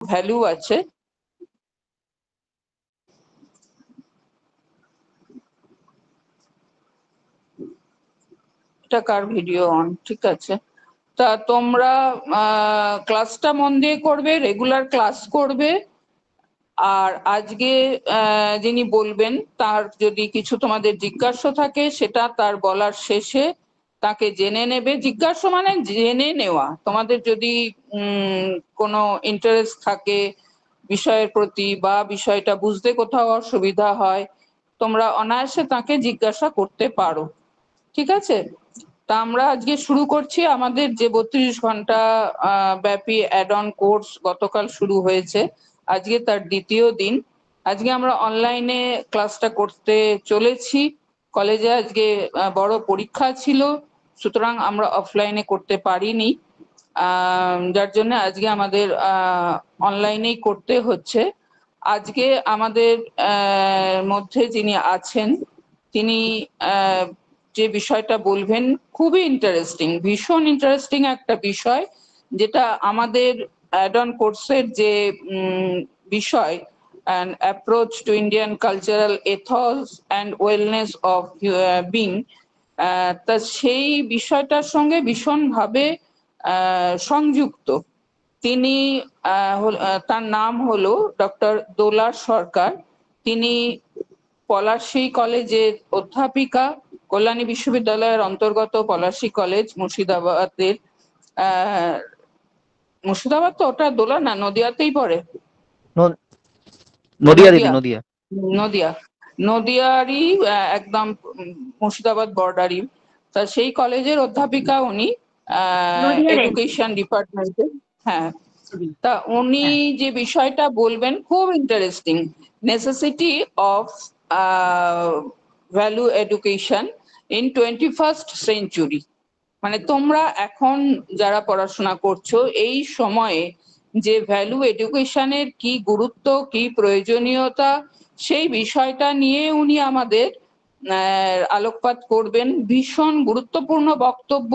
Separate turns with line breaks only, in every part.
Value আছে। এটা কার video on? ঠিক আছে, তা তোমরা ক্লাসটা মন দিয়ে করবে, রেগুলার ক্লাস করবে। আর আজকে যিনি বলবেন তার যদি কিছু তোমাদের জিজ্ঞাসা থাকে সেটা তার বলার শেষে তাকে জেনে নেবে। জিজ্ঞাসা মানে জেনে নেওয়া, তোমাদের যদি কোনো ইন্টারেস্ট থাকে বিষয়ের প্রতি বা বিষয়টা বুঝতে কোথাও অসুবিধা হয়, তোমরা অনায়াসে তাকে জিজ্ঞাসা করতে পারো। ঠিক আছে, তা আমরা আজকে শুরু করছি আমাদের যে 32 ঘন্টা ব্যাপী অ্যাড অন কোর্স গতকাল শুরু হয়েছে, আজকে তার দ্বিতীয় দিন। আজকে আমরা অনলাইনে ক্লাসটা করতে চলেছি। কলেজে আজকে বড় পরীক্ষা ছিল, সুতরাং আমরা অফলাইনে করতে পারিনি, যার জন্য আজকে আমাদের অনলাইনেই করতে হচ্ছে। আজকে আমাদের মধ্যে যিনি আছেন তিনি যে বিষয়টা বলবেন খুবই ইন্টারেস্টিং, ভীষণ ইন্টারেস্টিং একটা বিষয়, যেটা আমাদের অ্যাড অন কোর্সের যে বিষয় and approach to Indian cultural ethos and wellness of being, তা সেই বিষয়টার সঙ্গে ভীষণভাবে সংযুক্ত। তিনি তার নাম হলো ডক্টর দোলা সরকার। তিনি পলাশী কলেজের অধ্যাপিকা, কল্যাণী বিশ্ববিদ্যালয়ের অন্তর্গত পলাশী কলেজ মুর্শিদাবাদের। মুর্শিদাবাদ তো ওটা দোলা না, নদিয়াতেই পড়ে। নদিয়া নদিয়ারই একদম মুর্শিদাবাদ বর্ডারই। তা সেই কলেজের অধ্যাপিকা উনি, এডুকেশন ডিপার্টমেন্টে। হ্যাঁ, তা উনি যে বিষয়টা বলবেন খুব interesting, necessity of value education in 21st century. মানে তোমরা এখন যারা পড়াশোনা করছো এই সময়ে যে ভ্যালু এডুকেশনের কি গুরুত্ব, কি প্রয়োজনীয়তা, সেই বিষয়টা নিয়ে উনি আমাদের আলোকপাত করবেন। ভীষণ গুরুত্বপূর্ণ বক্তব্য,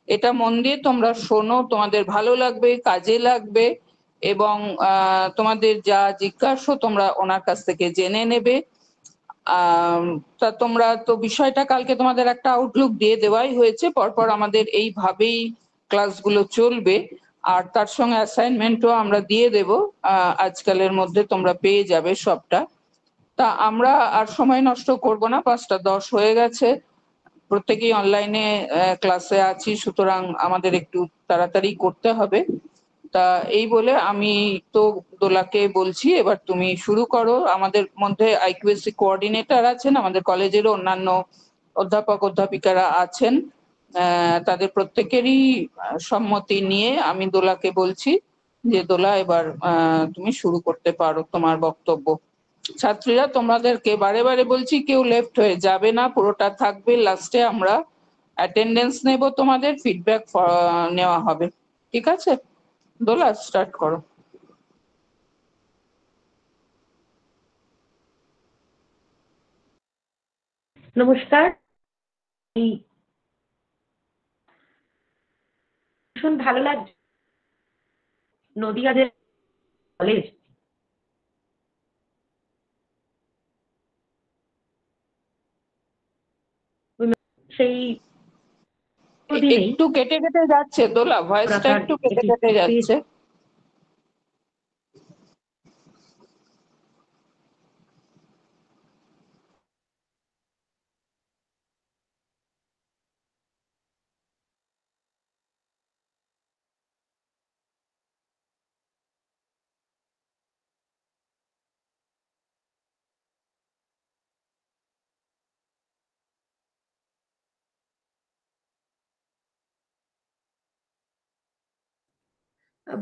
এটা মন দিয়ে তোমরা শোনো, তোমাদের ভালো লাগবে, কাজে লাগবে, এবং তোমাদের যা জিজ্ঞাসা তোমরা ওনার কাছ থেকে জেনে নেবে। তা তোমরা তো বিষয়টা কালকে তোমাদের একটা আউটলুক দিয়ে দেওয়াই হয়েছে, পরপর আমাদের এইভাবেই ক্লাসগুলো চলবে। আর তার সঙ্গে অ্যাসাইনমেন্টও আমরা দিয়ে দেব, আজকালের মধ্যে তোমরা পেয়ে যাবে সবটা। তা আমরা আর সময় নষ্ট করব না, 5:10 হয়ে গেছে, প্রত্যেকেই অনলাইনে ক্লাসে আছি, সুতরাং আমাদের একটু তাড়াতাড়ি করতে হবে। তা এই বলে আমি তো দোলাকে বলছি এবার তুমি শুরু করো। আমাদের মধ্যে আইকিউএসসি কোঅর্ডিনেটর আছেন, আমাদের কলেজেরও অন্যান্য অধ্যাপক অধ্যাপিকারা আছেন, তাদের প্রত্যেকেরই সম্মতি নিয়ে আমি দোলাকে বলছি যে দোলা এবার তুমি শুরু করতে পারো তোমার বক্তব্য। ছাত্রীরা তোমাদেরকে বারে বারে বলছি কেউ লেফট হয়ে যাবে না, পুরোটা থাকবে, লাস্টে আমরা অ্যাটেন্ডেন্স নেব, তোমাদের ফিডব্যাক নেওয়া হবে। ঠিক আছে, দোলা স্টার্ট করো।
নমস্কার। ভীষণ ভালো লাগছে নদিয়া যে কলেজ, সেই
একটু কেটে কেটে যাচ্ছে দোলা, ভয়েসটা একটু কেটে কেটে যাচ্ছে।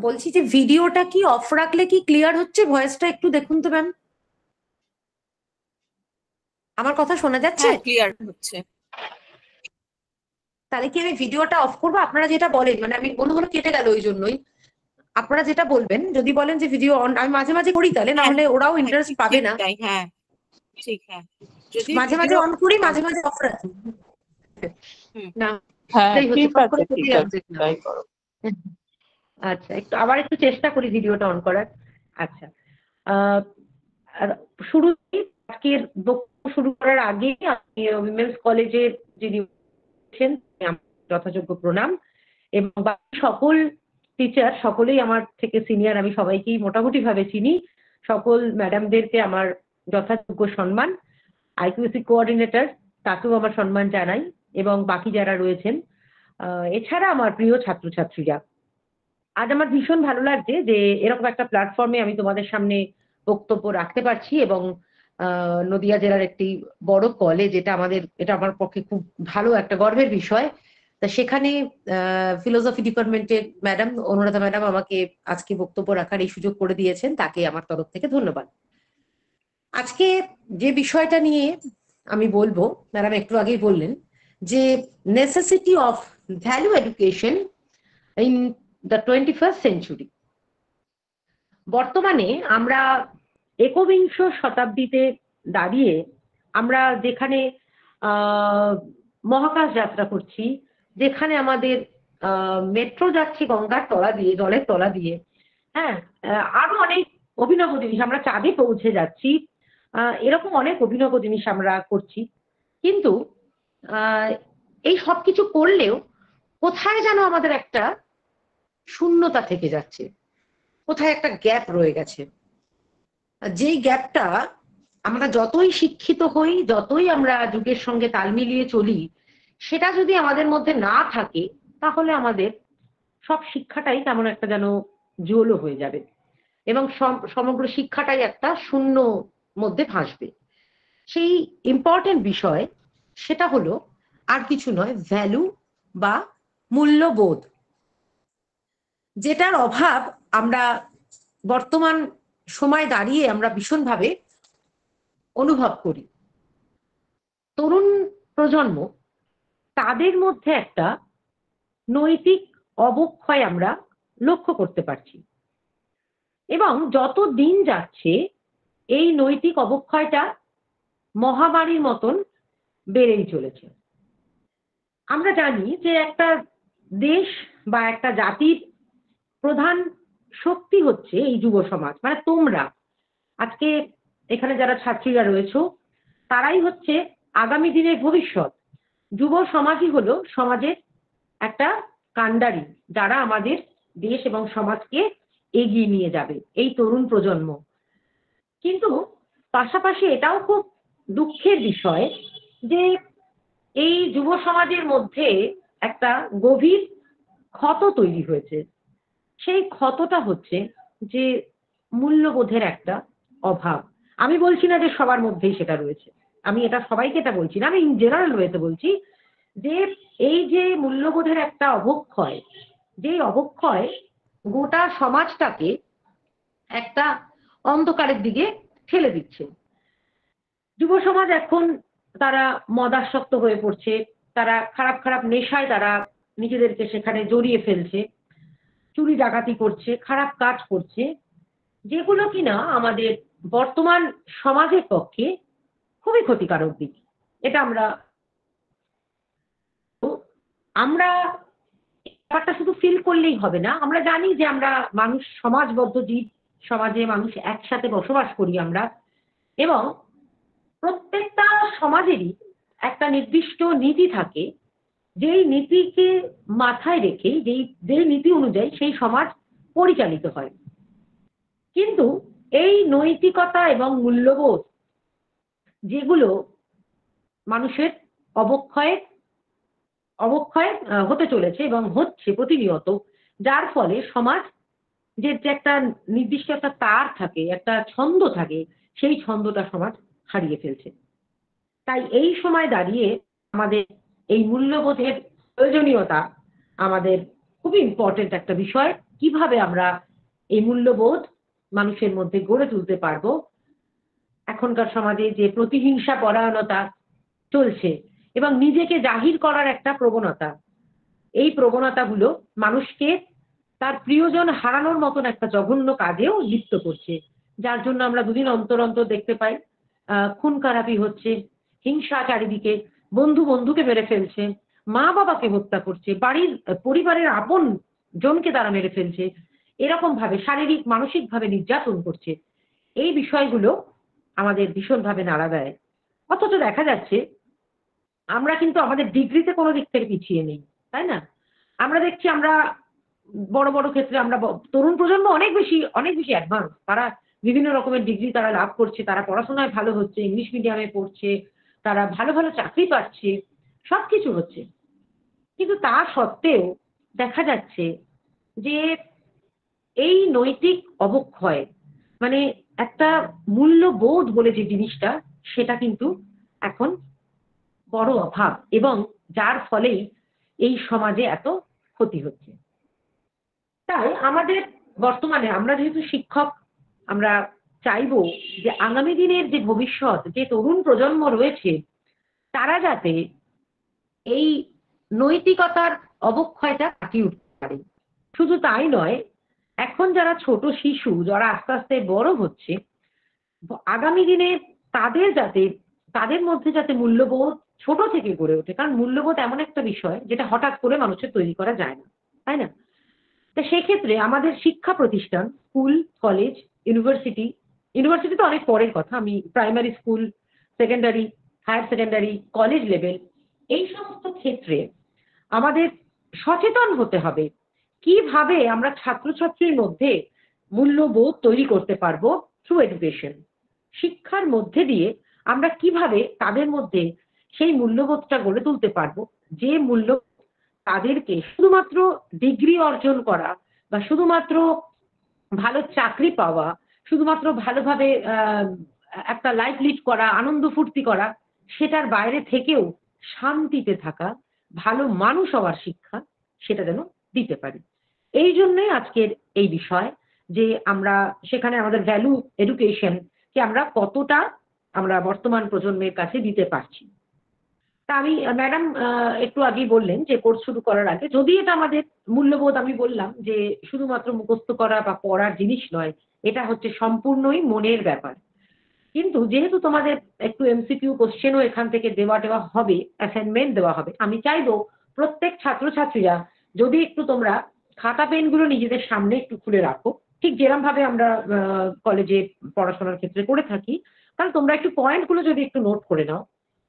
বলছি যে ভিডিওটা কি অফ রাখলে কি ক্লিয়ার হচ্ছে? ভয়েসটা একটু দেখুন তো ম্যাম, আমার কথা শোনা যাচ্ছে?
হ্যাঁ, ক্লিয়ার হচ্ছে।
তাহলে কি আমি ভিডিওটা অফ করবো? আপনারা যেটা বলেন, মানে আমি মনে হলো কেটে গেল ওই জন্যই। আপনারা যেটা বলবেন, যদি বলেন যে ভিডিও অন, আমি মাঝে মাঝে করি, তাহলে না হলে ওরাও ইন্টারেস্ট পাবে না।
হ্যাঁ ঠিক, হ্যাঁ যদি
মাঝে মাঝে অন করি, মাঝে মাঝে অফ রাখি। না
ঠিক আছে, ঠিক আছে, তাই করো।
আচ্ছা, একটু আবার একটু চেষ্টা করি ভিডিওটা অন করার। আচ্ছা, আহ, আর শুরুতেই আজকের বক্তব্য শুরু করার আগে আমি উইমেন্স কলেজের যিনি আছেন, আমার যথাযোগ্য প্রণাম, এবং বাকি সকল টিচার সকলেই আমার থেকে সিনিয়র, আমি সবাইকেই মোটামুটি ভাবে চিনি, সকল ম্যাডামদেরকে আমার যথাযোগ্য সম্মান, আইকিউসি কোঅর্ডিনেটর তাকেও আমার সম্মান জানাই, এবং বাকি যারা রয়েছেন, এছাড়া আমার প্রিয় ছাত্রছাত্রীরা। আজ আমার ভীষণ ভালো লাগছে যে এরকম একটা প্ল্যাটফর্মে আমি তোমাদের সামনে বক্তব্য রাখতে পারছি, এবং নদিয়া জেলার একটি বড় কলেজ, এটা আমার পক্ষে খুব ভালো একটা গর্বের বিষয়। তা সেখানে ফিলোসফি ডিপার্টমেন্টের ম্যাডাম অনুরাধা ম্যাডাম আমাকে আজকে বক্তব্য রাখার এই সুযোগ করে দিয়েছেন, তাকে আমার তরফ থেকে ধন্যবাদ। আজকে যে বিষয়টা নিয়ে আমি বলবো, ম্যাডাম একটু আগেই বললেন যে necessity of value education in the 21st century. বর্তমানে আমরা একবিংশ শতাব্দীতে দাঁড়িয়ে আমরা যেখানে মহাকাশ যাত্রা করছি, যেখানে আমাদের মেট্রো যাচ্ছে গঙ্গার তলা দিয়ে, জলের তলা দিয়ে, হ্যাঁ, আরো অনেক অভিনব জিনিস, আমরা চাঁদে পৌঁছে যাচ্ছি, এরকম অনেক অভিনব জিনিস আমরা করছি, কিন্তু এই সব কিছু করলেও কোথায় যেন আমাদের একটা শূন্যতা থেকে যাচ্ছে, কোথায় একটা গ্যাপ রয়ে গেছে। যেই গ্যাপটা আমরা যতই শিক্ষিত হই, যতই আমরা যুগের সঙ্গে তাল মিলিয়ে চলি, সেটা যদি আমাদের মধ্যে না থাকে, তাহলে আমাদের সব শিক্ষাটাই কেমন একটা যেন জোলও হয়ে যাবে, এবং সমগ্র শিক্ষাটাই একটা শূন্য মধ্যে ভাসবে। সেই ইম্পর্টেন্ট বিষয় সেটা হলো আর কিছু নয়, ভ্যালু বা মূল্যবোধ, যেটার অভাব আমরা বর্তমান সময় দাঁড়িয়ে আমরা ভীষণভাবে অনুভব করি। তরুণ প্রজন্ম, তাদের মধ্যে একটা নৈতিক অবক্ষয় আমরা লক্ষ্য করতে পারছি, এবং যত দিন যাচ্ছে এই নৈতিক অবক্ষয়টা মহামারীর মতন বেড়েই চলেছে। আমরা জানি যে একটা দেশ বা একটা জাতির প্রধান শক্তি হচ্ছে এই যুব সমাজ, মানে তোমরা আজকে এখানে যারা ছাত্রীরা রয়েছো, তারাই হচ্ছে আগামী দিনের ভবিষ্যৎ। যুব সমাজই হলো সমাজের একটা কাণ্ডারি, যারা আমাদের দেশ এবং সমাজকে এগিয়ে নিয়ে যাবে, এই তরুণ প্রজন্ম। কিন্তু পাশাপাশি এটাও খুব দুঃখের বিষয় যে এই যুব সমাজের মধ্যে একটা গভীর ক্ষত তৈরি হয়েছে। সেই ক্ষতটা হচ্ছে যে মূল্যবোধের একটা অভাব। আমি বলছি না যে সবার মধ্যেই সেটা রয়েছে, আমি এটা সবাইকে এটা বলছি না, আমি ইন জেনারেল ওয়েতে বলছি যে এই যে মূল্যবোধের একটা অবক্ষয়, যে অবক্ষয় গোটা সমাজটাকে একটা অন্ধকারের দিকে ঠেলে দিচ্ছে। যুব সমাজ এখন তারা মদাসক্ত হয়ে পড়ছে, তারা খারাপ খারাপ নেশায় তারা নিজেদেরকে সেখানে জড়িয়ে ফেলছে, চুরি ডাকাতি করছে, খারাপ কাজ করছে, যেগুলো কিনা আমাদের বর্তমান সমাজের পক্ষে খুবই ক্ষতিকারক দিক। এটা আমরা আমরা ব্যাপারটা শুধু ফিল করলেই হবে না, আমরা জানি যে আমরা মানুষ সমাজবদ্ধ জীব, সমাজে মানুষ একসাথে বসবাস করি আমরা, এবং প্রত্যেকটা সমাজেরই একটা নির্দিষ্ট নীতি থাকে, যেই নীতিকে মাথায় রেখে যেই নীতি অনুযায়ী সেই সমাজ পরিচালিত হয়। কিন্তু এই নৈতিকতা এবং মূল্যবোধ যেগুলো মানুষের অবক্ষয় হতে চলেছে এবং হচ্ছে প্রতিনিয়ত, যার ফলে সমাজ যে একটা নির্দিষ্ট একটা তার থাকে, একটা ছন্দ থাকে, সেই ছন্দটা সমাজ হারিয়ে ফেলছে। তাই এই সময় দাঁড়িয়ে আমাদের এই মূল্যবোধের প্রয়োজনীয়তা আমাদের খুবই ইম্পর্টেন্ট একটা বিষয়। কিভাবে আমরা এই মূল্যবোধ মানুষের মধ্যে গড়ে তুলতে পারবো। এখনকার সমাজে যে প্রতিহিংসা পরায়ণতা চলছে এবং নিজেকে জাহির করার একটা প্রবণতা, এই প্রবণতাগুলো মানুষকে তার প্রিয়জন হারানোর মতন একটা জঘন্য কাজেও লিপ্ত করছে, যার জন্য আমরা দুদিন অন্তর অন্তর দেখতে পাই খুন খারাপি হচ্ছে, হিংসা চারিদিকে, বন্ধু বন্ধুকে মেরে ফেলছে, মা বাবাকে হত্যা করছে, পরিবারের আপন জনকে তারা মেরে ফেলছে। এরকম ভাবে শারীরিক মানসিক ভাবে নির্যাতন করছে, এই বিষয়গুলো আমাদের ভীষণভাবে নাড়া দেয়। অথচ দেখা যাচ্ছে আমরা কিন্তু আমাদের ডিগ্রিতে কোনো দিক থেকে পিছিয়ে নেই, তাই না? আমরা দেখছি আমরা বড় বড় ক্ষেত্রে আমরা তরুণ প্রজন্ম অনেক বেশি অ্যাডভান্স। তারা বিভিন্ন রকমের ডিগ্রি তারা লাভ করছে, তারা পড়াশোনায় ভালো হচ্ছে, ইংলিশ মিডিয়ামে পড়ছে, তারা ভালো ভালো চাকরি পাচ্ছে, সবকিছু হচ্ছে। কিন্তু তা সত্ত্বেও দেখা যাচ্ছে যে এই নৈতিক অবক্ষয়, মানে একটা মূল্যবোধ বলে যে জিনিসটা, সেটা কিন্তু এখন বড় অভাব, এবং যার ফলেই এই সমাজে এত ক্ষতি হচ্ছে। তাই আমাদের বর্তমানে আমরা যেহেতু শিক্ষক, আমরা চাইবো যে আগামী দিনের যে ভবিষ্যৎ, যে তরুণ প্রজন্ম রয়েছে, তারা যাতে এই নৈতিকতার অবক্ষয়টা কাটিয়ে উঠতে পারে। শুধু তাই নয়, এখন যারা ছোট শিশু, যারা আস্তে আস্তে বড় হচ্ছে, আগামী দিনে তাদের মধ্যে যাতে মূল্যবোধ ছোট থেকে গড়ে ওঠে। কারণ মূল্যবোধ এমন একটা বিষয় যেটা হঠাৎ করে মানুষের তৈরি করা যায় না, তাই না? তা সেক্ষেত্রে আমাদের শিক্ষা প্রতিষ্ঠান, স্কুল, কলেজ, ইউনিভার্সিটি, ইউনিভার্সিটি তো অনেক পরের কথা, আমি primary school, secondary, higher secondary, college level, এই সমস্ত ক্ষেত্রে আমাদের সচেতন হতে হবে কিভাবে আমরা ছাত্রছাত্রীর মধ্যে মূল্যবোধ তৈরি করতে পারবো থ্রু এডুকেশন। শিক্ষার মধ্যে দিয়ে আমরা কিভাবে তাদের মধ্যে সেই মূল্যবোধটা গড়ে তুলতে পারবো, যে মূল্য তাদেরকে শুধুমাত্র ডিগ্রি অর্জন করা বা শুধুমাত্র ভালো চাকরি পাওয়া, শুধুমাত্র ভালোভাবে একটা লাইফ লিড করা, আনন্দ ফুর্তি করা, সেটার বাইরে থেকেও শান্তিতে থাকা, ভালো মানুষ হওয়ার শিক্ষা, সেটা যেন দিতে পারি। এই জন্যই আজকের এই বিষয়, যে আমরা সেখানে আমাদের ভ্যালু এডুকেশন কে আমরা কতটা আমরা বর্তমান প্রজন্মের কাছে দিতে পারছি। তা আমি ম্যাডাম একটু আগেই বললেন যে কোর্স শুরু করার আগে, যদি এটা আমাদের মূল্যবোধ, আমি বললাম যে শুধুমাত্র মুখস্থ করা বা পড়ার জিনিস নয়, এটা হচ্ছে সম্পূর্ণই মনের ব্যাপার। কিন্তু যেহেতু তোমাদের একটু এমসিকিউ কোশ্চেনও এখান থেকে দেওয়া হবে, অ্যাসাইনমেন্ট দেওয়া হবে, আমি চাইবো প্রত্যেক ছাত্রছাত্রীরা যদি একটু তোমরা খাতা পেনগুলো নিজেদের সামনে একটু খুলে রাখো, ঠিক যেরকম ভাবে আমরা কলেজে পড়াশোনার ক্ষেত্রে করে থাকি, তাহলে তোমরা একটু পয়েন্টগুলো যদি একটু নোট করে নাও,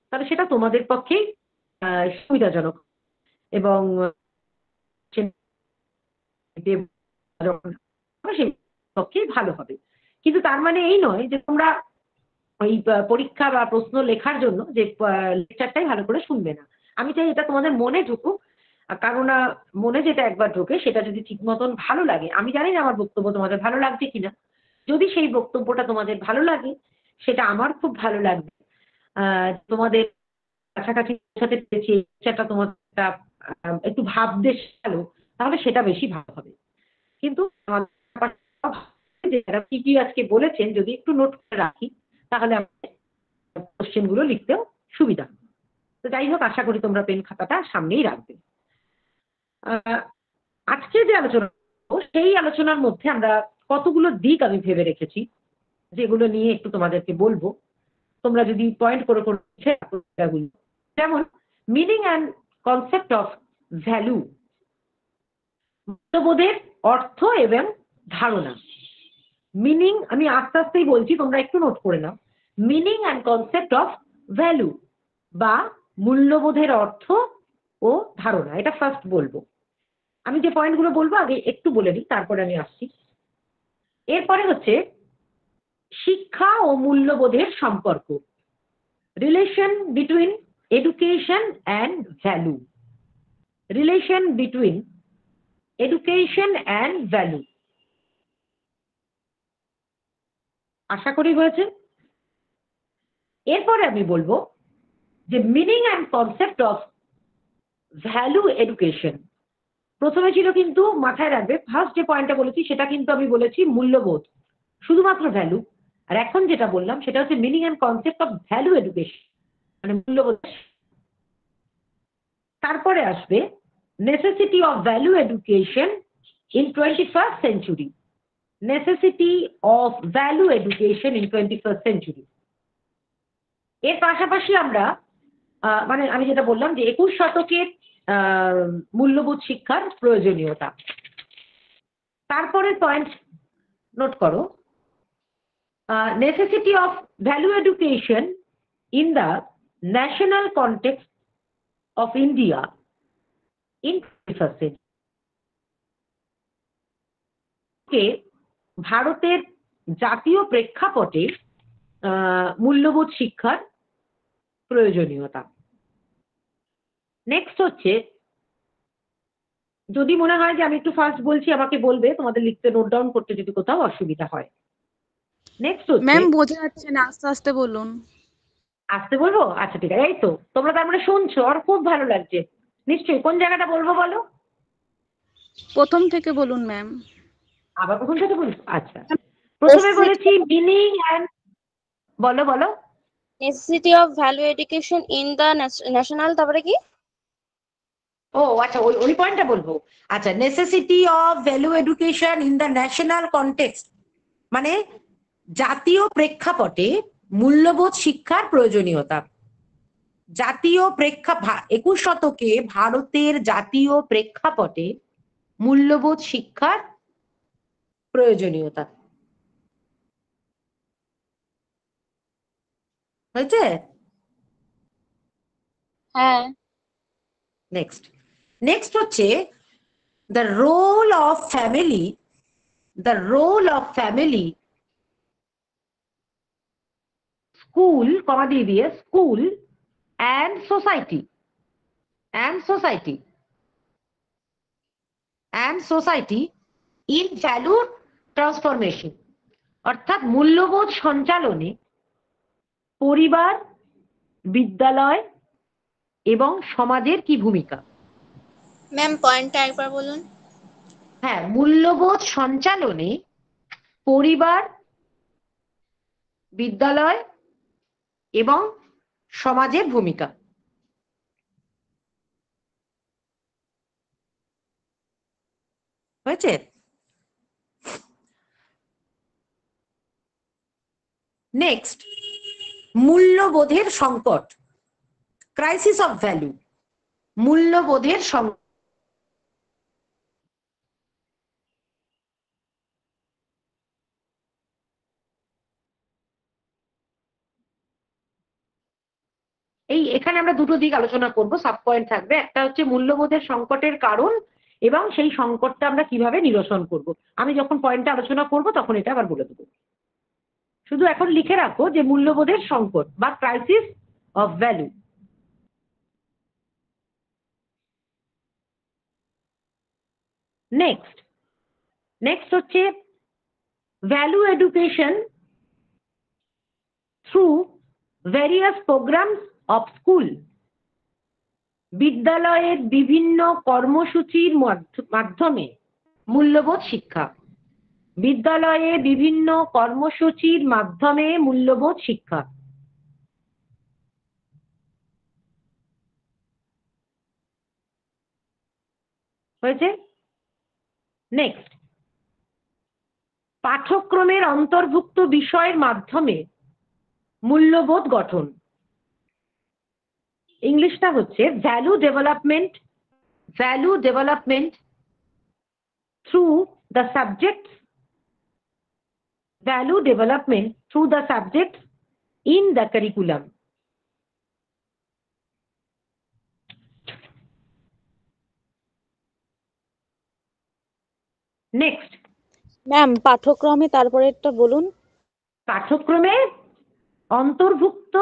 তাহলে সেটা তোমাদের পক্ষেই সুবিধাজনক, এবং সেই পক্ষেই ভালো হবে। কিন্তু তার মানে এই নয় যে তোমরা ওই পরীক্ষা বা প্রশ্ন লেখার জন্য যে লেকচারটাই ভালো করে শুনবে না। আমি চাই এটা তোমাদের মনে ঢুকুক। কারণ মনে যেটা একবার ঢোকে সেটা যদি ঠিক মতন ভালো লাগে, আমি জানি না আমার বক্তব্য তোমাদের ভালো লাগছে কিনা, যদি সেই বক্তব্যটা তোমাদের ভালো লাগে, সেটা আমার খুব ভালো লাগবে। তোমাদের কাছাকাছি পৌঁছাতে পেরেছি, সেটা তোমার একটু ভাবতে গেল, তাহলে সেটা বেশি ভালো হবে। কিন্তু যারা কি কি আজকে বলেছেন যদি একটু নোট করে রাখি, তাহলে কোশ্চেন গুলো লিখতেও সুবিধা। তো যাই হোক, আশা করি তোমরা পেন খাতাটা সামনেই রাখবে। আজকে যে আলোচনা, সেই আলোচনার মধ্যে আমরা কতগুলো দিক আমি ভেবে রেখেছি, যেগুলো নিয়ে একটু তোমাদেরকে বলবো। তোমরা যদি পয়েন্ট করে করে, যেমন meaning and concept of value, মূল্যবোধের অর্থ এবং ধারণা। মিনিং আমি আস্তে আস্তেই বলছি, তোমরা একটু নোট করে নাও। Meaning and concept of value বা মূল্যবোধের অর্থ ও ধারণা, এটা ফার্স্ট বলবো। আমি যে পয়েন্টগুলো বলবো আগে একটু বলে নিই, তারপরে আমি আসছি। এরপরে হচ্ছে শিক্ষা ও মূল্যবোধের সম্পর্ক, relation between education and value, relation between education and value. আশা করি হয়েছে। এরপরে আমি বলবো যে meaning and concept of value education. প্রথমে ছিল কিন্তু মাথায় রাখবে, ফার্স্ট যে পয়েন্টটা বলেছি সেটা কিন্তু আমি বলেছি মূল্যবোধ, শুধুমাত্র ভ্যালু। আর এখন যেটা বললাম সেটা হচ্ছে meaning and concept of value education, মানে মূল্যবোধ। তারপরে আসবে necessity of value education in 21st century, necessity of value education in 21st century. এর পাশাপাশি আমরা মানে আমি যেটা বললাম যে 21 শতকের মূল্যবোধ শিক্ষার প্রয়োজনীয়তা। তারপরে পয়েন্ট নোট করো, necessity of value education in the national context of India in 21st century. কে ভারতের জাতীয় প্রেক্ষাপটে মূল্যবোধ শিক্ষার প্রয়োজনীয়তা। নেক্সট হচ্ছে, যদি মনে হয় যে আমি একটু ফাস্ট বলছি আমাকে বলবে, তোমাদের লিখতে নোট ডাউন করতে যদি কোথাও অসুবিধা হয়। নেক্সট হচ্ছে,
ম্যাম বোঝা যাচ্ছে না, আস্তে আস্তে বলুন।
আসতে বলবো? আচ্ছা ঠিক আছে, এই তো তোমরা তার মানে শুনছো, আর খুব ভালো লাগছে নিশ্চয়ই। কোন জায়গাটা বলবো বলো?
প্রথম থেকে বলুন ম্যাম।
আবার প্রথম থেকে বলবো? আচ্ছা, প্রথমে বলেছি মিনিং অ্যান্ড, বলো বলো।
necessity of value education in the national, তারপরে কি?
ও আচ্ছা, ওই পয়েন্টটা বলবো। আচ্ছা, necessity of value education in the national context, মানে জাতীয় প্রেক্ষাপটে মূল্যবোধ শিক্ষার প্রয়োজনীয়তা। জাতীয় 21 শতকে ভারতের জাতীয় প্রেক্ষাপটে মূল্যবোধ শিক্ষার প্রয়োজনীয়তা। হয়েছে?
হ্যাঁ।
নেক্সট হচ্ছে the role of family, school, comma দিয়ে দিয়ে, school and society in value transformation, অর্থাৎ মূল্যবোধ সঞ্চালনে পরিবার, বিদ্যালয় এবং সমাজের কি ভূমিকা।
ম্যাম পয়েন্টটা একবার বলুন।
হ্যাঁ, মূল্যবোধ সঞ্চালনে পরিবার, বিদ্যালয় এবং সমাজের ভূমিকা। হয়েছে? নেক্সট, মূল্যবোধের সংকট, ক্রাইসিস অফ ভ্যালু, মূল্যবোধের সংকট। এখানে আমরা দুটো দিক আলোচনা করব, সাব পয়েন্ট থাকবে। একটা হচ্ছে মূল্যবোধের সংকটের কারণ এবং সেই সংকটটা আমরা কিভাবে নিরসন করব। আমি যখন পয়েন্টটা আলোচনা করব তখন এটা আবার বলে দেবো। শুধু এখন লিখে রাখো যে মূল্যবোধের সংকট বা ক্রাইসিস অফ ভ্যালু। নেক্সট হচ্ছে value education through various programs of school, বিদ্যালয়ের বিভিন্ন কর্মসূচির মাধ্যমে মূল্যবোধ শিক্ষা। বিদ্যালয়ে বিভিন্ন কর্মসূচির মাধ্যমে মূল্যবোধ শিক্ষা। হয়েছে? নেক্সট, পাঠ্যক্রমের অন্তর্ভুক্ত বিষয়ের মাধ্যমে মূল্যবোধ গঠন। ইংলিশটা হচ্ছে value development through the subject, in the curriculum. Next
ma'am পাঠ্যক্রমে তারপরেরটা বলুন।
পাঠ্যক্রমে অন্তর্ভুক্ত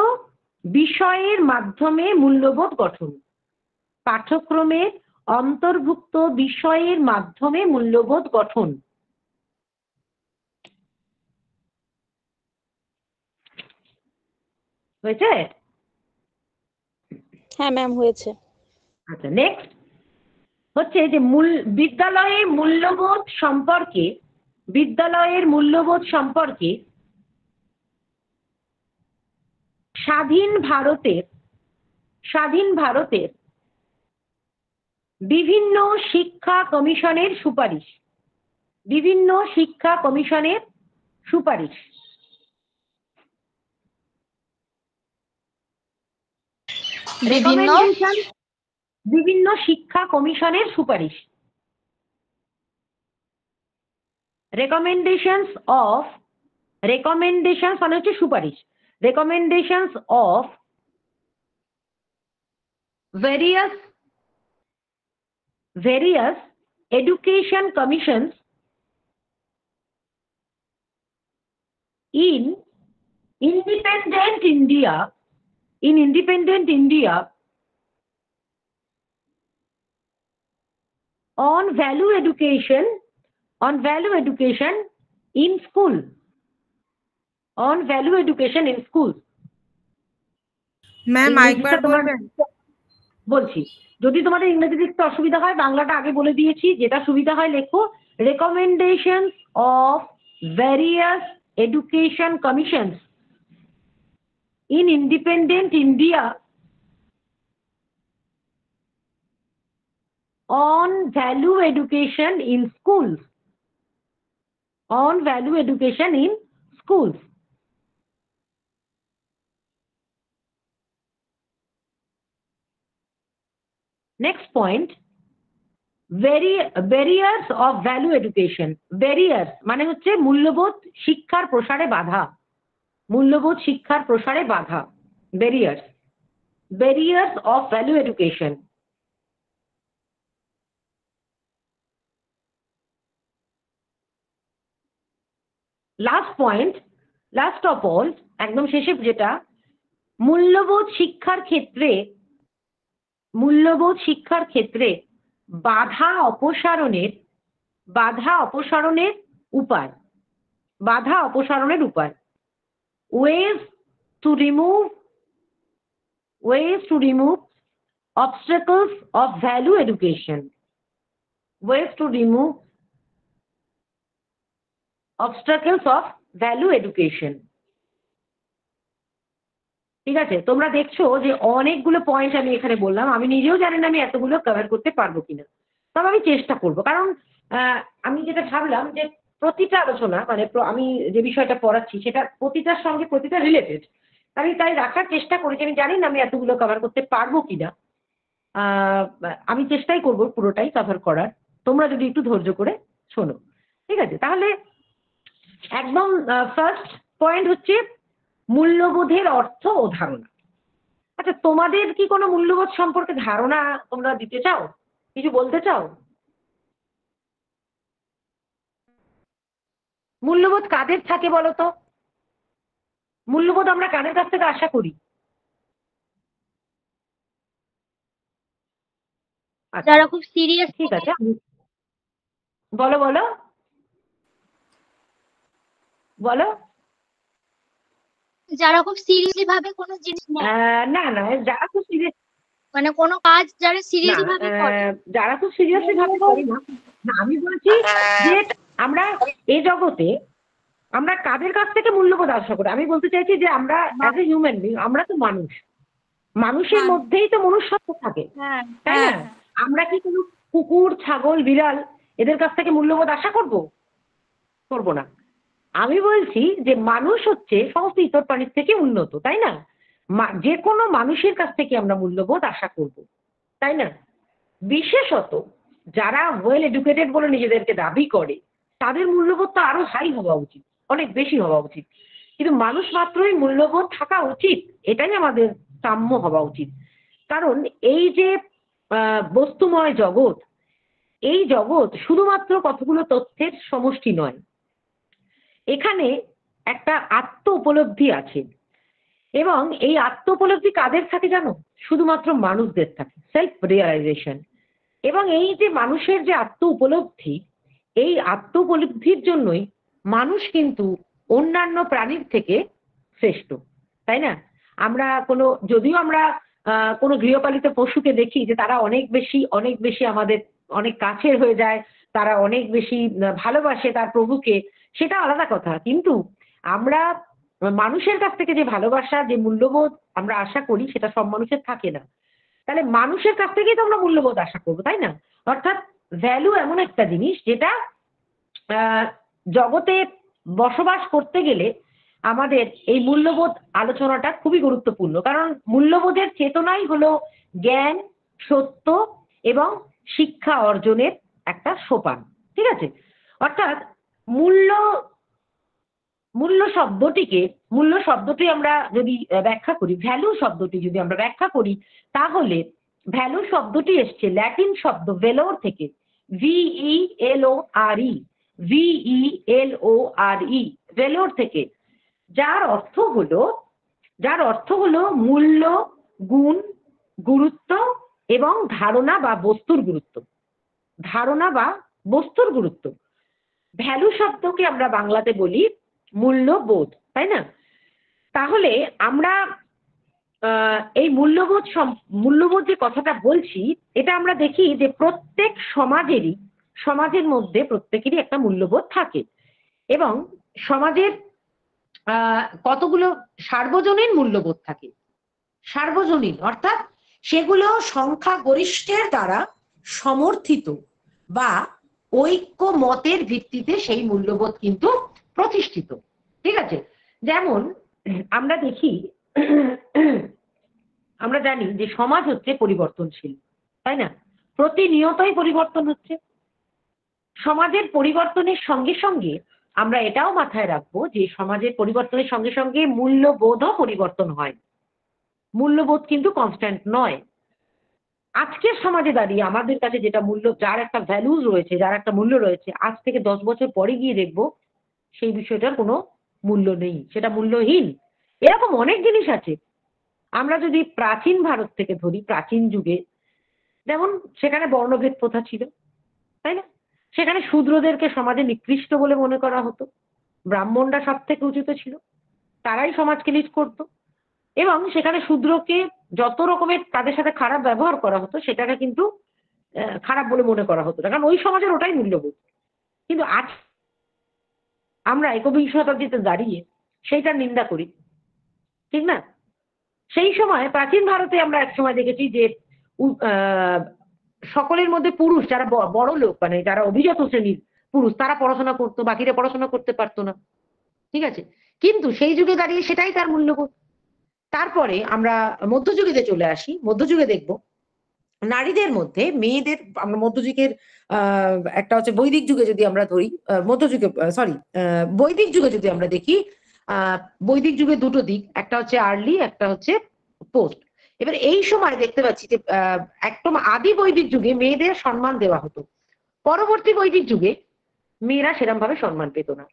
বিষয়ের মাধ্যমে মূল্যবোধ গঠন। পাঠ্যক্রমে অন্তর্ভুক্ত বিষয়ের মাধ্যমে মূল্যবোধ গঠন। হয়েছে?
হ্যাঁ ম্যাম হয়েছে।
আচ্ছা, নেক্সট হচ্ছে যে বিদ্যালয়ের মূল্যবোধ সম্পর্কে স্বাধীন ভারতের বিভিন্ন শিক্ষা কমিশনের সুপারিশ। বিভিন্ন শিক্ষা কমিশনের সুপারিশ। বিভিন্ন শিক্ষা কমিশনের সুপারিশ। রেকমেন্ডেশনস মানে হচ্ছে সুপারিশ, recommendations of various education commissions in independent India on value education in school, on value education in schools.
Ma'am
ইংরেজিটা
আরেকবার
তোমার
বলবেন?
বলছি, যদি তোমাদের ইংরেজি লিখতে অসুবিধা হয় বাংলাটা আগে বলে দিয়েছি, যেটা সুবিধা হয় লেখো recommendations of various education commissions in independent India on value education in schools, on value education in schools. Next point, barriers of value education. Barriers মানে হচ্ছে মূল্যবোধ শিক্ষার প্রসারে বাধা, মূল্যবোধ শিক্ষার প্রসারে বাধা, barriers of value education. Last point, last of all, একদম শেষে যেটা, মূল্যবোধ শিক্ষার ক্ষেত্রে বাধা অপসারণের উপায়, ways to remove obstacles of value education, ways to remove obstacles of value education. ঠিক আছে, তোমরা দেখছো যে অনেকগুলো পয়েন্ট আমি এখানে বললাম, আমি নিজেও জানি না আমি এতগুলো কভার করতে পারবো কিনা, তবে আমি চেষ্টা করব। কারণ আমি যেটা ভাবলাম যে প্রতিটা আলোচনা মানে আমি যে বিষয়টা পড়াচ্ছি সেটা প্রতিটার সঙ্গে প্রতিটা রিলেটেড, আমি তাই রাখার চেষ্টা করেছি। আমি জানি না আমি এতগুলো কভার করতে পারবো কিনা, আমি চেষ্টাই করব পুরোটাই কভার করার, তোমরা যদি একটু ধৈর্য করে শোনো। ঠিক আছে, তাহলে একদম ফার্স্ট পয়েন্ট হচ্ছে মূল্যবোধের অর্থ ও ধারণা। আচ্ছা, তোমাদের কি কোনো মূল্যবোধ সম্পর্কে ধারণা তোমরা দিতে চাও, কিছু বলতে চাও? মূল্যবোধ কাদের থাকে বলো তো? মূল্যবোধ আমরা কাদের কাছ থেকে আশা করি?
যারা খুব সিরিয়াস,
ঠিক আছে, বলো বলো বলো।
যারা খুব সিরিয়াসলি ভাবে কোনো জিনিস নেয়,
না না, যারা খুব সিরিয়াস,
মানে কোনো কাজ যারা সিরিয়াসলি ভাবে করে,
যারা খুব সিরিয়াসলি ভাবে করি না, আমি বলছি যে আমরা এই জগতে আমরা কাদের কাছ থেকে মূল্যবোধ আশা করি। আমি বলতে চাইছি যে আমরা অ্যাজ এ হিউম্যান বিং, আমরা তো মানুষ, মানুষের মধ্যেই তো মনুষ্যত্ব থাকে, তাই না? আমরা কি কোনো কুকুর, ছাগল, বিড়াল এদের কাছ থেকে মূল্যবোধ আশা করব না। আমি বলছি যে মানুষ হচ্ছে সমস্ত ইতর প্রাণীর থেকে উন্নত, তাই না? যে কোনো মানুষের কাছ থেকে আমরা মূল্যবোধ আশা করব, তাই না? বিশেষত যারা ওয়েল এডুকেটেড বলে নিজেদেরকে দাবি করে তাদের মূল্যবোধ তো আরো হাই হওয়া উচিত, অনেক বেশি হওয়া উচিত। কিন্তু মানুষ মাত্রই মূল্যবোধ থাকা উচিত, এটাই আমাদের সাম্য হওয়া উচিত। কারণ এই যে বস্তুময় জগৎ, এই জগৎ শুধুমাত্র কতগুলো তথ্যের সমষ্টি নয়, এখানে একটা আত্ম উপলব্ধি আছে, এবং এই আত্ম উপলব্ধি কাদের থাকে জানো? শুধুমাত্র মানুষদের থাকে, সেলফ রিয়েলাইজেশন। এবং এই যে মানুষের যে আত্ম উপলব্ধি, এই আত্ম উপলব্ধির জন্যই মানুষ কিন্তু অন্যান্য প্রাণীর থেকে শ্রেষ্ঠ, তাই না? আমরা যদিও আমরা কোনো গৃহপালিত পশুকে দেখি যে তারা অনেক বেশি আমাদের অনেক কাছের হয়ে যায়, তারা অনেক বেশি ভালোবাসে তার প্রভুকে, সেটা আলাদা কথা। কিন্তু আমরা মানুষের কাছ থেকে যে ভালোবাসা, যে মূল্যবোধ আমরা আশা করি সেটা সব মানুষের থাকে না। তাহলে মানুষের কাছ থেকেই তো আমরা মূল্যবোধ আশা করবো, তাই না? অর্থাৎ ভ্যালু এমন একটা জিনিস যেটা জগতে বসবাস করতে গেলে আমাদের এই মূল্যবোধ আলোচনাটা খুবই গুরুত্বপূর্ণ। কারণ মূল্যবোধের চেতনাই হলো জ্ঞান, সত্য এবং শিক্ষা অর্জনের একটা সোপান, ঠিক আছে? অর্থাৎ মূল্য মূল্য শব্দটি আমরা যদি ব্যাখ্যা করি, ভ্যালু শব্দটি যদি আমরা ব্যাখ্যা করি, তাহলে ভ্যালু শব্দটি এসছে ল্যাটিন শব্দ ভেলোর থেকে, VELORE, VELORE, ভেলোর থেকে, যার অর্থ হলো মূল্য, গুণ, গুরুত্ব এবং ধারণা বা বস্তুর গুরুত্ব। ভ্যালু শব্দকে আমরা বাংলাতে বলি মূল্যবোধ, তাই না? তাহলে আমরা এই মূল্যবোধ যে কথাটা বলছি, এটা আমরা দেখি যে প্রত্যেক সমাজের মধ্যে প্রত্যেকেরই একটা মূল্যবোধ থাকে, এবং সমাজের কতগুলো সার্বজনীন মূল্যবোধ থাকে। সার্বজনীন অর্থাৎ সেগুলো সংখ্যাগরিষ্ঠের দ্বারা সমর্থিত বা ঐক্য মতের ভিত্তিতে সেই মূল্যবোধ কিন্তু প্রতিষ্ঠিত, ঠিক আছে? যেমন আমরা দেখি, আমরা জানি যে সমাজ হচ্ছে পরিবর্তনশীল, তাই না? প্রতিনিয়তই পরিবর্তন হচ্ছে। সমাজের পরিবর্তনের সঙ্গে সঙ্গে আমরা এটাও মাথায় রাখবো যে সমাজের পরিবর্তনের সঙ্গে সঙ্গে মূল্যবোধও পরিবর্তন হয়। মূল্যবোধ কিন্তু কনস্ট্যান্ট নয়। আজকের সমাজে দাঁড়িয়ে আমাদের কাছে যেটা মূল্য, যার একটা ভ্যালুজ রয়েছে, যার একটা মূল্য রয়েছে, আজ থেকে 10 বছর পরে গিয়ে দেখবো সেই বিষয়টার কোনো মূল্য নেই, সেটা মূল্যহীন। এরকম অনেক জিনিস আছে। আমরা যদি প্রাচীন ভারত থেকে ধরি, প্রাচীন যুগে যেমন সেখানে বর্ণভেদ প্রথা ছিল, তাই না? সেখানে শূদ্রদেরকে সমাজে নিকৃষ্ট বলে মনে করা হতো, ব্রাহ্মণরা সব থেকে উঁচুতে ছিল, তারাই সমাজকে লিড করতো, এবং সেখানে শূদ্রকে যত রকমের তাদের সাথে খারাপ ব্যবহার করা হতো সেটাকে কিন্তু খারাপ বলে মনে করা হতো না, কারণ ওই সমাজের ওটাই মূল্যবোধ। কিন্তু আজ আমরা একবিংশ শতাব্দীতে দাঁড়িয়ে সেইটার নিন্দা করি, ঠিক না? সেই সময় প্রাচীন ভারতে আমরা এক সময় দেখেছি যে সকলের মধ্যে পুরুষ যারা বড় লোক, মানে যারা অভিজাত শ্রেণীর পুরুষ, তারা পড়াশোনা করতো, বাকিরা পড়াশোনা করতে পারতো না, ঠিক আছে? কিন্তু সেই যুগে দাঁড়িয়ে সেটাই তার মূল্যবোধ। তারপরে আমরা মধ্যযুগেতে চলে আসি। মধ্যযুগে দেখব নারীদের মধ্যে, মেয়েদের, আমরা মধ্যযুগের একটা হচ্ছে বৈদিক যুগে যদি আমরা ধরি, বৈদিক যুগে যদি আমরা দেখি, বৈদিক যুগে দুটো দিক, একটা হচ্ছে আর্লি, একটা হচ্ছে পোস্ট। এবার এই সময় দেখতে পাচ্ছি যে একদম আদি বৈদিক যুগে মেয়েদের সম্মান দেওয়া হতো, পরবর্তী বৈদিক যুগে মেয়েরা সেরকম ভাবে সম্মান পেত না,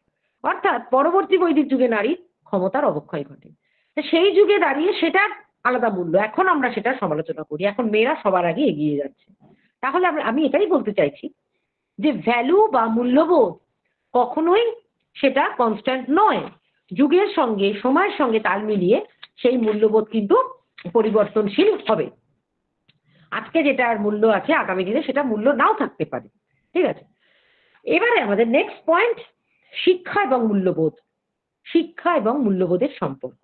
অর্থাৎ পরবর্তী বৈদিক যুগে নারীর ক্ষমতার অবক্ষয় ঘটে। সেই যুগে দাঁড়িয়ে সেটার আলাদা মূল্য, এখন আমরা সেটা সমালোচনা করি, এখন মেয়েরা সবার আগে এগিয়ে যাচ্ছে। তাহলে আমি এটাই বলতে চাইছি যে ভ্যালু বা মূল্যবোধ কখনোই সেটা কনস্ট্যান্ট নয়, যুগের সঙ্গে সময়ের সঙ্গে তাল মিলিয়ে সেই মূল্যবোধ কিন্তু পরিবর্তনশীল হবে। আজকে যেটার মূল্য আছে আগামী দিনে সেটা মূল্য নাও থাকতে পারে, ঠিক আছে? এবারে আমাদের নেক্সট পয়েন্ট, শিক্ষা এবং মূল্যবোধ। শিক্ষা এবং মূল্যবোধের সম্পর্ক।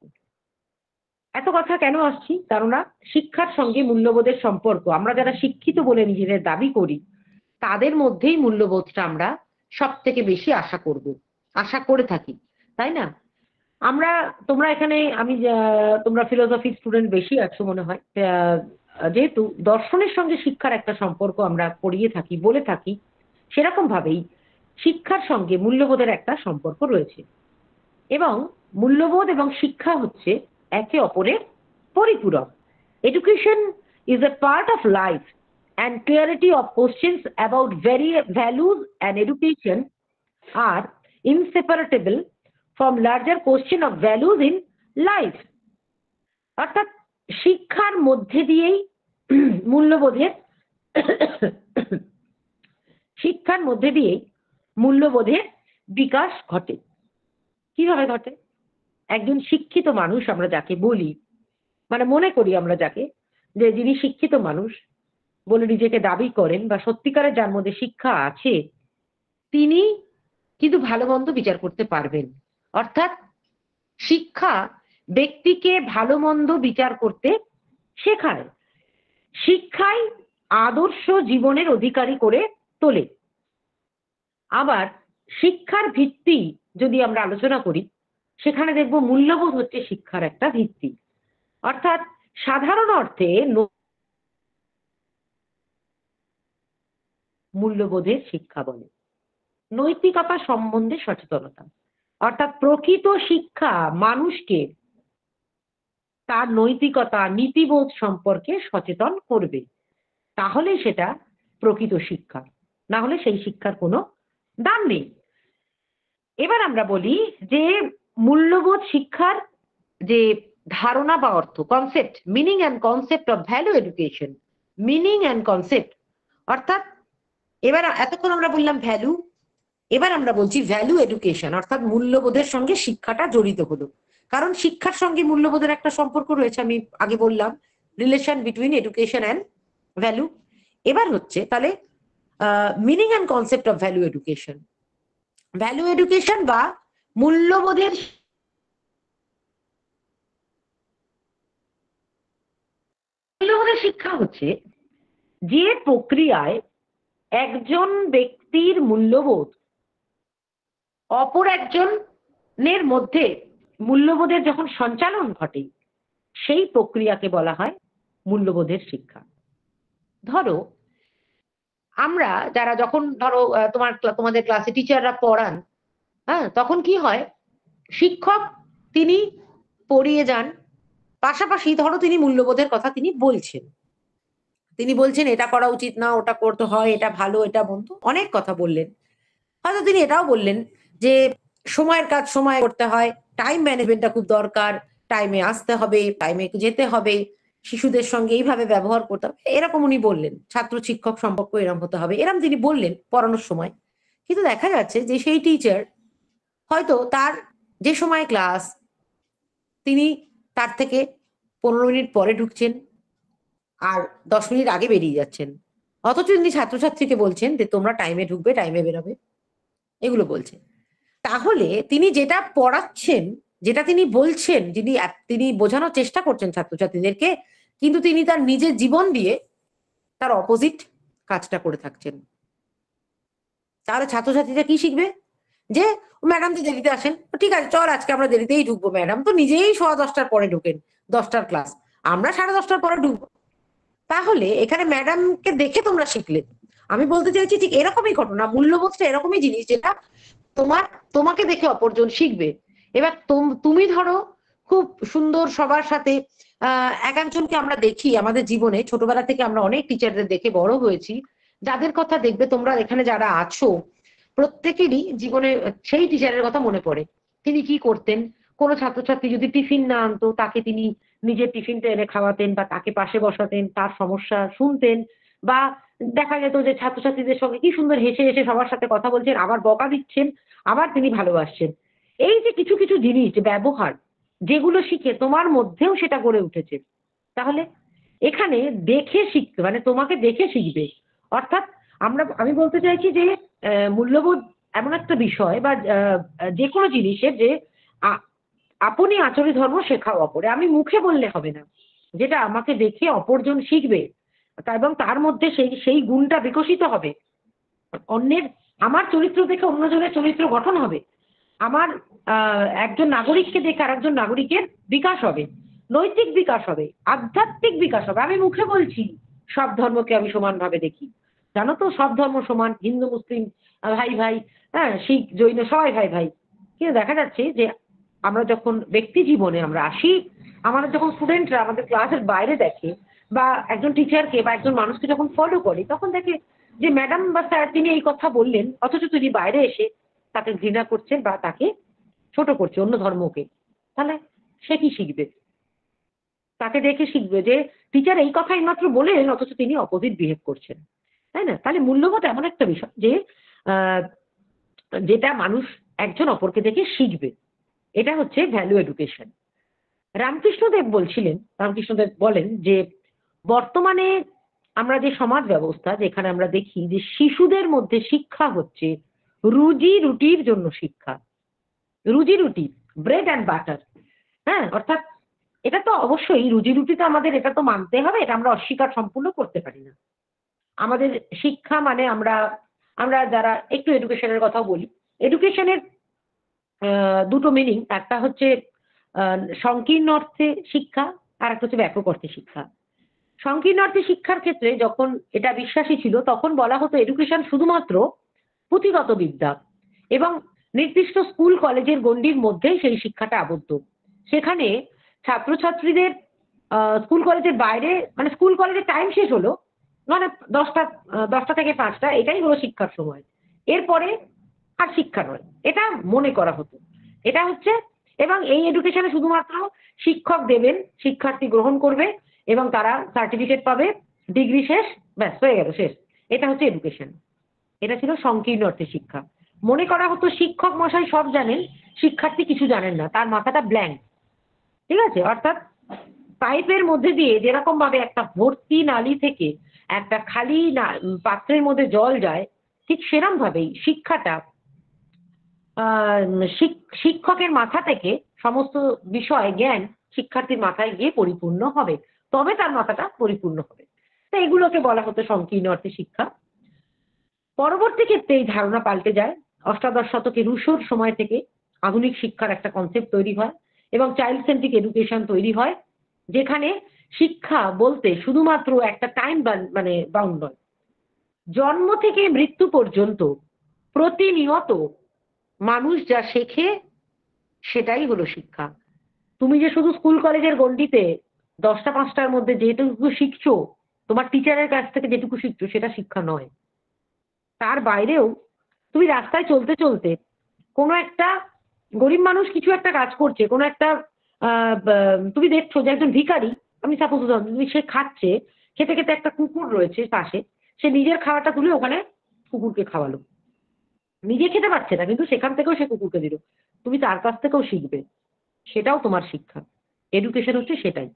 এত কথা কেন আসছি? কেননা শিক্ষার সঙ্গে মূল্যবোধের সম্পর্ক, আমরা যারা শিক্ষিত বলে নিজেদের দাবি করি তাদের মধ্যেই মূল্যবোধটা আমরা সব থেকে বেশি আশা করে থাকি, তাই না? তোমরা এখানে তোমরা ফিলোসফি স্টুডেন্ট বেশি আছো মনে হয়, যেহেতু দর্শনের সঙ্গে শিক্ষার একটা সম্পর্ক আমরা পড়িয়ে থাকি, বলে থাকি, সেরকম ভাবেই শিক্ষার সঙ্গে মূল্যবোধের একটা সম্পর্ক রয়েছে, এবং মূল্যবোধ এবং শিক্ষা হচ্ছে একে অপরের পরিপূরক। Education is a part of life and clarity of questions about values and education are inseparable from larger question of values in life. অর্থাৎ শিক্ষার মধ্যে দিয়েই মূল্যবোধের বিকাশ ঘটে। কিভাবে ঘটে? একজন শিক্ষিত মানুষ আমরা যাকে বলি, মানে মনে করি আমরা যাকে, যে যিনি শিক্ষিত মানুষ বলে নিজেকে দাবি করেন বা সত্যিকারের যার মধ্যে শিক্ষা আছে, তিনি কিন্তু ভালো মন্দ বিচার করতে পারবেন। অর্থাৎ শিক্ষা ব্যক্তিকে ভালো মন্দ বিচার করতে শেখায়, শিক্ষাই আদর্শ জীবনের অধিকারী করে তোলে। আবার শিক্ষার ভিত্তি যদি আমরা আলোচনা করি, সেখানে দেখব মূল্যবোধ হচ্ছে শিক্ষার একটা ভিত্তি। অর্থাৎ সাধারণ অর্থে মূল্যবোধের শিক্ষা বলে। নৈতিকতা সম্বন্ধে সচেতনতা, অর্থাৎ প্রকৃত শিক্ষা মানুষকে তার নৈতিকতা নীতিবোধ সম্পর্কে সচেতন করবে, তাহলে সেটা প্রকৃত শিক্ষা, না হলে সেই শিক্ষার কোনো দাম নেই। এবার আমরা বলি যে মূল্যবোধ শিক্ষার যে ধারণা বা অর্থ, concept, meaning and concept of value education, meaning and concept, অর্থাৎ এবার এতক্ষণ আমরা বললাম ভ্যালু, এবার আমরা বলছি ভ্যালু এডুকেশন, অর্থাৎ মূল্যবোধের সঙ্গে শিক্ষাটা জড়িত হলো, কারণ শিক্ষার সঙ্গে মূল্যবোধের একটা সম্পর্ক রয়েছে, আমি আগে বললাম relation between education and value. এবার হচ্ছে তাহলে meaning and concept of value education, value education বা মূল্যবোধের শিক্ষা হচ্ছে যে প্রক্রিয়ায় একজন ব্যক্তির মূল্যবোধ অপর একজনের মধ্যে মূল্যবোধের যখন সঞ্চালন ঘটে, সেই প্রক্রিয়াকে বলা হয় মূল্যবোধের শিক্ষা। ধরো আমরা যারা যখন ধরো তোমাদের ক্লাসে টিচাররা পড়ান, হ্যাঁ, তখন কি হয়, শিক্ষক তিনি পড়িয়ে যান, পাশাপাশি ধরো তিনি মূল্যবোধের কথা তিনি বলছেন এটা করা উচিত না, ওটা করতে হয়, এটা ভালো, এটা মন্দ, অনেক কথা বললেন। হয়তো তিনি এটাও বললেন যে সময়ের কাজ সময় করতে হয়, টাইম ম্যানেজমেন্টটা খুব দরকার, টাইমে আসতে হবে, টাইমে যেতে হবে, শিশুদের সঙ্গে এইভাবে ব্যবহার করতে হবে, এরকম উনি বললেন, ছাত্র শিক্ষক সম্পর্ক এরকম হতে হবে, এরকম তিনি বললেন পড়ানোর সময়। কিন্তু দেখা যাচ্ছে যে সেই টিচার হয়তো তার যে সময় ক্লাস, তিনি তার থেকে 15 মিনিট পরে ঢুকছেন আর 10 মিনিট আগে বেরিয়ে যাচ্ছেন, অথচ তিনি ছাত্রছাত্রীকে বলছেন যে তোমরা টাইমে ঢুকবে, টাইমে বেরোবে, এগুলো বলছেন। তাহলে তিনি যেটা পড়াচ্ছেন, যেটা তিনি বলছেন, তিনি বোঝানোর চেষ্টা করছেন ছাত্রছাত্রীদেরকে, কিন্তু তিনি তার নিজের জীবন দিয়ে তার অপোজিট কাজটা করে থাকছেন। তাহলে ছাত্রছাত্রীরা কি শিখবে, যে ম্যাডাম তো দেরিতে আসেন, ঠিক আছে চল আজকে আমরা দেরিতেই ঢুকবো, ম্যাডাম তো নিজেই 10:15 পরে ঢুকেন, 10টার ক্লাস, আমরা 10:30 পরে ঢুকবো। তাহলে এখানে ম্যাডামকে দেখে তোমরা শিখলে, আমি বলতে চাইছি ঠিক এরকমই ঘটনা, মূল্যবোধটা এরকমই জিনিস যেটা তোমাকে দেখে অপরজন শিখবে। এবার তুমি ধরো খুব সুন্দর সবার সাথে এক একজনকে আমরা দেখি আমাদের জীবনে, ছোটবেলা থেকে আমরা অনেক টিচারদের দেখে বড় হয়েছি, যাদের কথা দেখবে তোমরা এখানে যারা আছো প্রত্যেকেরই জীবনে সেই টিচারের কথা মনে পড়ে। তিনি কি করতেন, কোনো ছাত্রছাত্রী যদি টিফিন না আনতো তাকে তিনি নিজের টিফিনটা এনে খাওয়াতেন, বা তাকে পাশে বসাতেন, তার সমস্যা শুনতেন, বা দেখা যেত যে ছাত্রছাত্রীদের সঙ্গে কি সুন্দর হেসে হেসে সবার সাথে কথা বলছেন, আবার বকা দিচ্ছেন, আবার তিনি ভালোবাসছেন। এই যে কিছু কিছু জিনিস, যে ব্যবহার, যেগুলো শিখে তোমার মধ্যেও সেটা গড়ে উঠেছে, তাহলে এখানে দেখে শিখতে, মানে তোমাকে দেখে শিখবে। অর্থাৎ আমি বলতে চাইছি যে মূল্যবোধ এমন একটা বিষয় বা যে কোনো জিনিসের যে আপনি আচরি ধর্ম শেখাও অপরে, আমি মুখে বললে হবে না, যেটা আমাকে দেখে অপরজন শিখবে এবং তার মধ্যে সেই গুণটা বিকশিত হবে, আমার চরিত্র দেখে অন্যজনের চরিত্র গঠন হবে, আমার একজন নাগরিককে দেখে আরেকজন নাগরিকের বিকাশ হবে, নৈতিক বিকাশ হবে, আধ্যাত্মিক বিকাশ হবে। আমি মুখে বলছি সব ধর্মকে আমি সমানভাবে দেখি, জানো তো সব ধর্ম সমান, হিন্দু মুসলিম ভাই ভাই, হ্যাঁ, শিখ জৈন সবাই ভাই ভাই, কিন্তু দেখা যাচ্ছে যে আমরা যখন ব্যক্তি জীবনে আমরা আসি, আমাদের যখন স্টুডেন্টরা আমাদের ক্লাসের বাইরে দেখে, বা একজন টিচারকে বা একজন মানুষকে যখন ফলো করে, তখন দেখে যে ম্যাডাম বা স্যার তিনি এই কথা বললেন, অথচ তিনি বাইরে এসে তাকে ঘৃণা করছেন বা তাকে ছোট করছে, অন্য ধর্মকে, তাহলে সে কি শিখবে? তাকে দেখে শিখবে যে টিচার এই কথা এইমাত্র বলেন, অথচ তিনি অপোজিট বিহেভ করছেন, তাই না? তাহলে মূল্যবোধ এমন একটা বিষয় যে যেটা মানুষ একজন অপরকে দেখে শিখবে, এটা হচ্ছে ভ্যালু এডুকেশন। রামকৃষ্ণদেব বলেন যে বর্তমানে আমরা যে সমাজ ব্যবস্থা, যেখানে আমরা দেখি যে শিশুদের মধ্যে শিক্ষা হচ্ছে রুজি রুটির জন্য শিক্ষা, রুজি রুটি, ব্রেড অ্যান্ড বাটার, হ্যাঁ, অর্থাৎ এটা তো অবশ্যই রুজি রুটি তো আমাদের, এটা তো মানতে হবে, এটা আমরা অস্বীকার সম্পূর্ণ করতে পারি না। আমাদের শিক্ষা মানে আমরা যারা একটু এডুকেশনের কথাও বলি, এডুকেশনের দুটো মিনিং, একটা হচ্ছে সংকীর্ণ অর্থে শিক্ষা, আর একটা হচ্ছে ব্যাপক অর্থে শিক্ষা। সংকীর্ণ অর্থে শিক্ষার ক্ষেত্রে যখন এটা বিশ্বাসী ছিল, তখন বলা হতো এডুকেশন শুধুমাত্র পুঁথিগত বিদ্যা এবং নির্দিষ্ট স্কুল কলেজের গণ্ডির মধ্যেই সেই শিক্ষাটা আবদ্ধ। সেখানে ছাত্রছাত্রীদের স্কুল কলেজের বাইরে, মানে স্কুল কলেজের টাইম শেষ হলো, মানে 10টা থেকে 5টা, এটাই হলো শিক্ষার সময়। এরপরে আর শিক্ষা নয়, এটা মনে করা হতো। এটা হচ্ছে, এবং এই এডুকেশনে শুধুমাত্র শিক্ষক দেবেন, শিক্ষার্থী গ্রহণ করবে এবং তারা সার্টিফিকেট পাবে, ডিগ্রি শেষ, ব্যাস হয়ে গেল, শেষ। এটা হচ্ছে এডুকেশন। এটা ছিল সংকীর্ণ অর্থে শিক্ষা। মনে করা হতো শিক্ষক মশাই সব জানেন, শিক্ষার্থী কিছু জানেন না, তার মাথাটা ব্ল্যাঙ্ক। ঠিক আছে? অর্থাৎ পাইপের মধ্যে দিয়ে যেরকম ভাবে একটা ভর্তি নালী থেকে একটা খালি পাত্রের মধ্যে জল যায়, ঠিক সেরকম ভাবেই শিক্ষাটা শিক্ষকের মাথা থেকে সমস্ত বিষয় জ্ঞান শিক্ষার্থীর মাথায় গিয়ে পরিপূর্ণ হবে, তবে তার মাথাটা পরিপূর্ণ হবে। তো এগুলোকে বলা হতো সংকীর্ণ অর্থে শিক্ষা। পরবর্তী ক্ষেত্রে এই ধারণা পাল্টে যায়। অষ্টাদশ শতকে রুশোর সময় থেকে আধুনিক শিক্ষার একটা কনসেপ্ট তৈরি হয় এবং চাইল্ড সেন্ট্রিক এডুকেশন তৈরি হয়, যেখানে শিক্ষা বলতে শুধুমাত্র একটা টাইম মানে বাউন্ড নয়, জন্ম থেকে মৃত্যু পর্যন্ত প্রতিনিয়ত মানুষ যা শেখে সেটাই হলো শিক্ষা। তুমি যে শুধু স্কুল কলেজের গণ্ডিতে 10টা 5টার মধ্যে যেটুকু শিখছো, তোমার টিচারের কাছ থেকে যেটুকু শিখছো, সেটা শিক্ষা নয়। তার বাইরেও তুমি রাস্তায় চলতে চলতে কোনো একটা গরিব মানুষ কিছু একটা কাজ করছে, কোনো একটা তুমি দেখছো যে একজন ভিখারি, আমি সাপোজ তুমি, সে খাচ্ছে, খেতে খেতে একটা কুকুর রয়েছে পাশে, সে নিজের খাওয়াটা তুলে ওখানে কুকুরকে খাওয়ালো। নিজে খেতে পারছে না, কিন্তু সেখান থেকেও সে কুকুরকে দিল। তুমি তার কাছ থেকেও শিখবে, সেটাও তোমার শিক্ষা। এডুকেশন হচ্ছে সেটাই,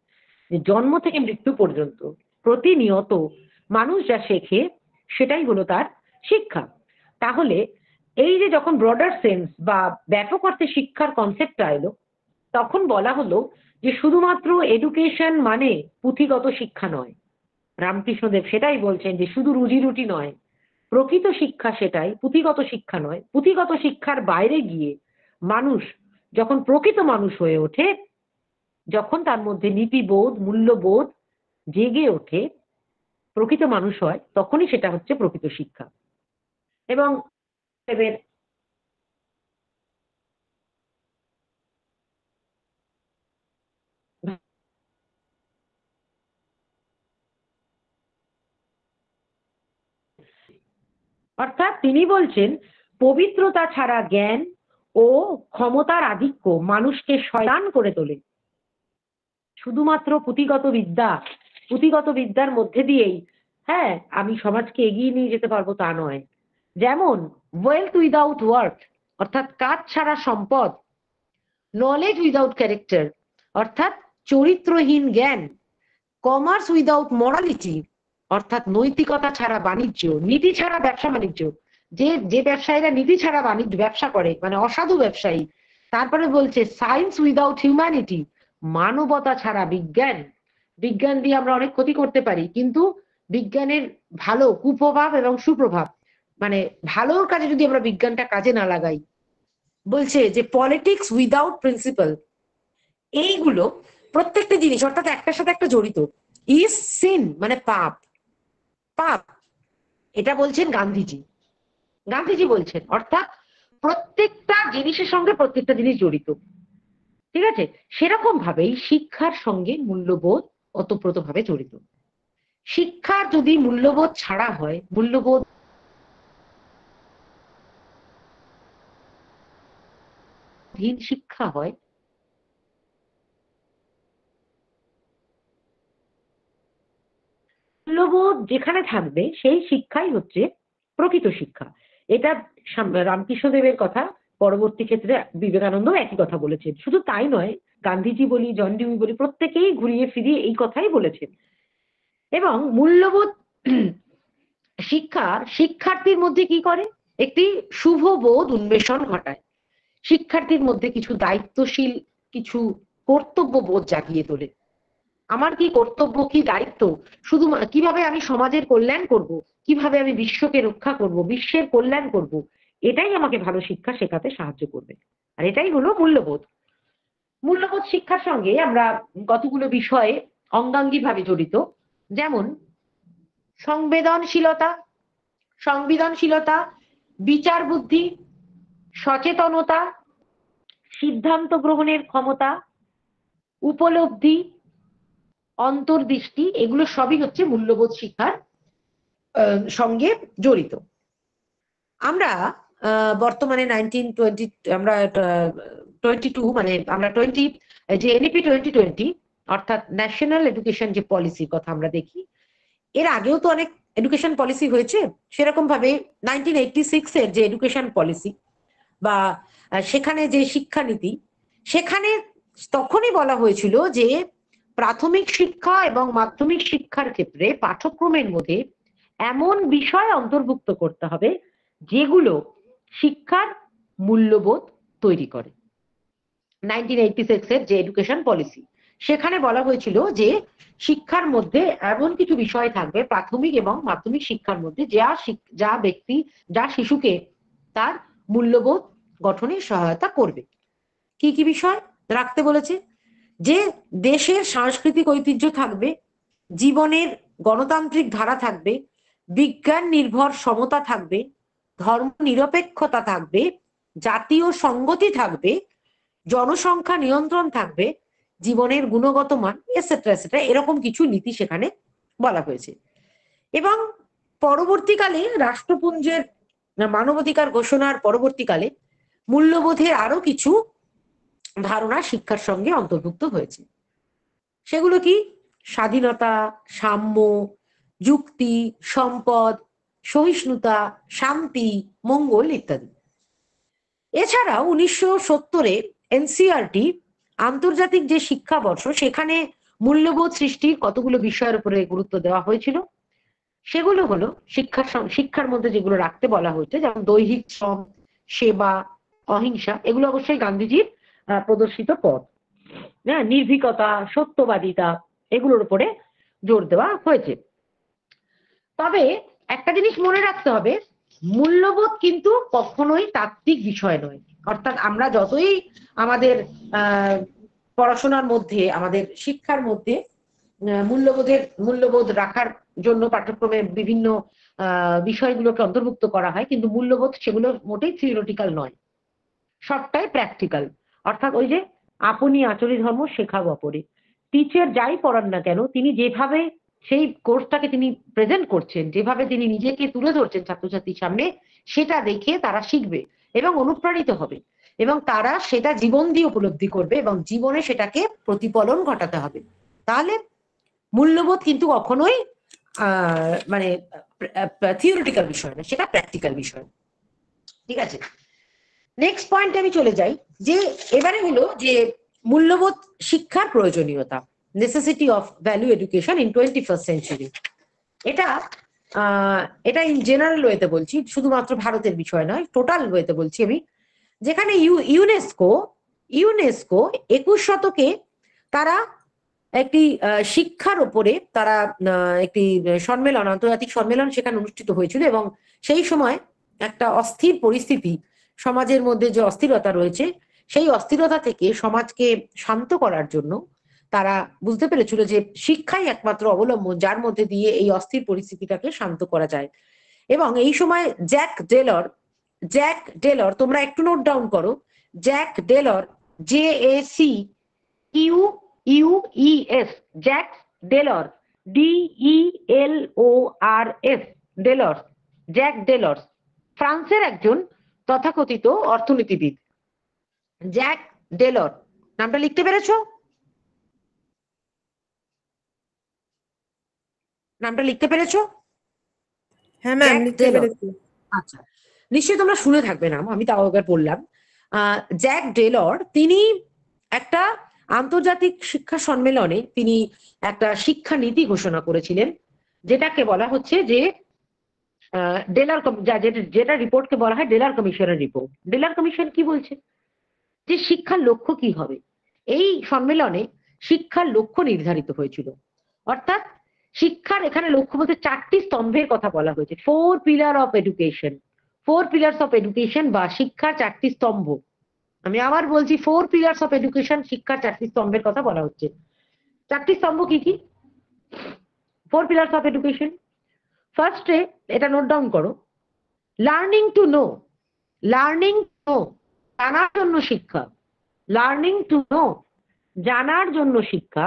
যে জন্ম থেকে মৃত্যু পর্যন্ত প্রতিনিয়ত মানুষ যা শেখে সেটাই হলো তার শিক্ষা। তাহলে এই যে যখন ব্রডার সেন্স বা ব্যাপক অর্থে শিক্ষার কনসেপ্টটা এলো, তখন বলা হলো যে শুধুমাত্র এডুকেশন মানে পুঁথিগত শিক্ষা নয়। রামকৃষ্ণদেব সেটাই বলছেন যে শুধু রুজি রুটি নয়, প্রকৃত শিক্ষা সেটাই, পুঁথিগত শিক্ষা নয়। পুঁথিগত শিক্ষার বাইরে গিয়ে মানুষ যখন প্রকৃত মানুষ হয়ে ওঠে, যখন তার মধ্যে নীতিবোধ, মূল্যবোধ জেগে ওঠে, প্রকৃত মানুষ হয়, তখনই সেটা হচ্ছে প্রকৃত শিক্ষা। এবং অর্থাৎ তিনি বলছেন, পবিত্রতা ছাড়া জ্ঞান ও ক্ষমতার আধিক্য মানুষকে শয়তান করে তোলে। শুধুমাত্র পুঁথিগত বিদ্যার মধ্যে দিয়েই হ্যাঁ আমি সমাজকে এগিয়ে নিয়ে যেতে পারবো তা নয়। যেমন ওয়েলথ উইদাউট ওয়ার্ক, অর্থাৎ কাজ ছাড়া সম্পদ, নলেজ উইদাউট ক্যারেক্টার, অর্থাৎ চরিত্রহীন জ্ঞান, কমার্স উইদাউট মরালিটি, অর্থাৎ নৈতিকতা ছাড়া বাণিজ্য, নীতি ছাড়া ব্যবসা বাণিজ্য। যে ব্যবসায়ীরা নীতি ছাড়া ব্যবসা করে, মানে অসাধু ব্যবসায়ী। তারপরে বলছে সায়েন্স উইদাউট হিউম্যানিটি, মানবতা ছাড়া বিজ্ঞান। বিজ্ঞান দিয়ে আমরা অনেক ক্ষতি করতে পারি, কিন্তু বিজ্ঞানের ভালো কুপ্রভাব এবং সুপ্রভাব, মানে ভালোর কাজে যদি আমরা বিজ্ঞানটা কাজে না লাগাই। বলছে যে পলিটিক্স উইদাউট প্রিন্সিপাল, এইগুলো প্রত্যেকটা জিনিস অর্থাৎ একটার সাথে একটা জড়িত। ইজ সিন মানে পাপ, পাপ, এটা বলছেন গান্ধীজি বলছেন। অর্থাৎ প্রত্যেকটা জিনিসের সঙ্গে প্রত্যেকটা জিনিস জড়িত। ঠিক আছে? সেরকম ভাবেই শিক্ষার সঙ্গে মূল্যবোধ ওতপ্রোতভাবে জড়িত। শিক্ষার যদি মূল্যবোধ ছাড়া হয়, মূল্যবোধহীন শিক্ষা হয়, মূল্যবোধ যেখানে থাকবে সেই শিক্ষাই হচ্ছে প্রকৃত শিক্ষা। এটা রামকৃষ্ণদেবের কথা, পরবর্তী ক্ষেত্রে বিবেকানন্দ একই কথা বলেছেন। শুধু তাই নয়, গান্ধীজি বলি, জন ডিউই বলি, প্রত্যেকেই ঘুরিয়ে ফিরিয়ে এই কথাই বলেছেন। এবং মূল্যবোধ শিক্ষার্থীর মধ্যে কি করে? একটি শুভ বোধ উন্মেষণ ঘটায়। শিক্ষার্থীর মধ্যে কিছু দায়িত্বশীল, কিছু কর্তব্য বোধ জাগিয়ে তোলে। আমার কি কর্তব্য, কি দায়িত্ব, শুধু কিভাবে আমি সমাজের কল্যাণ করব, কিভাবে আমি বিশ্বকে রক্ষা করব, বিশ্বের কল্যাণ করব, এটাই আমাকে ভালো শিক্ষা শেখাতে সাহায্য করবে। আর এটাই হলো মূল্যবোধ। মূল্যবোধ শিক্ষার সঙ্গে আমরা কতগুলো বিষয়ে অঙ্গাঙ্গিভাবে জড়িত, যেমন সংবেদনশীলতা। বিচার বুদ্ধি, সচেতনতা, সিদ্ধান্ত গ্রহণের ক্ষমতা, উপলব্ধি, অন্তর্দৃষ্টি, এগুলো সবই হচ্ছে মূল্যবোধ শিক্ষার সঙ্গে জড়িত। আমরা বর্তমানে 1920 আমরা 22 মানে আমরা 20 যে এনইপি 2020 অর্থাৎ ন্যাশনাল এডুকেশন যে পলিসির কথা আমরা দেখি, এর আগেও তো অনেক এডুকেশন পলিসি হয়েছে। সেরকম ভাবে 1986 এর যে এডুকেশন পলিসি বা সেখানে যে শিক্ষানীতি, সেখানে তখনই বলা হয়েছিল যে প্রাথমিক শিক্ষা এবং মাধ্যমিক শিক্ষার ক্ষেত্রে পাঠ্যক্রমের মধ্যে এমন বিষয় অন্তর্ভুক্ত করতে হবে যেগুলো শিক্ষার মূল্যবোধ তৈরি করে। 1986 এর যে এডুকেশন পলিসি, সেখানে বলা হয়েছিল যে শিক্ষার মধ্যে এমন কিছু বিষয় থাকবে প্রাথমিক এবং মাধ্যমিক শিক্ষার মধ্যে যা ব্যক্তি, যা শিশুকে তার মূল্যবোধ গঠনে সহায়তা করবে। কি কি বিষয় রাখতে বলেছে? যে দেশের সাংস্কৃতিক ঐতিহ্য থাকবে, জীবনের গণতান্ত্রিক ধারা থাকবে, বিজ্ঞান নির্ভর সমতা থাকবে, ধর্ম নিরপেক্ষতা থাকবে, জাতীয় সংগতি থাকবে, জনসংখ্যা নিয়ন্ত্রণ থাকবে, জীবনের গুণগত মান এটসেট্রা এটসেট্রা, এরকম কিছু নীতি সেখানে বলা হয়েছে। এবং পরবর্তীকালে রাষ্ট্রপুঞ্জের মানবাধিকার ঘোষণার পরবর্তীকালে মূল্যবোধের আরো কিছু ধারণা শিক্ষার সঙ্গে অন্তর্ভুক্ত হয়েছে। সেগুলো কি? স্বাধীনতা, সাম্য, যুক্তি, সম্পদ, সহিষ্ণুতা, শান্তি, মঙ্গল ইত্যাদি। এছাড়াও 1970-এ এনসিইআরটি আন্তর্জাতিক যে শিক্ষাবর্ষ, সেখানে মূল্যবোধ সৃষ্টির কতগুলো বিষয়ের উপরে গুরুত্ব দেওয়া হয়েছিল। সেগুলো হলো শিক্ষার মধ্যে যেগুলো রাখতে বলা হয়েছে, যেমন দৈহিক শ্রম, সেবা, অহিংসা, এগুলো অবশ্যই গান্ধীজির প্রদর্শিত পথ। হ্যাঁ, নির্ভীকতা, সত্যবাদিতা, এগুলোর উপরে জোর দেওয়া হয়েছে। তবে একটা জিনিস মনে রাখতে হবে, মূল্যবোধ কিন্তু কখনোই তাত্ত্বিক বিষয় নয়। অর্থাৎ আমরা যতই আমাদের পড়াশোনার মধ্যে, আমাদের শিক্ষার মধ্যে মূল্যবোধ রাখার জন্য পাঠ্যক্রমে বিভিন্ন বিষয়গুলোকে অন্তর্ভুক্ত করা হয়, কিন্তু মূল্যবোধ সেগুলো মোটেই থিওরিটিক্যাল নয়, সবটাই প্র্যাকটিক্যাল। অর্থাৎ ওই যে আপনি আচরি ধর্ম শেখাবো অপরে, টিচার যাই পড়ান না কেন, তিনি যেভাবে সেই কোর্সটাকে তিনি প্রেজেন্ট করছেন, যেভাবে তিনি নিজেকে তুলে ধরছেন ছাত্রছাত্রীর সামনে, সেটা দেখে তারা শিখবে এবং অনুপ্রাণিত হবে, এবং তারা সেটা জীবন দিয়ে উপলব্ধি করবে এবং জীবনে সেটাকে প্রতিফলন ঘটাতে হবে। তাহলে মূল্যবোধ কিন্তু কখনোই মানে থিওরিটিক্যাল বিষয় না, সেটা প্র্যাকটিক্যাল বিষয়। ঠিক আছে, নেক্সট পয়েন্টে আমি চলে যাই, যে এবারে হলো যে মূল্যবোধ শিক্ষার প্রয়োজনীয়তা, necessity of value education in 21st century. এটা ইন জেনারেল ওয়েতে বলছি, শুধুমাত্র ভারতের বিষয় নয়, টোটাল ওয়েতে বলছি আমি। যেখানে ইউনেস্কো 21 শতকে তারা একটি শিক্ষার উপরে তারা একটি সম্মেলন, আন্তর্জাতিক সম্মেলন সেখানে অনুষ্ঠিত হয়েছিল, এবং সেই সময় একটা অস্থির পরিস্থিতি, সমাজের মধ্যে যে অস্থিরতা রয়েছে, সেই অস্থিরতা থেকে সমাজকে শান্ত করার জন্য তারা বুঝতে পেরেছিল যে শিক্ষাই একমাত্র অবলম্বন, যার মধ্যে দিয়ে এই অস্থির পরিস্থিতিটাকে শান্ত করা যায়। এবং এই সময় জ্যাক ডেলর, তোমরা একটু নোট ডাউন করো, Jacques Delors, JACQUES, Jacques Delors, DELORS, Delors, Jacques Delors, ফ্রান্সের একজন তথাকথিত অর্থনীতিবিদ। জ্যাক ডেলর, নামটা লিখতে পেরেছো? নামটা লিখতে পেরেছো?
হ্যাঁ ম্যাম, লিখতে পেরেছি।
আচ্ছা, নিশ্চয়ই তোমরা শুনে থাকবে নাম, আমি তাও একবার বললাম। জ্যাক ডেলর, তিনি একটা আন্তর্জাতিক শিক্ষা সম্মেলনে তিনি একটা শিক্ষা নীতি ঘোষণা করেছিলেন, যেটাকে বলা হচ্ছে যে ডেলার, যেটা রিপোর্টকে বলা হয় ডেলার কমিশনের রিপোর্ট। ডেলার কমিশন কি বলছে? যে শিক্ষার লক্ষ্য কি হবে। এই সম্মেলনে শিক্ষার লক্ষ্য নির্ধারিত হয়েছিল। অর্থাৎ শিক্ষার এখানে লক্ষ্য বলতে 4টি স্তম্ভের কথা বলা হয়েছে, 4 pillar of education, 4 pillars of education বা শিক্ষার 4টি স্তম্ভ। আমি আবার বলছি, 4 পিলার্স অফ এডুকেশন, শিক্ষার 4টি স্তম্ভের কথা বলা হচ্ছে। 4টি স্তম্ভ কি কি? 4 পিলার্স অফ এডুকেশন। ফার্স্টে এটা নোট ডাউন করো, learning to know, learning know, জানার জন্য শিক্ষা, লার্নিং টু নো, জানার জন্য শিক্ষা।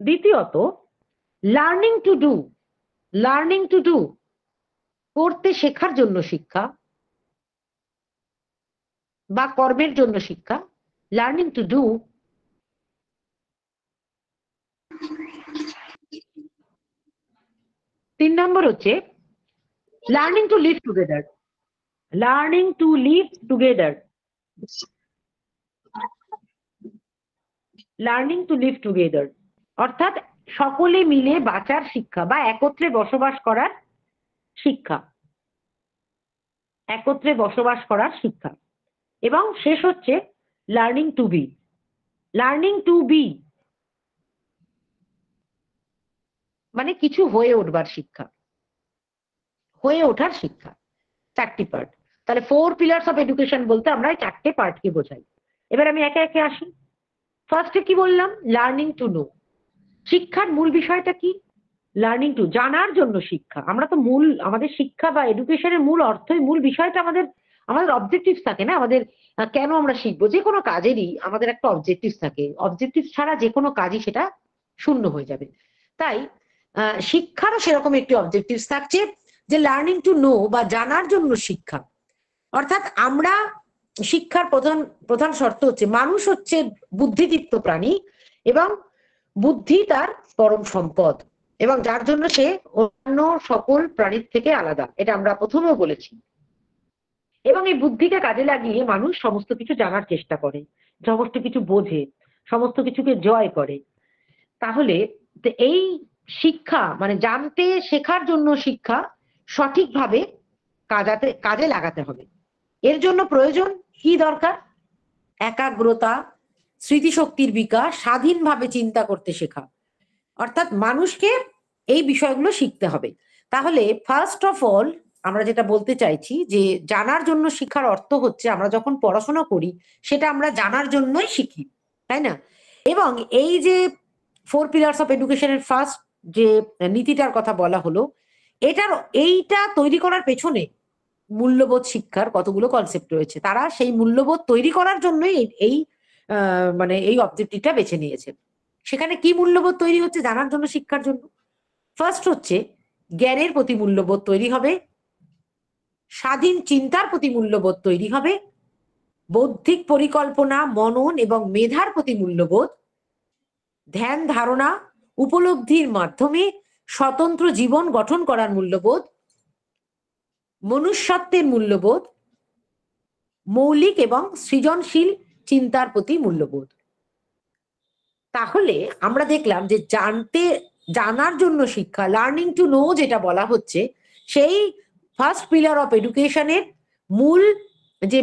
দ্বিতীয়ত learning to do, learning to do, করতে শেখার জন্য শিক্ষা বা কর্মের জন্য শিক্ষা, লার্নিং টু ডু। 3 নম্বর হচ্ছে learning to live together, learning to live together, learning to live together, অর্থাৎ সকলে মিলে বাঁচার শিক্ষা বা একত্রে বসবাস করার শিক্ষা, একত্রে বসবাস করার শিক্ষা। এবং শেষ হচ্ছে learning to be, learning to be মানে কিছু হয়ে উঠবার শিক্ষা, হয়ে ওঠার শিক্ষা। 4টি পার্ট। তাহলে 4 পিলার্স অফ এডুকেশন বলতে আমরা এই 4টে পার্টকে বোঝাই। এবার আমি একে একে আসি। ফার্স্টে কি বললাম? Learning to no. শিক্ষার মূল বিষয়টা কি? লার্নিং টু, জানার জন্য শিক্ষা। আমরা তো মূল, আমাদের শিক্ষা বা এডুকেশনের মূল অর্থই, মূল বিষয়টা আমাদের অবজেক্টিভ থাকে না, আমাদের কেন আমরা শিখবো। যে কোনো কাজেরই আমাদের একটা অবজেক্টিভ থাকে, অবজেক্টিভ ছাড়া যে কোনো কাজই সেটা শূন্য হয়ে যাবে। তাই শিক্ষারও সেরকম একটি অবজেক্টিভ থাকছে যে লার্নিং টু নো বা জানার জন্য শিক্ষা। অর্থাৎ আমরা শিক্ষার প্রধান প্রধান শর্ত হচ্ছে মানুষ হচ্ছে বুদ্ধিদীপ্ত প্রাণী এবং বুদ্ধি তার পরম সম্পদ, এবং যার জন্য সে অন্য সকল প্রাণীর থেকে আলাদা, এটা আমরা প্রথমেও বলেছি। এবং এই বুদ্ধিকে কাজে লাগিয়ে মানুষ সমস্ত কিছু জানার চেষ্টা করে, সমস্ত কিছু বোঝে, সমস্ত কিছুকে জয় করে। তাহলে এই শিক্ষা মানে জানতে শেখার জন্য শিক্ষা সঠিকভাবে কাজে লাগাতে হবে। এর জন্য প্রয়োজন কি দরকার? একাগ্রতা, স্মৃতিশক্তির বিকাশ, স্বাধীনভাবে চিন্তা করতে শেখা। অর্থাৎ মানুষকে এই বিষয়গুলো শিখতে হবে। তাহলে ফার্স্ট অফ অল আমরা যেটা বলতে চাইছি যে জানার জন্য শিক্ষার অর্থ হচ্ছে আমরা যখন পড়াশোনা করি সেটা আমরা জানার জন্যই শিখি, তাই না? এবং এই যে 4 পিলার্স অফ এডুকেশনের ফার্স্ট যে নীতিটার কথা বলা হলো, এইটা তৈরি করার পেছনে মূল্যবোধ শিক্ষার কতগুলো কনসেপ্ট রয়েছে। তারা সেই মূল্যবোধ তৈরি করার জন্যই এই মানে এই অবজেক্টিভটা বেছে নিয়েছে। সেখানে কি মূল্যবোধ তৈরি হচ্ছে জানার জন্য শিক্ষার জন্য? ফার্স্ট হচ্ছে জ্ঞানের প্রতি মূল্যবোধ তৈরি হবে, স্বাধীন চিন্তার প্রতি মূল্যবোধ তৈরি হবে, বৌদ্ধিক পরিকল্পনা, মনন এবং মেধার প্রতি মূল্যবোধ, ধ্যান ধারণা উপলব্ধির মাধ্যমে স্বতন্ত্র জীবন গঠন করার মূল্যবোধ, মনুষ্যত্বের মূল্যবোধ, মৌলিক এবং সৃজনশীল চিন্তার প্রতি মূল্যবোধ। তাহলে আমরা দেখলাম যে জানার জন্য শিক্ষা, লার্নিং টু নো যেটা বলা হচ্ছে, সেই ফার্স্ট পিলার অফ এডুকেশনের মূল যে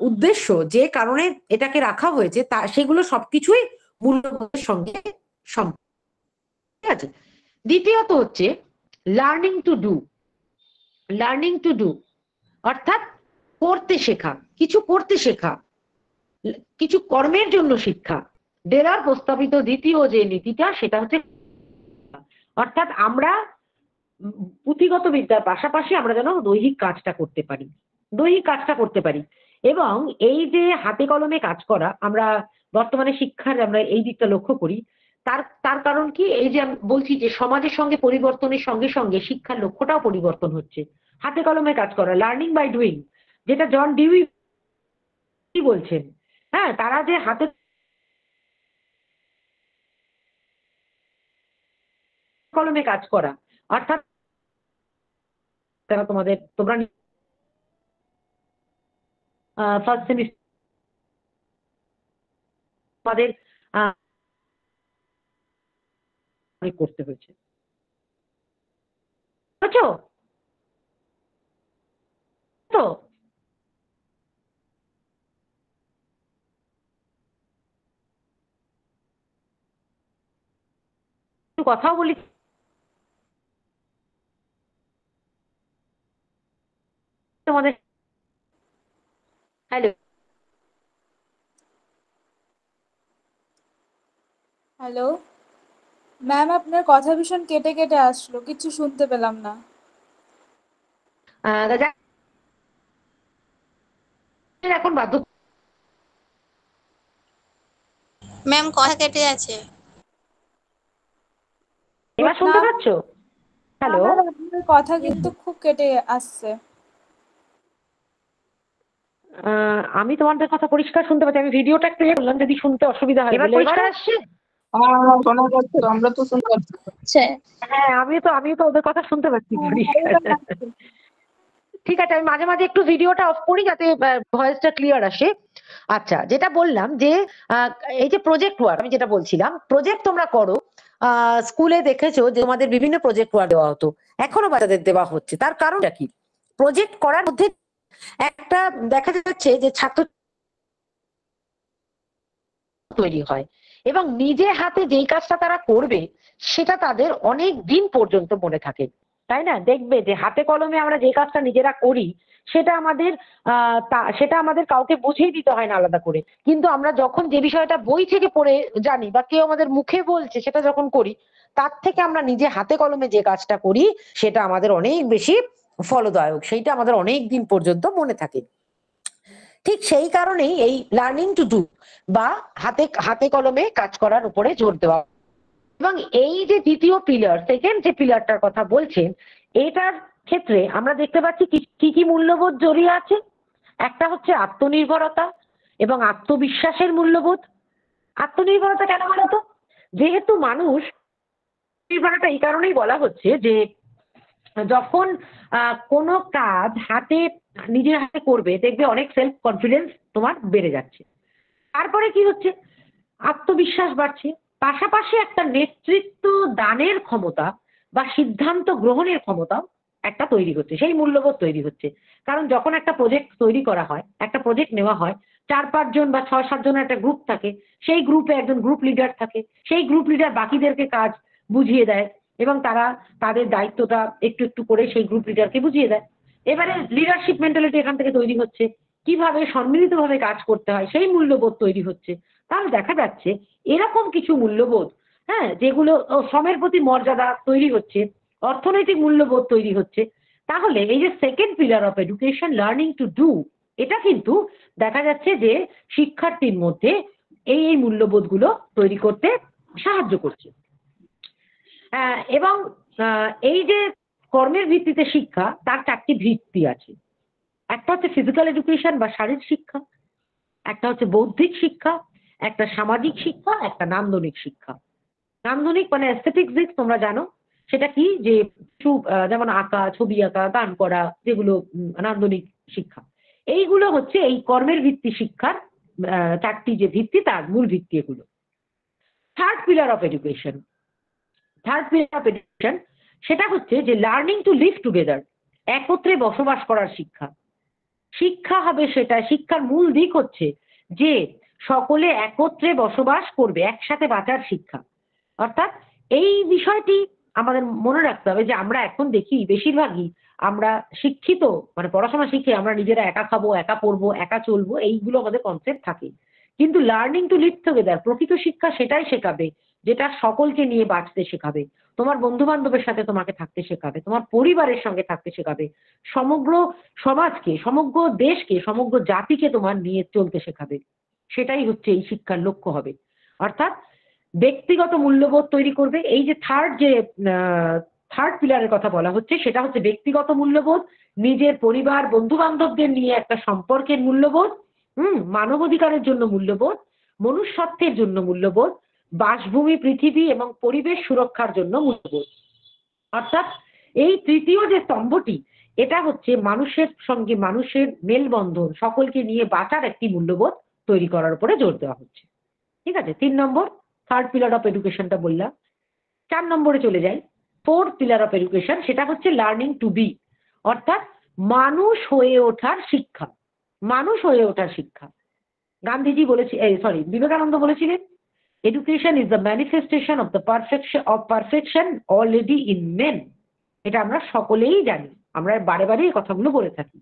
উদ্দেশ্য, যে কারণে এটাকে রাখা হয়েছে, তা সেগুলো সবকিছুই মূল্যবোধের সঙ্গে সম্পর্ক। ঠিক আছে। দ্বিতীয়ত হচ্ছে learning to do, learning to do অর্থাৎ করতে শেখা, কিছু করতে শেখা, কিছু কর্মের জন্য শিক্ষা। ডেরার প্রস্তাবিত দ্বিতীয় যে নীতিটা সেটা হচ্ছে, অর্থাৎ আমরা পুঁথিগত বিদ্যার পাশাপাশি আমরা যেন দৈহিক কাজটা করতে পারি, দৈহিক কাজটা করতে পারি। এবং এই যে হাতে কলমে কাজ করা, আমরা বর্তমানে শিক্ষার আমরা এই দিকটা লক্ষ্য করি। তার কারণ কি? এই যে আমি বলছি যে সমাজের সঙ্গে পরিবর্তনের সঙ্গে সঙ্গে শিক্ষার লক্ষ্যটাও পরিবর্তন হচ্ছে। হাতে কলমে কাজ করা, লার্নিং বাই ডুইং, যেটা জন ডিউই বলছেন। হ্যাঁ, তারা যে হাতে কলমে কাজ করা, অর্থাৎ তোমরা ফার্স্ট সেমিস্টার আমাদের করতে হয়েছে, বুঝছো তো? কথাও বলি তোমাদের। হ্যালো,
হ্যালো, ম্যাম আপনার কথা ভীষণ কেটে কেটে আসলো, কিছু শুনতে পেলাম না।
দাদা এখন বাধ্য।
ম্যাম কথা কেটে যাচ্ছে।
এবার
না
শুনতে পাচ্ছ? হ্যালো,
ম্যাম আপনার কথা কিন্তু খুব কেটে আসছে।
আমি তোমাদের কথা পরিষ্কার শুনতে পাচ্ছি। আমি ভিডিওটা প্লে করলাম, যদি শুনতে অসুবিধা হয় এবার পরিষ্কার আসছে?
শোনা যাচ্ছে, আমরা তো শুনতে পাচ্ছি।
হ্যাঁ, আমিও তো ওদের কথা শুনতে পাচ্ছি পরিষ্কার। ঠিক আছে, আমি মাঝে মাঝে একটু ভিডিওটা অফ করি যাতে ভয়েসটা ক্লিয়ার আসে। আচ্ছা, যেটা বললাম যে এই যে প্রজেক্ট ওয়ার্ক, আমি যেটা বলছিলাম প্রজেক্ট তোমরা করো, স্কুলে দেখেছো যে তোমাদের বিভিন্ন প্রজেক্ট ওয়ার্ক দেওয়া হতো, এখনো বাচ্চাদের দেওয়া হচ্ছে। তার কারণটা কি? প্রজেক্ট করার মধ্যে একটা দেখা যাচ্ছে যে ছাত্র তৈরি হয় এবং নিজে হাতে যেই কাজটা তারা করবে সেটা তাদের অনেক দিন পর্যন্ত মনে থাকে, তাই না? দেখবে যে হাতে কলমে আমরা যে কাজটা নিজেরা করি সেটা আমাদের কাউকে বুঝিয়ে দিতে হয় না আলাদা করে, কিন্তু আমরা যখন যে বিষয়টা বই থেকে পড়ে জানি বা কেউ আমাদের মুখে বলছে সেটা যখন করি, তার থেকে আমরা নিজে হাতে কলমে যে কাজটা করি সেটা আমাদের অনেক বেশি ফলদায়ক, সেইটা আমাদের অনেক দিন পর্যন্ত মনে থাকে। ঠিক সেই কারণেই এই লার্নিং টু ডু বা হাতে হাতে কলমে কাজ করার উপরে জোর দেওয়া। এবং এই যে দ্বিতীয় পিলার, সেকেন্ড যে পিলারটার কথা বলছেন, এটার ক্ষেত্রে আমরা দেখতে পাচ্ছি কি কি মূল্যবোধ জড়িয়ে আছে। একটা হচ্ছে আত্মনির্ভরতা এবং আত্মবিশ্বাসের মূল্যবোধ। আত্মনির্ভরতা কেন বলতো? যেহেতু মানুষ, নির্ভরতা এই কারণেই বলা হচ্ছে যে যখন কোনো কাজ নিজের হাতে করবে দেখবে অনেক সেলফ কনফিডেন্স তোমার বেড়ে যাচ্ছে। তারপরে কি হচ্ছে? আত্মবিশ্বাস বাড়ছে, পাশাপাশি একটা নেতৃত্ব দানের ক্ষমতা বা সিদ্ধান্ত গ্রহণের ক্ষমতা একটা তৈরি হচ্ছে, সেই মূল্যবোধ তৈরি হচ্ছে। কারণ যখন একটা প্রজেক্ট তৈরি করা হয়, একটা প্রজেক্ট নেওয়া হয়, 4-5 জন বা 6-7 জনের একটা গ্রুপ থাকে, সেই গ্রুপে একজন গ্রুপ লিডার থাকে, সেই গ্রুপ লিডার বাকিদেরকে কাজ বুঝিয়ে দেয় এবং তারা তাদের দায়িত্বটা একটু একটু করে সেই গ্রুপ লিডারকে বুঝিয়ে দেয়। এবারে লিডারশিপ মেন্টালিটি এখান থেকে তৈরি হচ্ছে, কিভাবে সম্মিলিতভাবে কাজ করতে হয় সেই মূল্যবোধ তৈরি হচ্ছে। তাহলে দেখা যাচ্ছে এরকম কিছু মূল্যবোধ, হ্যাঁ, যেগুলো শ্রমের প্রতি মর্যাদা তৈরি হচ্ছে, অর্থনৈতিক মূল্যবোধ তৈরি হচ্ছে। তাহলে এই যে second pillar of education, learning to do, এটা কিন্তু দেখা যাচ্ছে যে শিক্ষার্থীর মধ্যে এই মূল্যবোধগুলো তৈরি করতে সাহায্য করছে। এবং এই যে কর্মের ভিত্তিতে শিক্ষা, তার 4টি ভিত্তি আছে। একটা হচ্ছে ফিজিক্যাল এডুকেশন বা শারীরিক শিক্ষা, একটা হচ্ছে বৌদ্ধিক শিক্ষা, একটা সামাজিক শিক্ষা, একটা নান্দনিক শিক্ষা। নান্দনিক মানে অ্যাস্থেটিক্স দিক তোমরা জানো, সেটা কি যে যেমন আঁকা, ছবি আঁকা, গান করা, যেগুলো নান্দনিক শিক্ষা। এইগুলো হচ্ছে এই কর্মের ভিত্তি শিক্ষার 4টি যে ভিত্তি, তার মূল ভিত্তি এগুলো। থার্ড পিলার অফ এডুকেশন, সেটা হচ্ছে যে লার্নিং টু লিভ টুগেদার, একত্রে বসবাস করার শিক্ষা। শিক্ষা হবে সেটা, শিক্ষার মূল দিক হচ্ছে যে সকলে একত্রে বসবাস করবে, একসাথে বাঁচার শিক্ষা। অর্থাৎ এই বিষয়টি আমাদের মনে রাখতে হবে যে আমরা এখন দেখি বেশিরভাগই আমরা শিক্ষিত, মানে পড়াশোনা শিখে আমরা নিজেরা একা খাবো, একা পড়বো, একা চলবো, এইগুলো আমাদের কনসেপ্ট থাকে। কিন্তু লার্নিং টু লিভ টুগেদার, প্রকৃত শিক্ষা সেটাই শেখাবে যেটা সকলকে নিয়ে বাঁচতে শেখাবে, তোমার বন্ধু বান্ধবের সাথে তোমাকে থাকতে শেখাবে, তোমার পরিবারের সঙ্গে থাকতে শেখাবে, সমগ্র সমাজকে, সমগ্র দেশকে, সমগ্র জাতিকে তোমার নিয়ে চলতে শেখাবে। সেটাই হচ্ছে এই শিক্ষার লক্ষ্য হবে। অর্থাৎ ব্যক্তিগত মূল্যবোধ তৈরি করবে। এই যে থার্ড পিলারের কথা বলা হচ্ছে, সেটা হচ্ছে ব্যক্তিগত মূল্যবোধ, নিজের পরিবার, বন্ধু বান্ধবদের নিয়ে একটা সম্পর্কের মূল্যবোধ, মানবাধিকারের জন্য মূল্যবোধ, মনুষ্যত্বের জন্য মূল্যবোধ, বাসভূমি, পৃথিবী এবং পরিবেশ সুরক্ষার জন্য মূল্যবোধ। অর্থাৎ এই তৃতীয় যে স্তম্ভটি, এটা হচ্ছে মানুষের সঙ্গে মানুষের মেলবন্ধন, সকলকে নিয়ে বাঁচার একটি মূল্যবোধ তৈরি করার উপরে জোর দেওয়া হচ্ছে। ঠিক আছে, 3 নম্বর থার্ড পিলার অফ এডুকেশনটা বললাম। 4 নম্বরে চলে যাই, ফোর্থ পিলার অফ এডুকেশন, সেটা হচ্ছে লার্নিং টু বি, অর্থাৎ মানুষ হয়ে ওঠার শিক্ষা। মানুষ হয়ে ওঠার শিক্ষা। গান্ধীজি বিবেকানন্দ বলেছিলেন, education is the manifestation of the perfection already in men. এটা আমরা সকলেই জানি, আমরা বারে বারে এই কথাগুলো বলে থাকি।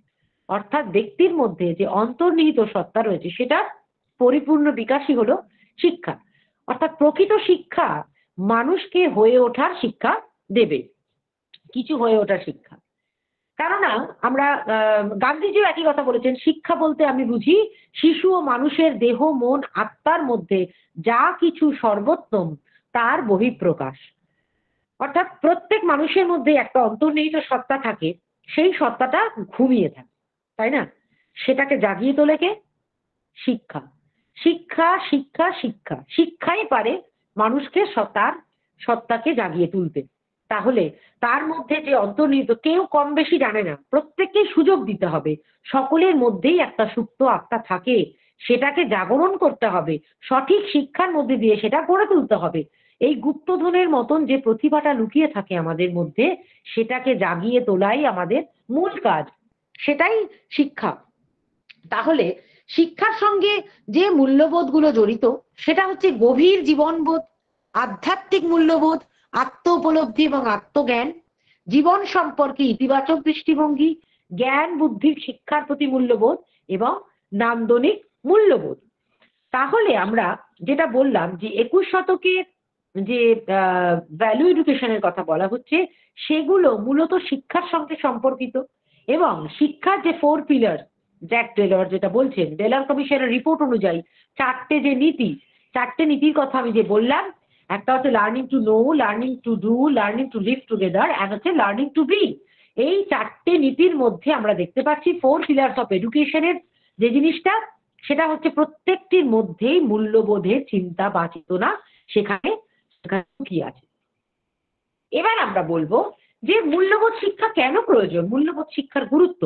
অর্থাৎ ব্যক্তির মধ্যে যে অন্তর্নিহিত সত্তা রয়েছে সেটা পরিপূর্ণ বিকাশই হলো শিক্ষা। অর্থাৎ প্রকৃত শিক্ষা মানুষকে হয়ে ওঠার শিক্ষা দেবে, কিছু হয়ে ওঠার শিক্ষা। কেননা আমরা গান্ধীজিও একই কথা বলেছেন, শিক্ষা বলতে আমি বুঝি শিশু ও মানুষের দেহ মন আত্মার মধ্যে যা কিছু সর্বোত্তম তার বহিঃপ্রকাশ। অর্থাৎ প্রত্যেক মানুষের মধ্যে একটা অন্তর্নিহিত সত্তা থাকে, সেই সত্তাটা ঘুমিয়ে থাকে, তাই না? সেটাকে জাগিয়ে তোলে কে? শিক্ষা। শিক্ষা শিক্ষা শিক্ষা, শিক্ষাই পারে মানুষকে তার সত্তাকে জাগিয়ে তুলতে। তাহলে তার মধ্যে যে অন্তর্নিহিত, কেউ কম বেশি জানে না, প্রত্যেককেই সুযোগ দিতে হবে। সকলের মধ্যেই একটা সুপ্ত আত্মা থাকে, সেটাকে জাগরণ করতে হবে, সঠিক শিক্ষার মধ্যে দিয়ে সেটা গড়ে তুলতে হবে। এই গুপ্তধনের মতন যে প্রতিভাটা লুকিয়ে থাকে আমাদের মধ্যে, সেটাকে জাগিয়ে তোলাই আমাদের মূল কাজ, সেটাই শিক্ষা। তাহলে শিক্ষার সঙ্গে যে মূল্যবোধগুলো জড়িত, সেটা হচ্ছে গভীর জীবনবোধ, আধ্যাত্মিক মূল্যবোধ, আত্ম উপলব্ধি এবং আত্মজ্ঞান, জীবন সম্পর্কে ইতিবাচক দৃষ্টিভঙ্গি, জ্ঞান বুদ্ধির শিক্ষার প্রতি মূল্যবোধ এবং নান্দনিক মূল্যবোধ। তাহলে আমরা যেটা বললাম যে 21 শতকের যে ভ্যালু এডুকেশনের কথা বলা হচ্ছে, সেগুলো মূলত শিক্ষার সঙ্গে সম্পর্কিত। এবং শিক্ষার যে 4 পিলার, জ্যাক টেলর যেটা বলছেন, টেলর কমিশনের রিপোর্ট অনুযায়ী চারটে নীতির কথা আমি যে বললাম, একটা হচ্ছে learning to know, learning to do, learning to live together, আর হচ্ছে লার্নিং টু বি। এই চারটে নীতির মধ্যে আমরা দেখতে পাচ্ছি 4 পিলার্স অফ এডুকেশনের যে জিনিসটা, সেটা হচ্ছে প্রত্যেকটির মধ্যেই মূল্যবোধের চিন্তা বা চেতনা সেখানে কি আছে। এবার আমরা বলবো যে মূল্যবোধ শিক্ষা কেন প্রয়োজন, মূল্যবোধ শিক্ষার গুরুত্ব,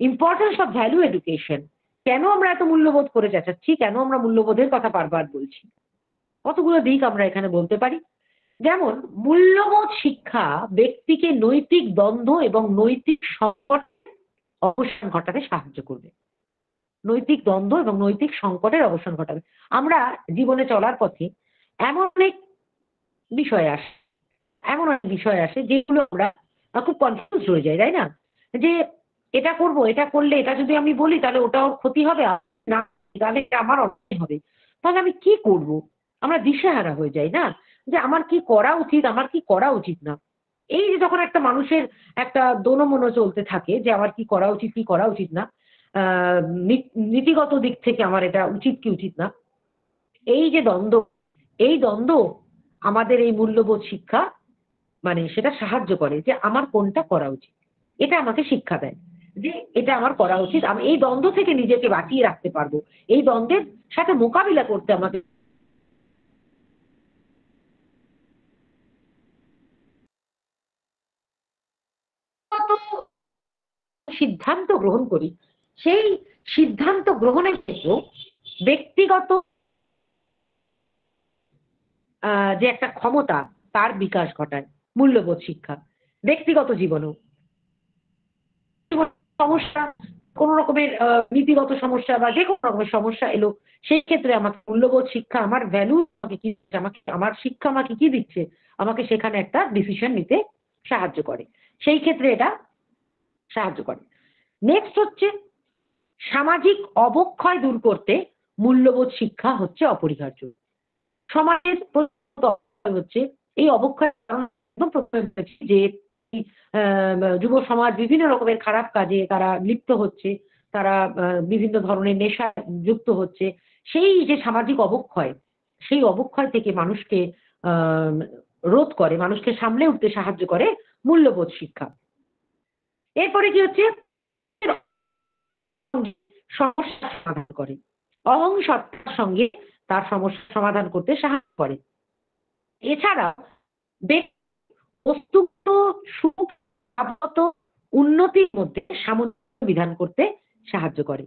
ইম্পর্টেন্স অফ ভ্যালু এডুকেশন। কেন আমরা এত মূল্যবোধ করে যাচ্ছি, কেন আমরা মূল্যবোধের কথা বারবার বলছি, কতগুলো দিক আমরা এখানে বলতে পারি। যেমন মূল্যবোধ শিক্ষা ব্যক্তিকে নৈতিক দ্বন্দ্ব এবং নৈতিক সংকট অবসান ঘটাতে সাহায্য করবে। নৈতিক দ্বন্দ্ব এবং নৈতিক সংকটের অবসান ঘটাবে। আমরা জীবনে চলার পথে এমন অনেক বিষয় আসে যেগুলো আমরা খুব কনফিউজ হয়ে যাই, তাই না? যে এটা করব, এটা করলে, এটা যদি আমি বলি তাহলে ওটা ওর ক্ষতি হবে, না তাহলে এটা আমার অন্যায় হবে, তাহলে আমি কি করব? আমরা দিশেহারা হয়ে যাই না, যে আমার কি করা উচিত, আমার কি করা উচিত না। এই যে যখন একটা মানুষের একটা দোনমনো চলতে থাকে যে আমার কি করা উচিত, কি করা উচিত না, নীতিগত দিক থেকে আমার এটা উচিত কি উচিত না, এই যে দ্বন্দ্ব, এই দ্বন্দ্ব আমাদের এই মূল্যবোধ শিক্ষা মানে সেটা সাহায্য করে যে আমার কোনটা করা উচিত, এটা আমাকে শিক্ষা দেয় যে এটা আমার করা উচিত। আমি এই দ্বন্দ্ব থেকে নিজেকে বাঁচিয়ে রাখতে পারবো, এই দ্বন্দ্বের সাথে মোকাবিলা করতে আমাকে সিদ্ধান্ত গ্রহণ করি, সেই সিদ্ধান্ত গ্রহণের ক্ষেত্রে ব্যক্তিগত যে একটা ক্ষমতা, তার বিকাশ ঘটায় মূল্যবোধ শিক্ষা। ব্যক্তিগত জীবনেও সমস্যা, কোন রকমের নীতিগত সমস্যা বা যে কোনো রকমের সমস্যা এলো, সেই ক্ষেত্রে আমাকে মূল্যবোধ শিক্ষা, আমার ভ্যালু আমাকে কি, আমার শিক্ষা আমাকে কি দিচ্ছে, আমাকে সেখানে একটা ডিসিশন নিতে সাহায্য করে, সেই ক্ষেত্রে এটা সাহায্য করে। নেক্সট হচ্ছে সামাজিক অবক্ষয় দূর করতে মূল্যবোধ শিক্ষা হচ্ছে অপরিহার্য। সমাজের হচ্ছে এই অবক্ষয়, একদম প্রথমে বলেছি যে যুব সমাজ বিভিন্ন রকমের খারাপ কাজে তারা লিপ্ত হচ্ছে, তারা বিভিন্ন ধরনের নেশা যুক্ত হচ্ছে। সেই যে সামাজিক অবক্ষয়, সেই অবক্ষয় থেকে মানুষকে রোধ করে, মানুষকে সামলে উঠতে সাহায্য করে মূল্যবোধ শিক্ষা। এরপরে কি হচ্ছে, সমস্যা সমাধান করে, অহংসত্তার সঙ্গে তার সমস্যা সমাধান করতে সাহায্য করে। এছাড়া বস্তুগত সুখ উন্নতির মধ্যে সামঞ্জস্য বিধান করতে সাহায্য করে।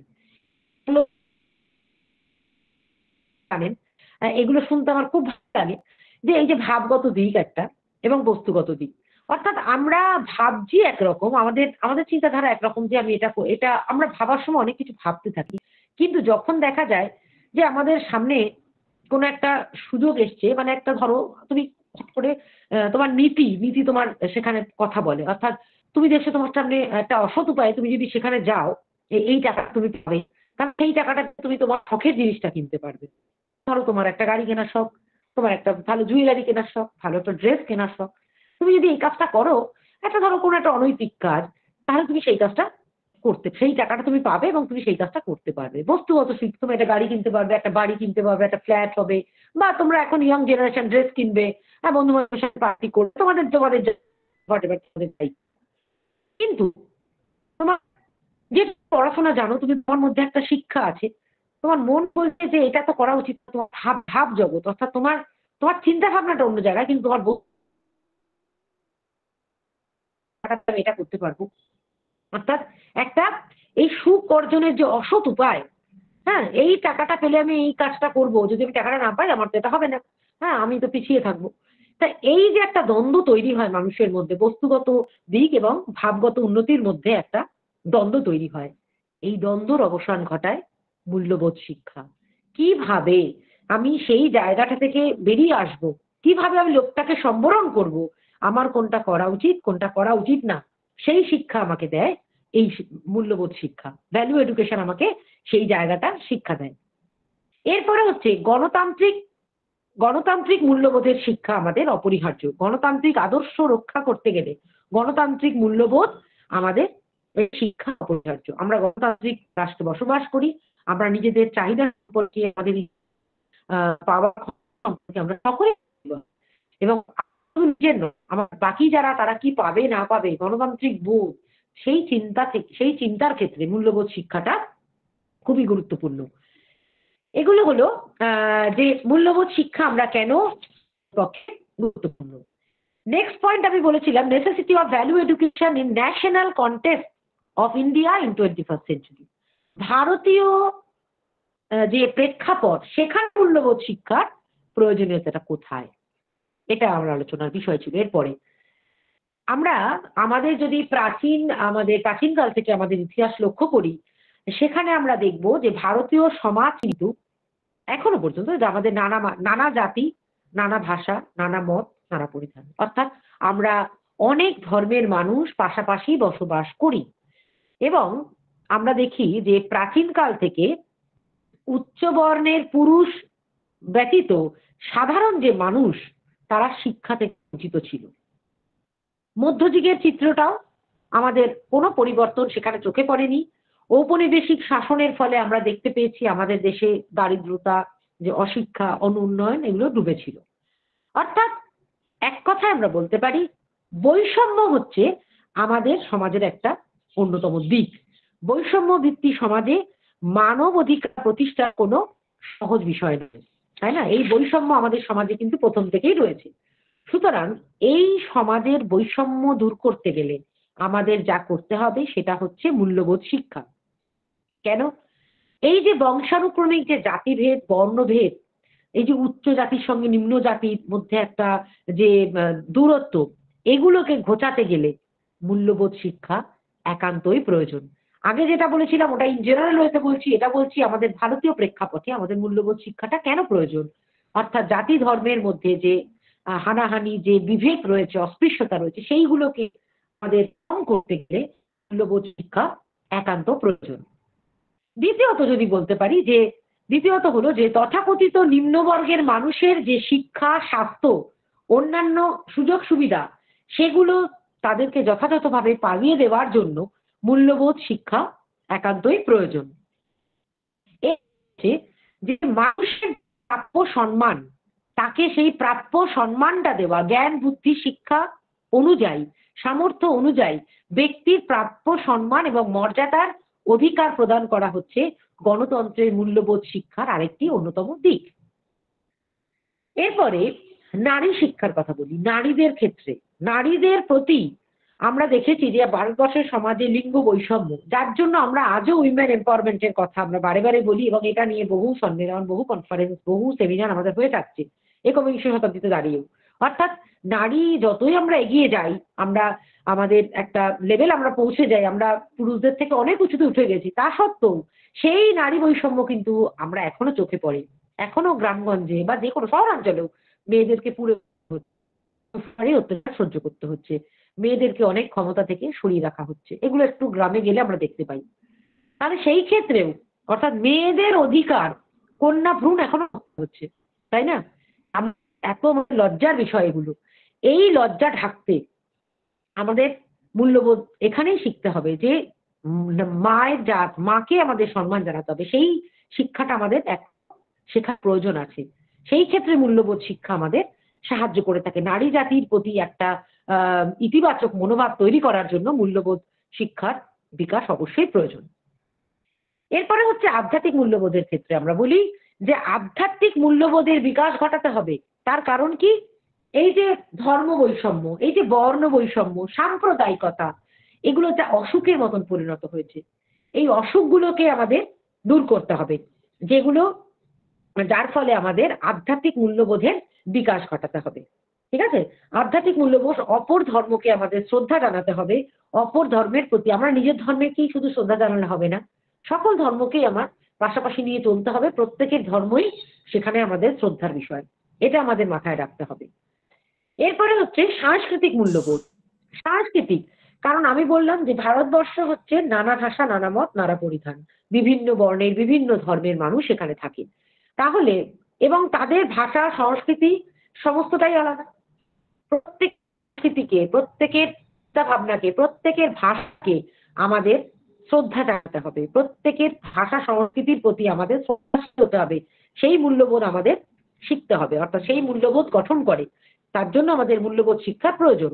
জানেন, এগুলো শুনতে আমার খুব ভালো লাগে যে এই যে ভাবগত দিক একটা এবং বস্তুগত দিক, অর্থাৎ আমরা ভাবছি একরকম, আমাদের চিন্তাধারা একরকম যে আমি এটা আমরা ভাবার সময় অনেক কিছু ভাবতে থাকি, কিন্তু যখন দেখা যায় যে আমাদের সামনে কোনো একটা সুযোগ এসছে, মানে একটা ধরো তুমি করে তোমার নীতি তোমার সেখানে কথা বলে, অর্থাৎ তুমি দেখছো তোমার সামনে একটা অসৎ উপায়ে তুমি যদি সেখানে যাও, এই টাকা তুমি পাবে, কারণ এই টাকাটা তুমি তোমার শখের জিনিসটা কিনতে পারবে। ধরো তোমার একটা গাড়ি কেনার শখ, তোমার একটা ভালো জুয়েলারি কেনার শখ, ভালো একটা ড্রেস কেনার শখ, তুমি যদি এই কাজটা করো, একটা ধরো কোনো একটা অনৈতিক কাজ, তাহলে তুমি সেই কাজটা সেই টাকাটা তুমি পাবে এবং তুমি সেই কাজটা করতে পারবে। বস্তুগত সুখ, তুমি একটা গাড়ি কিনতে পারবে, একটা বাড়ি কিনতে পারবে, একটা ফ্ল্যাট হবে, বা তোমরা এখন ইয়ং জেনারেশন ড্রেস কিনবে, বন্ধু বান্ধবের সাথে পার্টি করবে, তোমাদের তোমাদের দায়িত্ব। কিন্তু তোমার যে পড়াশোনা জানো, তুমি তোমার মধ্যে একটা শিক্ষা আছে, তোমার মন বলছে যে এটা তো করা উচিত, তোমার ভাব জগৎ, অর্থাৎ তোমার তোমার চিন্তা ভাবনাটা অন্য জায়গায়, কিন্তু তোমার এটা করতে পারবো। অর্থাৎ একটা এই সুখ অর্জনের যে অসৎ উপায়, হ্যাঁ, এই টাকাটা পেলে আমি এই কাজটা করব, যদি আমি টাকাটা না পাই আমার তো এটা হবে না, হ্যাঁ, আমি তো পিছিয়ে থাকবো। তা এই যে একটা দ্বন্দ্ব তৈরি হয় মানুষের মধ্যে, বস্তুগত দিক এবং ভাবগত উন্নতির মধ্যে একটা দ্বন্দ্ব তৈরি হয়, এই দ্বন্দ্বর অবসান ঘটায় মূল্যবোধ শিক্ষা। কিভাবে আমি সেই জায়গাটা থেকে বেরিয়ে আসব, কিভাবে আমি লোকটাকে সম্বরণ করব, আমার কোনটা করা উচিত কোনটা করা উচিত না, সেই শিক্ষা আমাকে দেয় এই মূল্যবোধ শিক্ষা। ভ্যালু এডুকেশন আমাকে সেই জায়গাটা শিক্ষা দেয়। এরপরে হচ্ছে গণতান্ত্রিক মূল্যবোধের শিক্ষা আমাদের অপরিহার্য। গণতান্ত্রিক আদর্শ রক্ষা করতে গেলে গণতান্ত্রিক মূল্যবোধ আমাদের শিক্ষা অপরিহার্য। আমরা গণতান্ত্রিক রাষ্ট্রে বসবাস করি, আমরা নিজেদের চাহিদা সম্পর্কে, আমাদের পাওয়া সম্পর্কে আমরা সকলে, এবং নিজের আমার বাকি যারা তারা কি পাবে না পাবে, গণতান্ত্রিক বোধ, সেই চিন্তার ক্ষেত্রে মূল্যবোধ শিক্ষাটা খুবই গুরুত্বপূর্ণ। এগুলো হলো যে মূল্যবোধ শিক্ষা আমরা কেন পক্ষে গুরুত্বপূর্ণ। নেক্সট পয়েন্ট আমি বলেছিলাম, necessity of value education in national context of India in 21st century. ভারতীয় যে প্রেক্ষাপট, সেখানে মূল্যবোধ শিক্ষার প্রয়োজনীয়তাটা কোথায়, এটা আমার আলোচনার বিষয় ছিল। এরপরে আমরা আমাদের যদি প্রাচীনকাল থেকে আমাদের ইতিহাস লক্ষ্য করি, সেখানে আমরা দেখব যে ভারতীয় সমাজ কিন্তু এখনো পর্যন্ত আমাদের নানা জাতি, নানা ভাষা, নানা মত, নানা পরিধান, অর্থাৎ আমরা অনেক ধর্মের মানুষ পাশাপাশি বসবাস করি। এবং আমরা দেখি যে প্রাচীনকাল থেকে উচ্চ বর্ণের পুরুষ ব্যতীত সাধারণ যে মানুষ, তারা শিক্ষা থেকে বঞ্চিত ছিল। মধ্যযুগের চিত্রটাও আমাদের কোনো পরিবর্তন সেখানে চোখে পড়েনি। ঔপনিবেশিক শাসনের ফলে আমরা দেখতে পেয়েছি আমাদের দেশে দারিদ্রতা, যে অশিক্ষা, অনুন্নয়ন, এগুলো ডুবেছিল। অর্থাৎ এক কথায় আমরা বলতে পারি, বৈষম্য হচ্ছে আমাদের সমাজের একটা অন্যতম দিক। বৈষম্য ভিত্তি সমাজে মানব অধিকার প্রতিষ্ঠার কোনো সহজ বিষয় নয়, তাই না? এই বৈষম্য আমাদের সমাজে কিন্তু প্রথম থেকেই রয়েছে। সুতরাং এই সমাজের বৈষম্য দূর করতে গেলে আমাদের যা করতে হবে সেটা হচ্ছে মূল্যবোধ শিক্ষা। কেন? এই যে বংশানুক্রমিক যে জাতিভেদ, বর্ণভেদ, এই যে উচ্চ জাতির সঙ্গে নিম্ন জাতির মধ্যে একটা যে দূরত্ব, এগুলোকে ঘোচাতে গেলে মূল্যবোধ শিক্ষা একান্তই প্রয়োজন। আগে যেটা বলেছিলাম ওটা ইন জেনারেল ওয়েতে বলছি, এটা বলছি আমাদের ভারতীয় প্রেক্ষাপটে আমাদের মূল্যবোধ শিক্ষাটা কেন প্রয়োজন। অর্থাৎ জাতি ধর্মের মধ্যে যে হানাহানি, যে বিভেদ রয়েছে, অস্পৃশ্যতা রয়েছে, সেইগুলোকে আমাদের কম করতে গেলে মূল্যবোধ শিক্ষা একান্ত প্রয়োজন। দ্বিতীয়ত যদি বলতে পারি যে দ্বিতীয়ত হলো যে তথাকথিত নিম্নবর্গের মানুষের যে শিক্ষা, স্বাস্থ্য, অন্যান্য সুযোগ সুবিধা, সেগুলো তাদেরকে যথাযথভাবে পাইয়ে দেওয়ার জন্য মূল্যবোধ শিক্ষা একান্তই প্রয়োজন। যে মানুষের প্রাপ্য সম্মান, তাকে সেই প্রাপ্য সম্মানটা দেওয়া, জ্ঞান বুদ্ধি শিক্ষা অনুযায়ী, সামর্থ্য অনুযায়ী ব্যক্তির প্রাপ্য সম্মান এবং মর্যাদার অধিকার প্রদান করা হচ্ছে গণতন্ত্রের মূল্যবোধ শিক্ষার আরেকটি অন্যতম দিক। এরপরে নারী শিক্ষার কথা বলি। নারীদের ক্ষেত্রে, নারীদের প্রতি আমরা দেখেছি যে ভারতবর্ষের সমাজে লিঙ্গ বৈষম্য, যার জন্য আমরা আজও উইমেন এম্পাওয়ারমেন্টের কথা আমরা বারে বারে বলি, এবং এটা নিয়ে বহু সম্মেলন, বহু কনফারেন্স, বহু সেমিনার আমাদের হয়ে থাকছে একবিংশ শতাব্দীতে দাঁড়িয়েও। অর্থাৎ নারী যতই আমরা এগিয়ে যাই, আমরা আমাদের একটা লেভেল আমরা পৌঁছে যাই, আমরা পুরুষদের থেকে অনেক উঁচুতে উঠে গেছি, তা সত্ত্বেও সেই নারী বৈষম্য কিন্তু আমরা এখনো চোখে পড়ে। এখনো গ্রামগঞ্জে বা যে কোনো শহরাঞ্চলেও মেয়েদেরকে পুরো অত্যাচার সহ্য করতে হচ্ছে, মেয়েদেরকে অনেক ক্ষমতা থেকে সরিয়ে রাখা হচ্ছে। এগুলো একটু গ্রামে গেলে আমরা দেখতে পাই। তাহলে সেই ক্ষেত্রেও অর্থাৎ মেয়েদের অধিকার, কন্যা ভ্রূণ এখনো হচ্ছে, তাই না? এত আমাদের লজ্জার বিষয় এগুলো। এই লজ্জা ঢাকতে আমাদের মূল্যবোধ এখানেই শিখতে হবে যে মায়ের জাত, মাকে আমাদের সম্মান জানাতে হবে। সেই শিক্ষাটা আমাদের শেখার প্রয়োজন আছে। সেই ক্ষেত্রে মূল্যবোধ শিক্ষা আমাদের সাহায্য করে থাকে। নারী জাতির প্রতি একটা ইতিবাচক মনোভাব তৈরি করার জন্য মূল্যবোধ শিক্ষার বিকাশ অবশ্যই প্রয়োজন। এরপরে হচ্ছে আধ্যাত্মিক মূল্যবোধের ক্ষেত্রে আমরা বলি যে আধ্যাত্মিক মূল্যবোধের বিকাশ ঘটাতে হবে। তার কারণ কি? এই যে ধর্ম বৈষম্য, এই যে বর্ণ বৈষম্য, সাম্প্রদায়িকতা, এগুলো যা অসুখের মতন পরিণত হয়েছে, এই অসুখগুলোকে আমাদের দূর করতে হবে, যেগুলো যার ফলে আমাদের আধ্যাত্মিক মূল্যবোধের বিকাশ ঘটাতে হবে। ঠিক আছে? আধ্যাত্মিক মূল্যবোধ, অপর ধর্মকে আমাদের শ্রদ্ধা জানাতে হবে। অপর ধর্মের প্রতি আমরা নিজের ধর্মেরকেই শুধু শ্রদ্ধা জানালে হবে না, সকল ধর্মকেই আমার পাশাপাশি নিয়ে চলতে হবে। প্রত্যেকের ধর্মই সেখানে আমাদের শ্রদ্ধার বিষয়, এটা আমাদের মাথায় রাখতে হবে। এরপরে হচ্ছে সাংস্কৃতিক মূল্যবোধ। সাংস্কৃতিক, কারণ আমি বললাম যে ভারতবর্ষ হচ্ছে নানা ভাষা, নানা মত, নানা পরিধান, বিভিন্ন বর্ণের বিভিন্ন ধর্মের মানুষ এখানে থাকে। তাহলে এবং তাদের ভাষা, সংস্কৃতি সমস্তটাই আলাদা। প্রত্যেক সংস্কৃতিকে, প্রত্যেকের ভাবনাকে, প্রত্যেকের ভাষাকে আমাদের শ্রদ্ধা জানাতে হবে। প্রত্যেকের ভাষা সংস্কৃতির প্রতি আমাদের শ্রদ্ধাশীল হতে হবে। সেই মূল্যবোধ আমাদের শিখতে হবে, অর্থাৎ সেই মূল্যবোধ গঠন করে। তার জন্য আমাদের মূল্যবোধ শিক্ষার প্রয়োজন।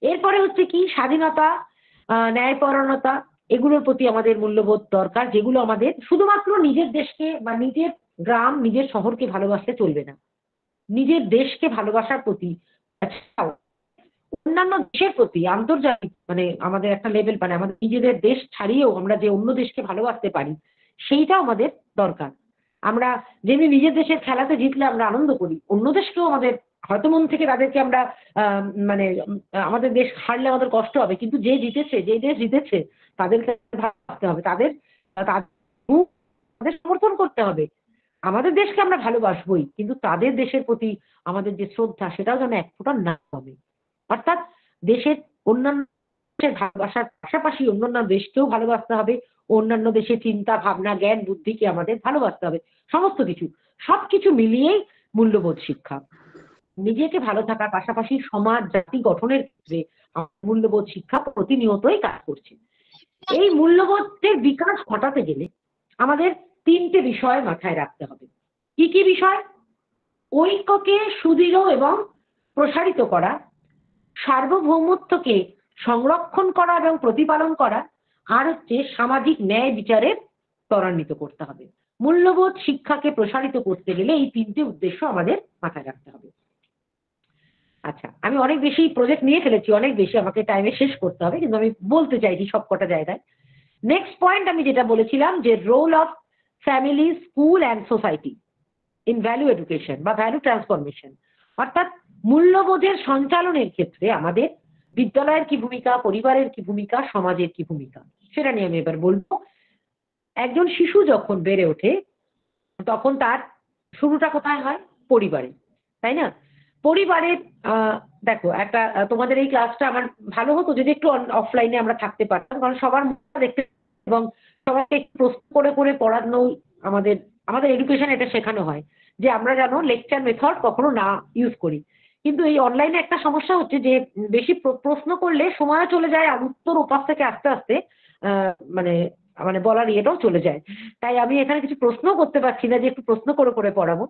এরপরে হচ্ছে কি? স্বাধীনতা, ন্যায়পরায়ণতা, এগুলোর প্রতি আমাদের মূল্যবোধ দরকার, যেগুলো আমাদের শুধুমাত্র নিজের দেশকে বা নিজের গ্রাম, নিজের শহরকে ভালোবাসলে চলবে না। নিজের দেশকে ভালোবাসার প্রতি, অন্যান্য দেশের প্রতি আন্তর্জাতিক মানে আমাদের একটা লেভেল, মানে আমাদের নিজেদের দেশ ছাড়িয়েও আমরা যে অন্য দেশকে ভালোবাসতে পারি, সেইটাও আমাদের দরকার। আমরা যেমনি নিজের দেশের খেলাতে জিতলে আমরা আনন্দ করি, অন্য দেশকেও আমাদের হয়তো মন থেকে তাদেরকে আমরা মানে আমাদের দেশ হারলে আমাদের কষ্ট হবে, কিন্তু যে জিতেছে, যে দেশ জিতেছে, তাদেরকে ভাবতে হবে, তাদের সমর্থন করতে হবে। আমাদের দেশকে আমরা ভালোবাসবই, কিন্তু তাদের দেশের প্রতি আমাদের যে শ্রদ্ধা, সেটাও যেন এক ফোঁটা না হবে। অর্থাৎ দেশের অন্যান্য দেশের ভালোবাসার পাশাপাশি অন্যান্য দেশকেও ভালোবাসতে হবে, অন্যান্য দেশের চিন্তা ভাবনা, জ্ঞান বুদ্ধিকে আমাদের ভালোবাসতে হবে। সমস্ত কিছু, সবকিছু মিলিয়েই মূল্যবোধ শিক্ষা। নিজেকে ভালো থাকার পাশাপাশি সমাজ জাতি গঠনের ক্ষেত্রে মূল্যবোধ শিক্ষা প্রতিনিয়তই কাজ করছে। এই মূল্যবোধের বিকাশ ঘটাতে গেলে আমাদের তিনটে বিষয় মাথায় রাখতে হবে। কি কি বিষয়? ঐক্যকে সুদৃঢ় এবং প্রসারিত করা, সার্বভৌমত্বকে সংরক্ষণ করা এবং প্রতিপালন করা, আর হচ্ছে সামাজিক ন্যায় বিচারের ত্বরান্বিত করতে হবে। মূল্যবোধ শিক্ষাকে প্রসারিত করতে গেলে এই তিনটে উদ্দেশ্য আমাদের মাথায় রাখতে হবে। আচ্ছা, আমি অনেক বেশি প্রজেক্ট নিয়ে ফেলেছি, অনেক বেশি, আমাকে টাইমে শেষ করতে হবে, কিন্তু আমি বলতে চাইছি সব কটা জায়গায়। নেক্সট পয়েন্ট আমি যেটা বলেছিলাম যে role of family, school and society in value education বা ভ্যালু ট্রান্সফরমেশন, অর্থাৎ মূল্যবোধের সঞ্চালনের ক্ষেত্রে আমাদের বিদ্যালয়ের কি ভূমিকা, পরিবারের কি ভূমিকা, সমাজের কি ভূমিকা, সেটা নিয়ে আমি এবার বলবো। একজন শিশু যখন বেড়ে ওঠে তখন তার শুরুটা কোথায় হয়? পরিবারে, তাই না? পরিবারের দেখো, একটা তোমাদের এই ক্লাসটা আমার ভালো হতো যদি একটু অফলাইনে আমরা থাকতে পারতাম, কারণ সবার মুখটা দেখতে এবং সবাইকে একটু প্রশ্ন করে করে পড়ানো আমাদের আমাদের এডুকেশন এটা শেখানো হয় যে আমরা যেন লেকচার মেথড কখনো না ইউজ করি। কিন্তু এই অনলাইনে একটা সমস্যা হচ্ছে যে বেশি প্রশ্ন করলে সময়ও চলে যায় আর উত্তর ওপাশ থেকে আস্তে আস্তে মানে মানে বলার ইয়েটাও চলে যায়। তাই আমি এখানে কিছু প্রশ্নও করতে পারছি না যে একটু প্রশ্ন করে করে পড়াবো।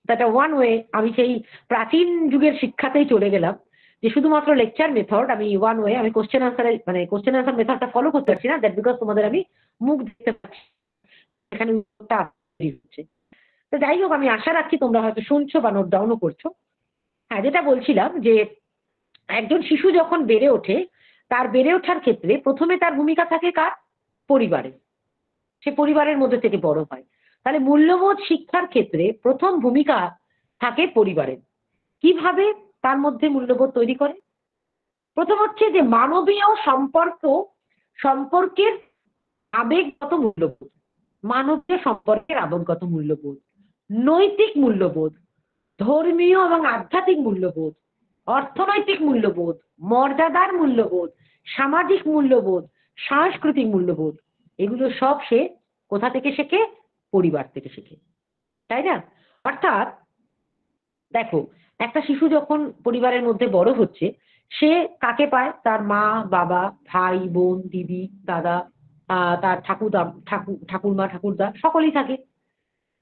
দ্যাট ওয়ান ওয়ে আমি সেই প্রাচীন যুগের শিক্ষাতেই চলে গেলাম যে শুধুমাত্র লেকচার মেথড, আমি ওয়ান ওয়ে, আমি কোশ্চেন আনসারে মানে কোশ্চেন আনসার মেথডটা ফলো করতে পারছি না, দ্যাট বিকজ তোমাদের আমি মুখ দেখতে পাচ্ছি এখানে হচ্ছে। তো যাই হোক, আমি আশা রাখছি তোমরা হয়তো শুনছো বা নোট ডাউনও করছো। হ্যাঁ, যেটা বলছিলাম যে একজন শিশু যখন বেড়ে ওঠে, তার বেড়ে ওঠার ক্ষেত্রে প্রথমে তার ভূমিকা থাকে কার? পরিবারে। সে পরিবারের মধ্যে থেকে বড় হয়। তাহলে মূল্যবোধ শিক্ষার ক্ষেত্রে প্রথম ভূমিকা থাকে পরিবারের। কিভাবে তার মধ্যে মূল্যবোধ তৈরি করে? প্রথম হচ্ছে যে মানবীয় সম্পর্কের আবেগগত মূল্যবোধ, মানবীয় সম্পর্কের আবেগগত মূল্যবোধ, নৈতিক মূল্যবোধ, ধর্মীয় এবং আধ্যাত্মিক মূল্যবোধ, অর্থনৈতিক মূল্যবোধ, মর্যাদার মূল্যবোধ, সামাজিক মূল্যবোধ, সাংস্কৃতিক মূল্যবোধ, এগুলো সব সে কোথা থেকে শেখে? পরিবার থেকে শেখে, তাই না? অর্থাৎ দেখো, একটা শিশু যখন পরিবারের মধ্যে বড় হচ্ছে, সে কাকে পায়? তার মা, বাবা, ভাই, বোন, দিদি, দাদা, তার ঠাকুরমা, ঠাকুরদা সকলেই থাকে।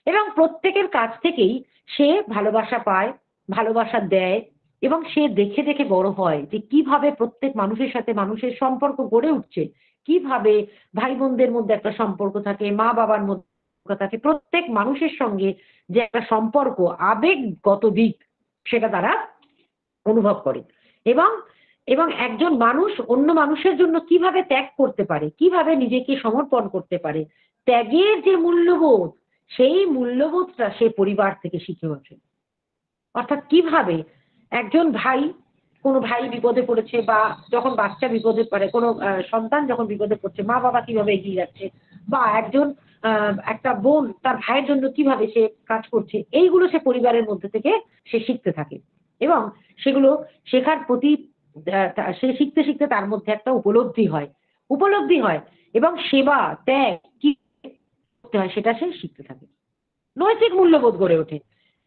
এবং প্রত্যেকের কাছ থেকেই সে ভালোবাসা পায়, ভালোবাসা দেয়, এবং সে দেখে দেখে বড় হয় যে কিভাবে প্রত্যেক মানুষের সাথে মানুষের সম্পর্ক গড়ে উঠছে, কিভাবে ভাই বোনদের মধ্যে একটা সম্পর্ক থাকে, মা বাবার মধ্যে সম্পর্ক থাকে, প্রত্যেক মানুষের সঙ্গে যে একটা সম্পর্ক, আবেগগত দিক, সেটা তারা অনুভব করে। এবং এবং একজন মানুষ অন্য মানুষের জন্য কিভাবে ত্যাগ করতে পারে, কিভাবে নিজেকে সমর্পণ করতে পারে, ত্যাগের যে মূল্যবোধ, সেই মূল্যবোধটা সে পরিবার থেকে শিখে ওঠে। অর্থাৎ কিভাবে একজন ভাই, কোনো ভাই বিপদে পড়েছে, বা যখন বাচ্চা বিপদে পড়ে, কোনো সন্তান যখন বিপদে পড়ছে, মা বাবা কিভাবে এগিয়ে যাচ্ছে, বা একজন একটা বোন তার ভাইয়ের জন্য কিভাবে সে কাজ করছে, এইগুলো সে পরিবারের মধ্যে থেকে সে শিখতে থাকে। এবং সেগুলো শেখার প্রতি সে শিখতে শিখতে তার মধ্যে একটা উপলব্ধি হয় এবং সেবা, ত্যাগ কি করতে হয় সেটা সে শিখতে থাকে। নৈতিক মূল্যবোধ গড়ে ওঠে।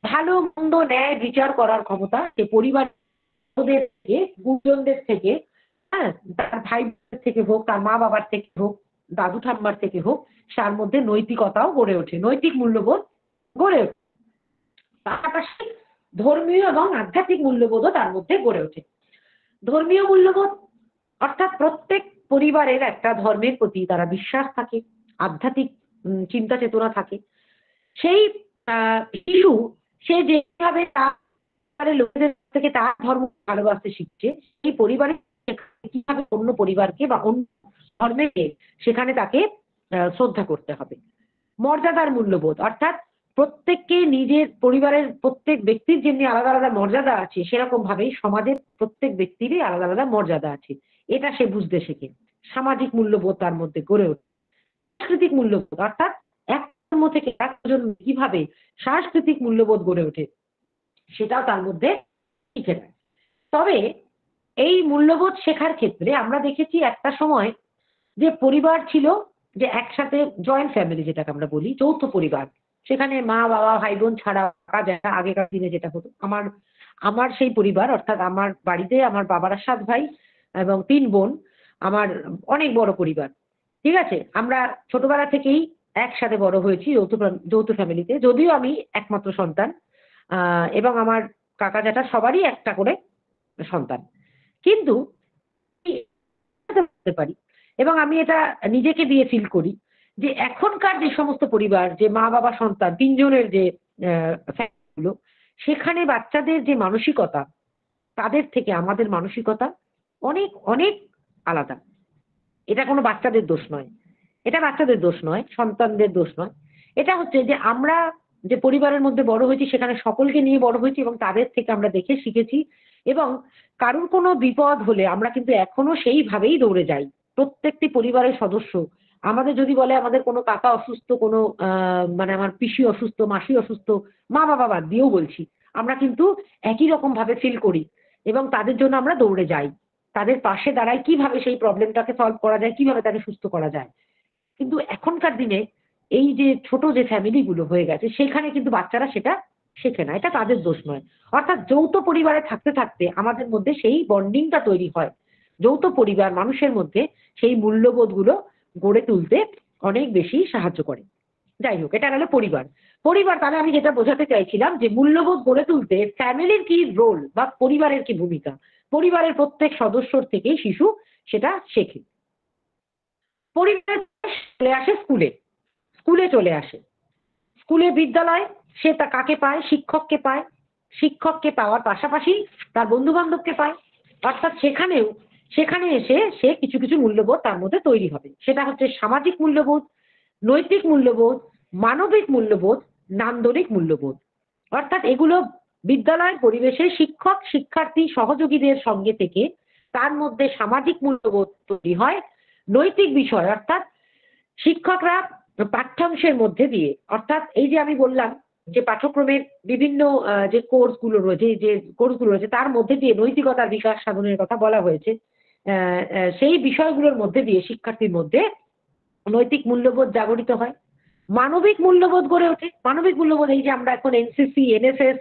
ভালো মন্দ ন্যায় বিচার করার ক্ষমতা সে পরিবারের থেকে, গুরুজনদের থেকে, হ্যাঁ, তার ভাই থেকে হোক, তার মা বাবার থেকে হোক, দাদু ঠাম্মার থেকে হোক, তার মধ্যে নৈতিকতাও গড়ে ওঠে, নৈতিক মূল্যবোধ গড়ে ওঠে। পাশাপাশি ধর্মীয় এবং আধ্যাত্মিক মূল্যবোধও তার মধ্যে গড়ে ওঠে। ধর্মীয় মূল্যবোধ অর্থাৎ প্রত্যেক পরিবারের একটা ধর্মের প্রতি তারা বিশ্বাস থাকে, আধ্যাত্মিক চিন্তা চেতনা থাকে। সেই শিশু সে যেভাবে তার লোকেদের থেকে তার ধর্ম ভালোবাসতে শিখছে, সেই পরিবারে কিভাবে অন্য পরিবারকে বা অন্য ধর্মকে সেখানে তাকে শ্রদ্ধা করতে হবে। মর্যাদার মূল্যবোধ অর্থাৎ প্রত্যেককে নিজের পরিবারের প্রত্যেক ব্যক্তির যেমনি আলাদা আলাদা মর্যাদা আছে, সেরকম ভাবেই সমাজের প্রত্যেক ব্যক্তিরই আলাদা আলাদা মর্যাদা আছে, এটা সে বুঝতে শেখে। সামাজিক মূল্যবোধ তার মধ্যে গড়ে ওঠে। সাংস্কৃতিক মূল্যবোধ অর্থাৎ এক ধর্ম থেকে এক প্রজন্ম কিভাবে সাংস্কৃতিক মূল্যবোধ গড়ে ওঠে, সেটাও তার মধ্যে শিখে নেয়। তবে এই মূল্যবোধ শেখার ক্ষেত্রে আমরা দেখেছি একটা সময় যে পরিবার ছিল যে একসাথে জয়েন্ট ফ্যামিলি, যেটাকে আমরা বলি যৌথ পরিবার, সেখানে মা বাবা ভাই বোন ছাড়া যারা আগেকার দিনে যেটা হতো, আমার সেই পরিবার অর্থাৎ আমার বাড়িতে আমার বাবার 7 ভাই এবং 3 বোন, আমার অনেক বড় পরিবার। ঠিক আছে, আমরা ছোটবেলা থেকেই একসাথে বড় হয়েছি যৌথ ফ্যামিলিতে, যদিও আমি একমাত্র সন্তান, এবং আমার কাকা জ্যাঠা সবারই একটা করে সন্তান। কিন্তু পারি এবং আমি এটা নিজেকে দিয়ে ফিল করি যে এখনকার যে সমস্ত পরিবার, যে মা বাবা সন্তান 3 জনের যে ফ্যামিলিগুলো, সেখানে বাচ্চাদের যে মানসিকতা, তাদের থেকে আমাদের মানসিকতা অনেক অনেক আলাদা। এটা কোনো বাচ্চাদের দোষ নয়, এটা বাচ্চাদের দোষ নয়, সন্তানদের দোষ নয়। এটা হচ্ছে যে আমরা যে পরিবারের মধ্যে বড় হয়েছি, সেখানে সকলকে নিয়ে বড় হয়েছি এবং তাদের থেকে আমরা দেখে শিখেছি। এবং কারোর কোনো বিপদ হলে আমরা কিন্তু এখনো সেইভাবেই দৌড়ে যাই। প্রত্যেকটি পরিবারের সদস্য আমাদের যদি বলে আমাদের কোনো কাকা অসুস্থ, কোনো মানে আমার পিসি অসুস্থ, মাসি অসুস্থ, মা বাবা বাদ দিয়েও বলছি, আমরা কিন্তু একই রকম ভাবে ফিল করি এবং তাদের জন্য আমরা দৌড়ে যাই, তাদের পাশে দাঁড়াই, কিভাবে সেই প্রবলেমটাকে সলভ করা যায়, কিভাবে তাকে সুস্থ করা যায়। কিন্তু এখনকার দিনে এই যে ছোট যে ফ্যামিলিগুলো হয়ে গেছে, সেখানে কিন্তু বাচ্চারা সেটা শেখে না, এটা তাদের দোষ নয়। অর্থাৎ যৌথ পরিবারে থাকতে থাকতে আমাদের মধ্যে সেই বন্ডিংটা তৈরি হয়, যৌথ পরিবার মানুষের মধ্যে সেই মূল্যবোধগুলো গড়ে তুলতে অনেক বেশি সাহায্য করে। যাই হোক, এটা গেল পরিবার। তাহলে আমি যেটা বোঝাতে চাইছিলাম যে মূল্যবোধ গড়ে তুলতে ফ্যামিলির কি রোল বা পরিবারের কি ভূমিকা, পরিবারের প্রত্যেক সদস্যর থেকেই শিশু সেটা শেখে। পরিবার চলে আসে স্কুলে চলে আসে, স্কুলে বিদ্যালয়, সে তা কাকে পায়? শিক্ষককে পাওয়ার পাশাপাশি তার বন্ধু বান্ধবকে পায়। অর্থাৎ সেখানে এসে সে কিছু কিছু মূল্যবোধ তার মধ্যে তৈরি হবে। সেটা হচ্ছে সামাজিক মূল্যবোধ, নৈতিক মূল্যবোধ, মানবিক মূল্যবোধ, নান্দনিক মূল্যবোধ। অর্থাৎ এগুলো বিদ্যালয়ের পরিবেশে শিক্ষক শিক্ষার্থী সহযোগীদের সঙ্গে থেকে তার মধ্যে সামাজিক মূল্যবোধ তৈরি হয়। নৈতিক বিষয় অর্থাৎ শিক্ষকরা পাঠ্যাংশের মধ্যে দিয়ে, অর্থাৎ এই যে আমি বললাম যে পাঠ্যক্রমের বিভিন্ন যে কোর্সগুলো রয়েছে তার মধ্যে দিয়ে নৈতিকতার বিকাশ সাধনের কথা বলা হয়েছে। সেই বিষয়গুলোর মধ্যে দিয়ে শিক্ষার্থীর মধ্যে নৈতিক মূল্যবোধ জাগরিত হয়, মানবিক মূল্যবোধ গড়ে ওঠে। মানবিক মূল্যবোধ এই যে আমরা এখন এনসিসি, এনএসএস,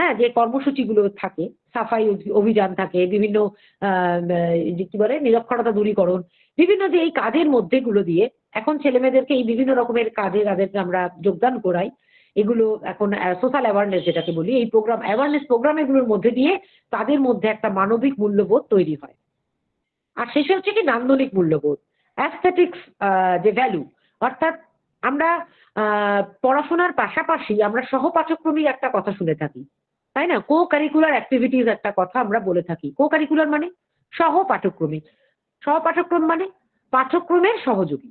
হ্যাঁ, যে কর্মসূচিগুলো থাকে, সাফাই অভিযান থাকে, বিভিন্ন যে কি বলে নিরক্ষরতা দূরীকরণ, বিভিন্ন যে এই কাজের মধ্যেগুলো দিয়ে এখন ছেলেমেয়েদেরকে এই বিভিন্ন রকমের কাজে তাদেরকে আমরা যোগদান করাই। এগুলো এখন সোশ্যাল অ্যাওয়ারনেস যেটাকে বলি, এই প্রোগ্রাম অ্যাওয়ারনেস প্রোগ্রাম এগুলোর মধ্যে দিয়ে তাদের মধ্যে একটা মানবিক মূল্যবোধ তৈরি হয়। আর শেষে হচ্ছে কি নান্দনিক মূল্যবোধ, অ্যাস্থেটিক্স, যে ভ্যালু, অর্থাৎ আমরা পড়াশোনার পাশাপাশি আমরা সহপাঠক্রমিক একটা কথা শুনে থাকি, তাই না? কো কারিকুলার অ্যাক্টিভিটিস একটা কথা আমরা বলে থাকি। কো কারিকুলার মানে সহপাঠক্রমিক, সহপাঠক্রম মানে পাঠ্যক্রমের সহযোগী,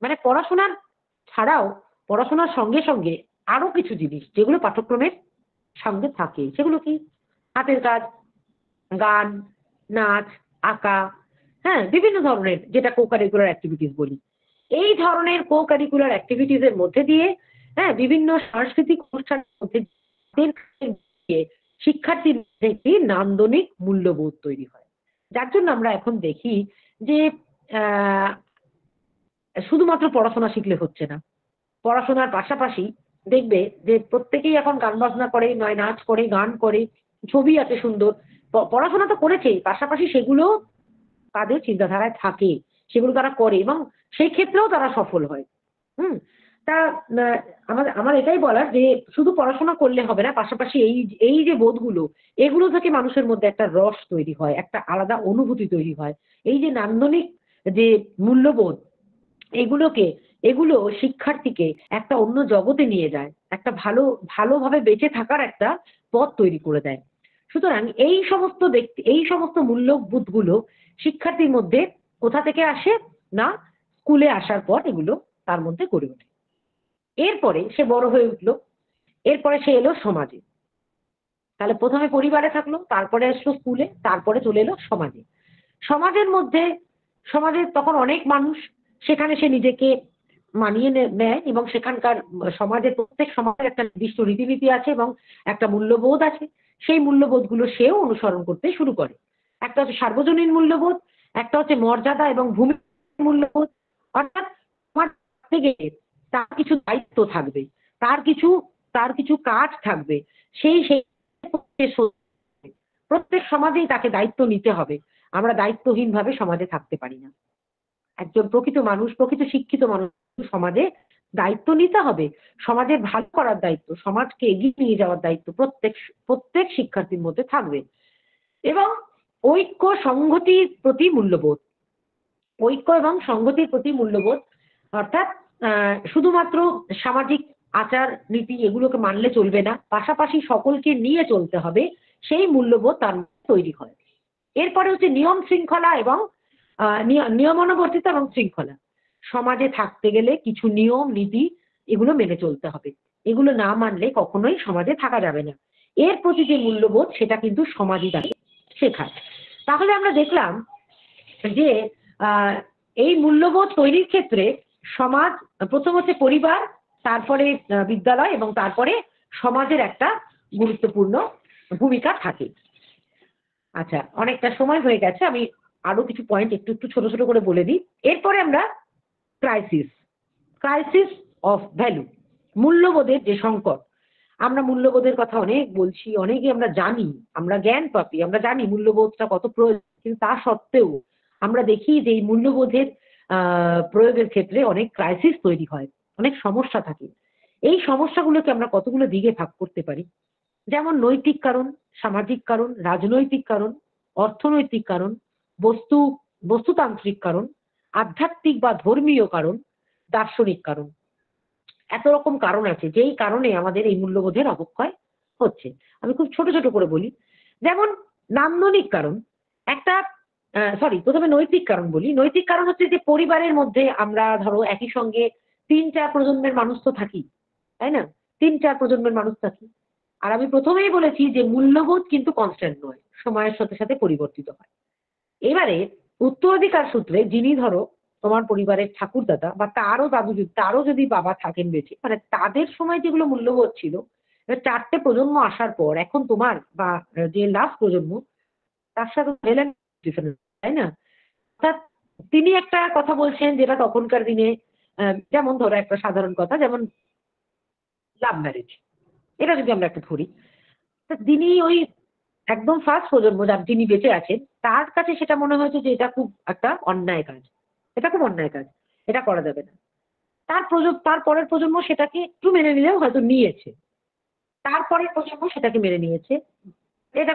মানে পড়াশোনার ছাড়াও পড়াশোনার সঙ্গে সঙ্গে আরো কিছু জিনিস যেগুলো পাঠ্যক্রমের সঙ্গে থাকে, সেগুলো কি? হাতের কাজ, গান, নাচ, আঁকা, হ্যাঁ, বিভিন্ন ধরনের যেটা কো কারিকুলার অ্যাক্টিভিটিস বলি। এই ধরনের কো কারিকুলার অ্যাক্টিভিটিস এর মধ্যে দিয়ে, হ্যাঁ, বিভিন্ন সাংস্কৃতিক অনুষ্ঠানের মধ্যে দিয়ে শিক্ষার্থীর মধ্যে একটি নান্দনিক মূল্যবোধ তৈরি হয়। যার জন্য আমরা এখন দেখি যে শুধুমাত্র পড়াশোনা শিখলে হচ্ছে না, পড়াশোনার পাশাপাশি দেখবে যে প্রত্যেকেই এখন গান বাজনা করে, নয় নাচ করে, গান করে, ছবি আছে সুন্দর, পড়াশোনা তো করেছেই, পাশাপাশি সেগুলো তাদের চিন্তাধারায় থাকে, সেগুলো তারা করে এবং সেই ক্ষেত্রেও তারা সফল হয়। তা আমার এটাই বলার যে শুধু পড়াশোনা করলে হবে না, পাশাপাশি এই যে বোধগুলো, এগুলো থেকে মানুষের মধ্যে একটা রস তৈরি হয়, একটা আলাদা অনুভূতি তৈরি হয়। এই যে নান্দনিক যে মূল্যবোধ, এগুলো শিক্ষার্থীকে একটা অন্য জগতে নিয়ে যায়, একটা ভালোভাবে বেঁচে থাকার একটা পথ তৈরি করে দেয়। সুতরাং এই সমস্ত মূল্যবোধগুলো শিক্ষার্থীর মধ্যে কোথা থেকে আসে না, স্কুলে আসার পর এগুলো তার মধ্যে গড়ে ওঠে। এরপরে সে বড় হয়ে উঠলো, এরপরে সে এলো সমাজে। তাহলে প্রথমে পরিবারে থাকলো, তারপরে আসলো স্কুলে, তারপরে চলে এলো সমাজে। সমাজের তখন অনেক মানুষ, সেখানে সে নিজেকে মানিয়ে নেয় এবং সেখানকার প্রত্যেক সমাজের একটা নির্দিষ্ট রীতিনীতি আছে এবং একটা মূল্যবোধ আছে। সেই মূল্যবোধগুলো সেও অনুসরণ করতে শুরু করে। একটা হচ্ছে সার্বজনীন মূল্যবোধ, একটা হচ্ছে মর্যাদা এবং ভূমি মূল্যবোধ, অর্থাৎ সমাজ থেকে তার কিছু দায়িত্ব থাকবে, তার কিছু কাজ থাকবে, সেই প্রত্যেক সমাজেই তাকে দায়িত্ব নিতে হবে। আমরা দায়িত্বহীনভাবে সমাজে থাকতে পারি না। একজন প্রকৃত শিক্ষিত মানুষ সমাজে দায়িত্ব নিতে হবে, সমাজের ভালো করার দায়িত্ব, সমাজকে এগিয়ে নিয়ে যাওয়ার দায়িত্ব প্রত্যেক শিক্ষার্থীর মধ্যে থাকবে। এবং ঐক্য সংহতির প্রতি মূল্যবোধ, অর্থাৎ শুধুমাত্র সামাজিক আচার নীতি এগুলোকে মানলে চলবে না, পাশাপাশি সকলকে নিয়ে চলতে হবে, সেই মূল্যবোধ তার তৈরি হয়। এরপরে হচ্ছে নিয়ম শৃঙ্খলা এবং নিয়মানুবর্তিতা এবং শৃঙ্খলা। সমাজে থাকতে গেলে কিছু নিয়ম নীতি এগুলো মেনে চলতে হবে, এগুলো না মানলে কখনোই সমাজে থাকা যাবে না। এর প্রতি যে মূল্যবোধ, সেটা কিন্তু সমাজই তাকে শেখায়। তাহলে আমরা দেখলাম যে এই মূল্যবোধ তৈরির ক্ষেত্রে সমাজ, প্রথম হচ্ছে পরিবার, তারপরে বিদ্যালয় এবং তারপরে সমাজের একটা গুরুত্বপূর্ণ ভূমিকা থাকে। আচ্ছা, অনেকটা সময় হয়ে গেছে, আমি আরো কিছু পয়েন্ট একটু ছোট ছোট করে বলে দিই। এরপরে আমরা ক্রাইসিস অফ ভ্যালু, মূল্যবোধের যে সংকট। আমরা মূল্যবোধের কথা অনেক বলছি, অনেকে আমরা জানি, আমরা জ্ঞান পাপি, আমরা জানি মূল্যবোধটা কত প্রয়োজন, কিন্তু তা সত্ত্বেও আমরা দেখি যে এই মূল্যবোধের প্রয়োগের ক্ষেত্রে অনেক ক্রাইসিস তৈরি হয়, অনেক সমস্যা থাকে। এই সমস্যাগুলোকে আমরা কতগুলো দিকে ভাগ করতে পারি, যেমন নৈতিক কারণ, সামাজিক কারণ, রাজনৈতিক কারণ, অর্থনৈতিক কারণ, বস্তুতান্ত্রিক কারণ, আধ্যাত্মিক বা ধর্মীয় কারণ, দার্শনিক কারণ। এত রকম কারণ আছে যেই কারণে আমাদের এই মূল্যবোধের অবক্ষয় হচ্ছে। আমি খুব ছোট ছোট করে বলি। যেমন নান্দনিক কারণ, প্রথমে নৈতিক কারণ বলি। নৈতিক কারণ হচ্ছে যে পরিবারের মধ্যে আমরা ধরো একই সঙ্গে 3-4 প্রজন্মের মানুষ তো থাকি, তাই না? 3-4 প্রজন্মের মানুষ থাকি। আর আমি প্রথমেই বলেছি যে মূল্যবোধ কিন্তু কনস্ট্যান্ট নয়, সময়ের সাথে সাথে পরিবর্তিত হয়। এবারে উত্তরাধিকার সূত্রে যিনি ধরো তোমার পরিবারের ঠাকুরদাদা বা তারও যদি বাবা থাকেন বেঁচে, মানে তাদের সময় যেগুলো মূল্যবোধ ছিল, 4টে প্রজন্ম আসার পর এখন তোমার বা যে লাস্ট প্রজন্ম, তার সাথে ডিফারেন্স, তাই না? অর্থাৎ তিনি একটা কথা বলছেন যেটা তখনকার দিনে, যেমন ধরো একটা সাধারণ কথা, যেমন লাভ ম্যারেজ, এটা যদি আমরা একটা ধরি, তো যিনি ওই একদম ফার্স্ট প্রজন্ম যিনি বেঁচে আছেন, তার কাছে সেটা মনে হয়েছে যে এটা খুব একটা অন্যায় কাজ, এটা খুব অন্যায় কাজ, এটা করা যাবে না। তার পরের প্রজন্ম সেটাকে একটু মেনে নিলেও হয়তো নিয়েছে, তারপরের প্রজন্ম সেটাকে মেনে নিয়েছে। এটা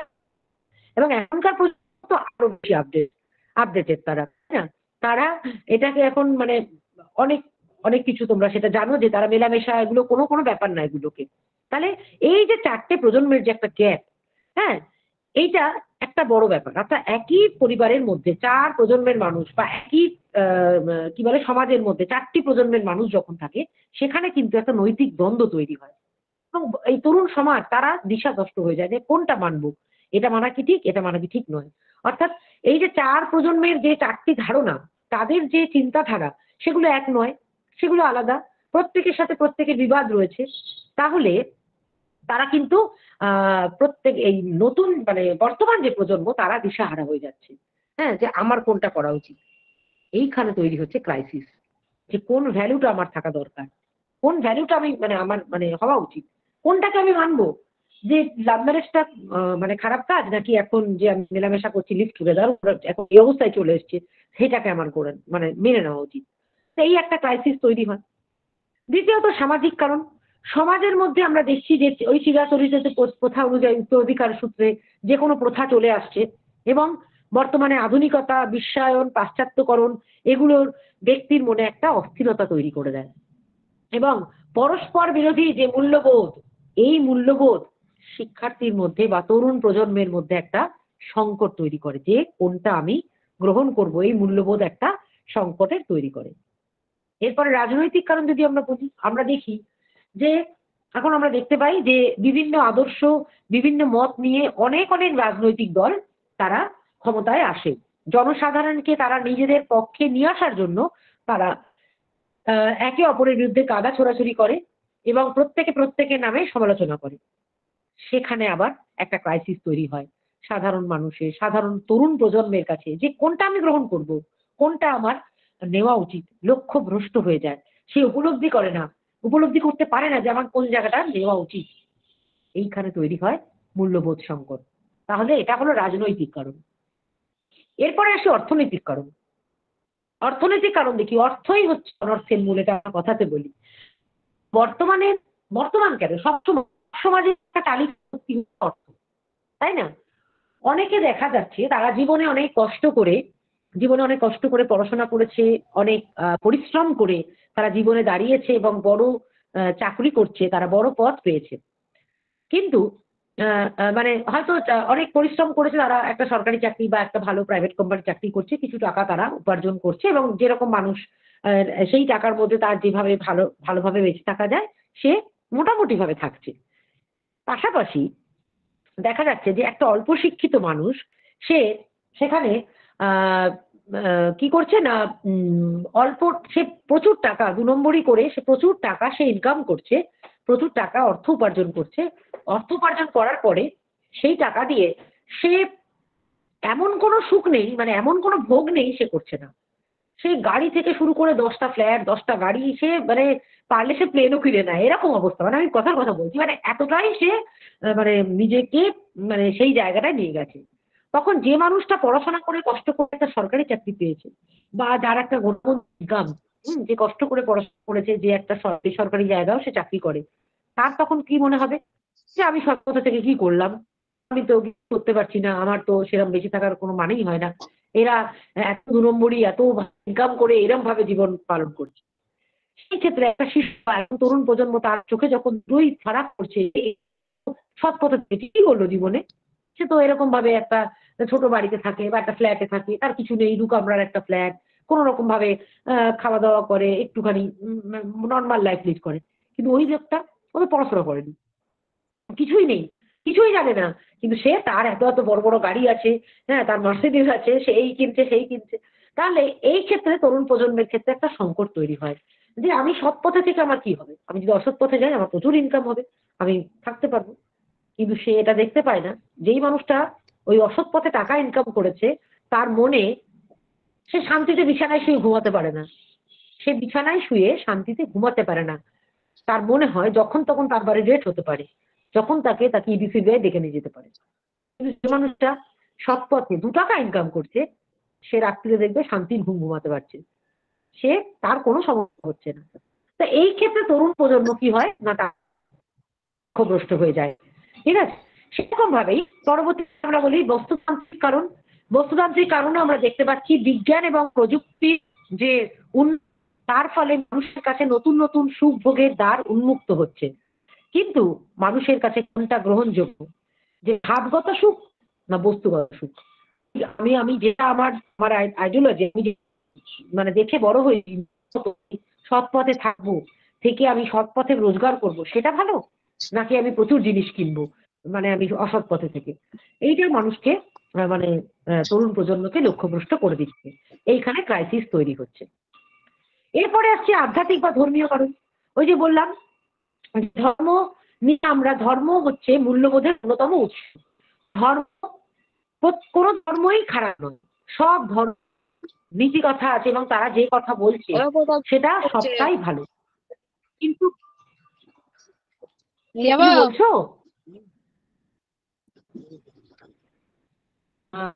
এবং এখনকার প্রজন্ম তো আরো বেশি আপডেটেড তারা, তাই না? তারা এটাকে এখন মানে অনেক অনেক কিছু, তোমরা সেটা জানো যে তারা মেলামেশা এগুলো কোনো ব্যাপার না এগুলোকে। তাহলে এই যে 4টে প্রজন্মের যে একটা গ্যাপ, হ্যাঁ, এইটা একটা বড় ব্যাপার। অর্থাৎ একই পরিবারের মধ্যে 4 প্রজন্মের মানুষ বা একই কি বলে সমাজের মধ্যে 4টি প্রজন্মের মানুষ যখন থাকে, সেখানে কিন্তু একটা নৈতিক দ্বন্দ্ব তৈরি হয় এবং এই তরুণ সমাজ তারা দিশাভ্রষ্ট হয়ে যায় যে কোনটা মানবো, এটা মানা কি ঠিক, এটা মানা কি ঠিক নয়। অর্থাৎ এই যে 4 প্রজন্মের যে 4টি ধারণা, তাদের যে চিন্তাধারা, সেগুলো এক নয়, সেগুলো আলাদা, প্রত্যেকের সাথে প্রত্যেকের বিবাদ রয়েছে। তাহলে তারা কিন্তু প্রত্যেক এই নতুন মানে বর্তমান যে প্রজন্ম, তারা দিশাহারা হয়ে যাচ্ছে, হ্যাঁ, যে আমার কোনটা করা উচিত। এইখানে তৈরি হচ্ছে ক্রাইসিস, যে কোন ভ্যালুটা আমার থাকা দরকার, কোন ভ্যালুটা আমি মানে আমার মানে হওয়া উচিত, কোনটাকে আমি মানবো, যে লাভ ম্যারেজটা মানে খারাপ কাজ, নাকি এখন যে আমি মেলামেশা করছি লিভ টুগেদার এখন এই অবস্থায় চলে এসছে, সেটাকে আমার করে মানে মেনে নেওয়া উচিত। তো এই একটা ক্রাইসিস তৈরি হয়। দ্বিতীয়ত সামাজিক কারণ, সমাজের মধ্যে আমরা দেখছি যে ওই চিরাচরিত প্রথা অনুযায়ী উত্তরাধিকার সূত্রে যে কোনো প্রথা চলে আসছে এবং বর্তমানে আধুনিকতা, বিশ্বায়ন, পাশ্চাত্যকরণ এগুলোর ব্যক্তির মনে একটা অস্থিরতা তৈরি করে দেয় এবং পরস্পর বিরোধী যে মূল্যবোধ, এই মূল্যবোধ শিক্ষার্থীর মধ্যে বা তরুণ প্রজন্মের মধ্যে একটা সংকট তৈরি করে, যে কোনটা আমি গ্রহণ করব, এই মূল্যবোধ একটা সংকটের তৈরি করে। এরপরে রাজনৈতিক কারণ যদি আমরা বুঝি, আমরা দেখি যে এখন আমরা দেখতে পাই যে বিভিন্ন আদর্শ, বিভিন্ন মত নিয়ে অনেক অনেক রাজনৈতিক দল তারা ক্ষমতায় আসে। জনসাধারণকে তারা নিজেদের পক্ষে নিয়ে আসার জন্য তারা একে অপরের বিরুদ্ধে কাদা ছোড়াছুড়ি করে এবং প্রত্যেকের নামে সমালোচনা করে। সেখানে আবার একটা ক্রাইসিস তৈরি হয় সাধারণ মানুষের, সাধারণ তরুণ প্রজন্মের কাছে, যে কোনটা আমি গ্রহণ করব, কোনটা আমার নেওয়া উচিত। লক্ষ্য ভ্রষ্ট হয়ে যায়, সে উপলব্ধি করতে পারে না যে আমার কোন জায়গাটা নেওয়া উচিত। এইখানে তৈরি হয় মূল্যবোধ সংকট। তাহলে এটা হলো রাজনৈতিক কারণ। এরপরে আসি অর্থনৈতিক কারণ। অর্থনৈতিক কারণ দেখি, অর্থই হচ্ছে অনর্থের মূল, এটা আমার কথাতে বলি। বর্তমান কেন সবসময় সমাজে একটা তালিকা অর্থ, তাই না? অনেকে দেখা যাচ্ছে তারা জীবনে অনেক কষ্ট করে পড়াশোনা করেছে, অনেক পরিশ্রম করে তারা জীবনে দাঁড়িয়েছে এবং বড় চাকরি করছে, তারা বড় পদ পেয়েছে। কিন্তু মানে হয়তো অনেক পরিশ্রম করেছে, তারা একটা সরকারি চাকরি বা একটা ভালো প্রাইভেট কোম্পানির চাকরি করছে, কিছু টাকা তারা উপার্জন করছে এবং যেরকম মানুষ সেই টাকার মধ্যে তার যেভাবে ভালোভাবে বেঁচে থাকা যায়, সে মোটামুটি ভাবে থাকছে। পাশাপাশি দেখা যাচ্ছে যে একটা অল্প শিক্ষিত মানুষ সে সেখানে কি করছে না, সে প্রচুর টাকা 2 নম্বরই করে সে প্রচুর টাকা সে ইনকাম করছে, প্রচুর টাকা অর্থ উপার্জন করছে। অর্থ উপার্জন করার পরে সেই টাকা দিয়ে সে এমন কোনো সুখ নেই, মানে এমন কোনো ভোগ নেই সে করছে না। সে গাড়ি থেকে শুরু করে 10টা ফ্ল্যাট, 10টা গাড়ি, সে মানে পারলে সে প্লেনও কিনে নেয়, এরকম অবস্থা। মানে আমি কথার কথা বলছি, মানে এতটাই সে মানে নিজেকে মানে সেই জায়গাটায় নিয়ে গেছে। তখন যে মানুষটা পড়াশোনা করে কষ্ট করে একটা সরকারি চাকরি পেয়েছে, বা যার একটা ইনকাম, যে কষ্ট করে পড়াশোনা করেছে, যে একটা সরকারি জায়গাও সে চাকরি করে, তার তখন কি মনে হবে যে আমি সব কথা থেকে কি করলাম, আমি তো কিছু করতে পারছি না, আমার তো সেরকম বেঁচে থাকার কোনো মানেই হয় না, এরা এত 2 নম্বরই এত ইনকাম করে এরম ভাবে জীবন পালন করছে। সেই ক্ষেত্রে একটা শিশু এখন তরুণ প্রজন্ম তার চোখে যখন দুই খারাপ করছে, সৎ পথে কি করলো জীবনে, সে তো এরকম ভাবে একটা ছোট বাড়িতে থাকে বা একটা ফ্ল্যাটে থাকে, তার কিছু নেই, 2 কামরার একটা ফ্ল্যাট, কোন রকম ভাবে খাওয়া দাওয়া করে, একটুখানি নর্মাল লাইফ লিড করে। কিন্তু ওই লোকটা ও তো পড়াশোনা করেনি, কিছুই নেই, কিছুই জানে না, কিন্তু সে তার এত এত বড় বড় গাড়ি আছে, হ্যাঁ, তার মার্সিডিজ আছে, সে এই কিনছে সেই কিনছে। তাহলে এই ক্ষেত্রে তরুণ প্রজন্মের ক্ষেত্রে একটা সংকট তৈরি হয় যে আমি সৎ পথে থেকে আমার কি হবে, আমি যদি অসৎ পথে যাই আমার প্রচুর ইনকাম হবে, আমি থাকতে পারবো। কিন্তু সে এটা দেখতে পায় না, যেই মানুষটা ওই অসৎ পথে টাকা ইনকাম করেছে, তার মনে সে শান্তিতে বিছানায় শুয়ে ঘুমাতে পারে না, সে বিছানায় শুয়ে শান্তিতে ঘুমাতে পারে না। তার মনে হয় যখন তখন তার বাড়ি রেট হতে পারে, যখন তাকে ইডিসিবিআই ডেকে নিয়ে যেতে পারে। কিন্তু যে মানুষটা সৎ পথে 2 টাকা ইনকাম করছে, সে রাত্রিরে দেখবে শান্তির ঘুম ঘুমাতে পারছে, সে তার কোনো সমস্যা হচ্ছে না। তা এই ক্ষেত্রে তরুণ প্রজন্ম কি হয় না, তা লক্ষ্যভ্রষ্ট হয়ে যায়। ঠিক আছে, সেরকম ভাবেই পরবর্তীতে আমরা বলি বস্তুতান্ত্রিক কারণ। বস্তুতান্ত্রিক কারণে আমরা দেখতে পাচ্ছি বিজ্ঞান এবং প্রযুক্তি যে তার ফলে মানুষের কাছে নতুন নতুন সুখ ভোগের দ্বার উন্মুক্ত হচ্ছে। কিন্তু মানুষের কাছে কোনটা গ্রহণযোগ্য, যে ভাবগত সুখ না বস্তুগত সুখ? আমি যেটা আমার আইডিওলজি, আমি মানে দেখে বড় হই, সৎ পথে থাকবো থেকে আমি সৎ পথে রোজগার করব, সেটা ভালো, নাকি আমি প্রচুর জিনিস কিনবো মানে আমি অসৎ পথে থেকে? এইটা মানুষকে মানে তরুণ প্রজন্মকে লক্ষ্যভ্রষ্ট করে দিচ্ছে, এইখানে ক্রাইসিস তৈরি হচ্ছে। এরপরে আসছে আধ্যাত্মিক বা ধর্মীয় কারণ। ওই যে বললাম ধর্ম নিয়ে আমরা, ধর্ম হচ্ছে মূল্যবোধের অন্যতম উৎস। ধর্ম, কোনো ধর্মই খারাপ নয়, সব ধর্ম নীতি কথা আছে এবং তারা যে কথা বলছে সেটা সবটাই ভালো। কিন্তু কি বলছো?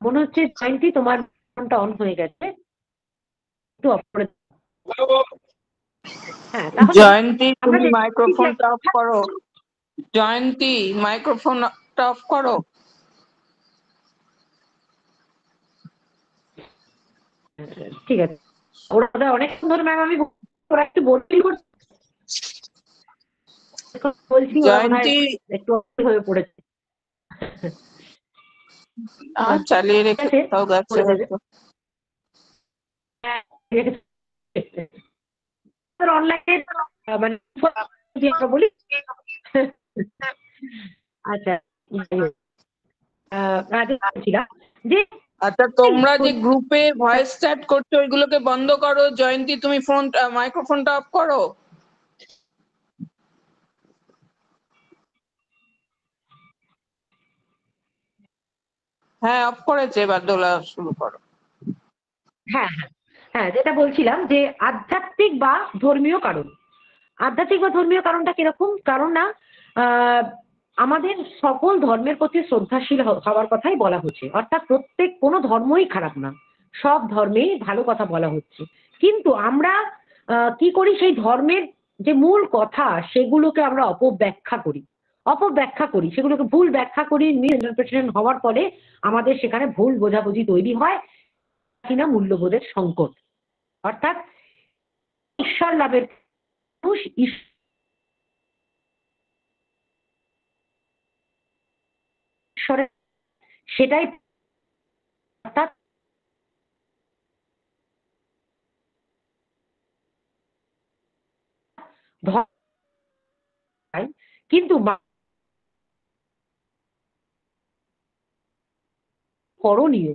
মনে হচ্ছে জয়ন্তী তোমার ফোনটা অন হয়ে গেছে, একটু অফ করে। হ্যাঁ,
জয়ন্তী তুমি মাইক্রোফোনটা অফ করো। জয়ন্তী মাইক্রোফোনটা অফ করো।
ঠিক আছে, ওরা অনেকক্ষণ ধরে ম্যাম আমি ওরা একটু বলছি
জয়ন্তী
একটু হয়ে পড়েছে,
চালিয়ে রেখে তাও যাচ্ছে হয়তো।
অনলাইনে মানে বলি। আচ্ছা, যে
আচ্ছা, তোমরা যে গ্রুপে ভয়েস চ্যাট করছো ওইগুলোকে বন্ধ করো। জয়ন্তী তুমি মাইক্রোফোনটা অফ করো। হ্যাঁ, অফ করেছে, এবার দোলা শুরু করো।
হ্যাঁ হ্যাঁ হ্যাঁ, যেটা বলছিলাম যে আধ্যাত্মিক বা ধর্মীয় কারণ। আধ্যাত্মিক বা ধর্মীয় কারণটা কিরকম? কারণ না আমাদের সকল ধর্মের প্রতি শ্রদ্ধাশীল হওয়ার কথাই বলা হচ্ছে, অর্থাৎ প্রত্যেক কোনো ধর্মই খারাপ না, সব ধর্মেই ভালো কথা বলা হচ্ছে। কিন্তু আমরা কি করি, সেই ধর্মের যে মূল কথা সেগুলোকে আমরা অপব্যাখ্যা করি, সেগুলোকে ভুল ব্যাখ্যা করি, মিস ইন্টারপ্রিটেশন হওয়ার ফলে আমাদের সেখানে ভুল বোঝাবুঝি তৈরি হয়, কিনা মূল্যবোধের সংকট। অর্থাৎ ঈশ্বর লাভের মানুষ ঈশ্বরের সেটাই, অর্থাৎ কিন্তু করণীয়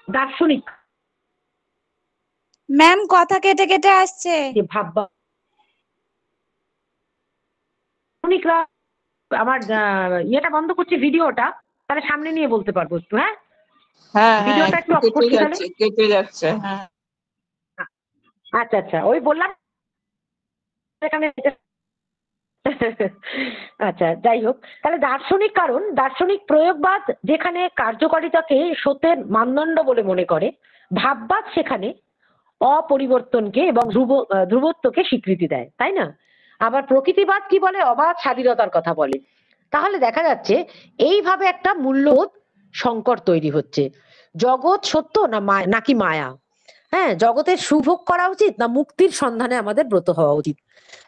দার্শনিক
ম্যাম কথা কেটে কেটে আসছে।
যে ভাববা দার্শনিকরা, আমার ইয়েটা বন্ধ করছি ভিডিওটা, তাহলে সামনে নিয়ে বলতে পারবো একটু। হ্যাঁ
হ্যাঁ,
ভিডিওটা একটু অফ করছি তাহলে।
কেটে যাচ্ছে। হ্যাঁ,
আচ্ছা আচ্ছা, ওই বললাম এখানে। আচ্ছা, যাই হোক, তাহলে দার্শনিক কারণ, দার্শনিক প্রয়োগবাদ যেখানে কার্যকারিতাকে সত্যের মানদণ্ড বলে মনে করে, ভাববাদ সেখানে অপরিবর্তনকে এবং ধ্রুবত্বকে স্বীকৃতি দেয়, তাই না? আবার প্রকৃতিবাদ কি বলে? অবাধ স্বাধীনতার কথা বলে। তাহলে দেখা যাচ্ছে এইভাবে একটা মূল্যবোধ সংকট তৈরি হচ্ছে। জগৎ সত্য নাকি মায়া? হ্যাঁ, জগতের সুভোগ করা উচিত না মুক্তির সন্ধানে আমাদের ব্রত হওয়া উচিত?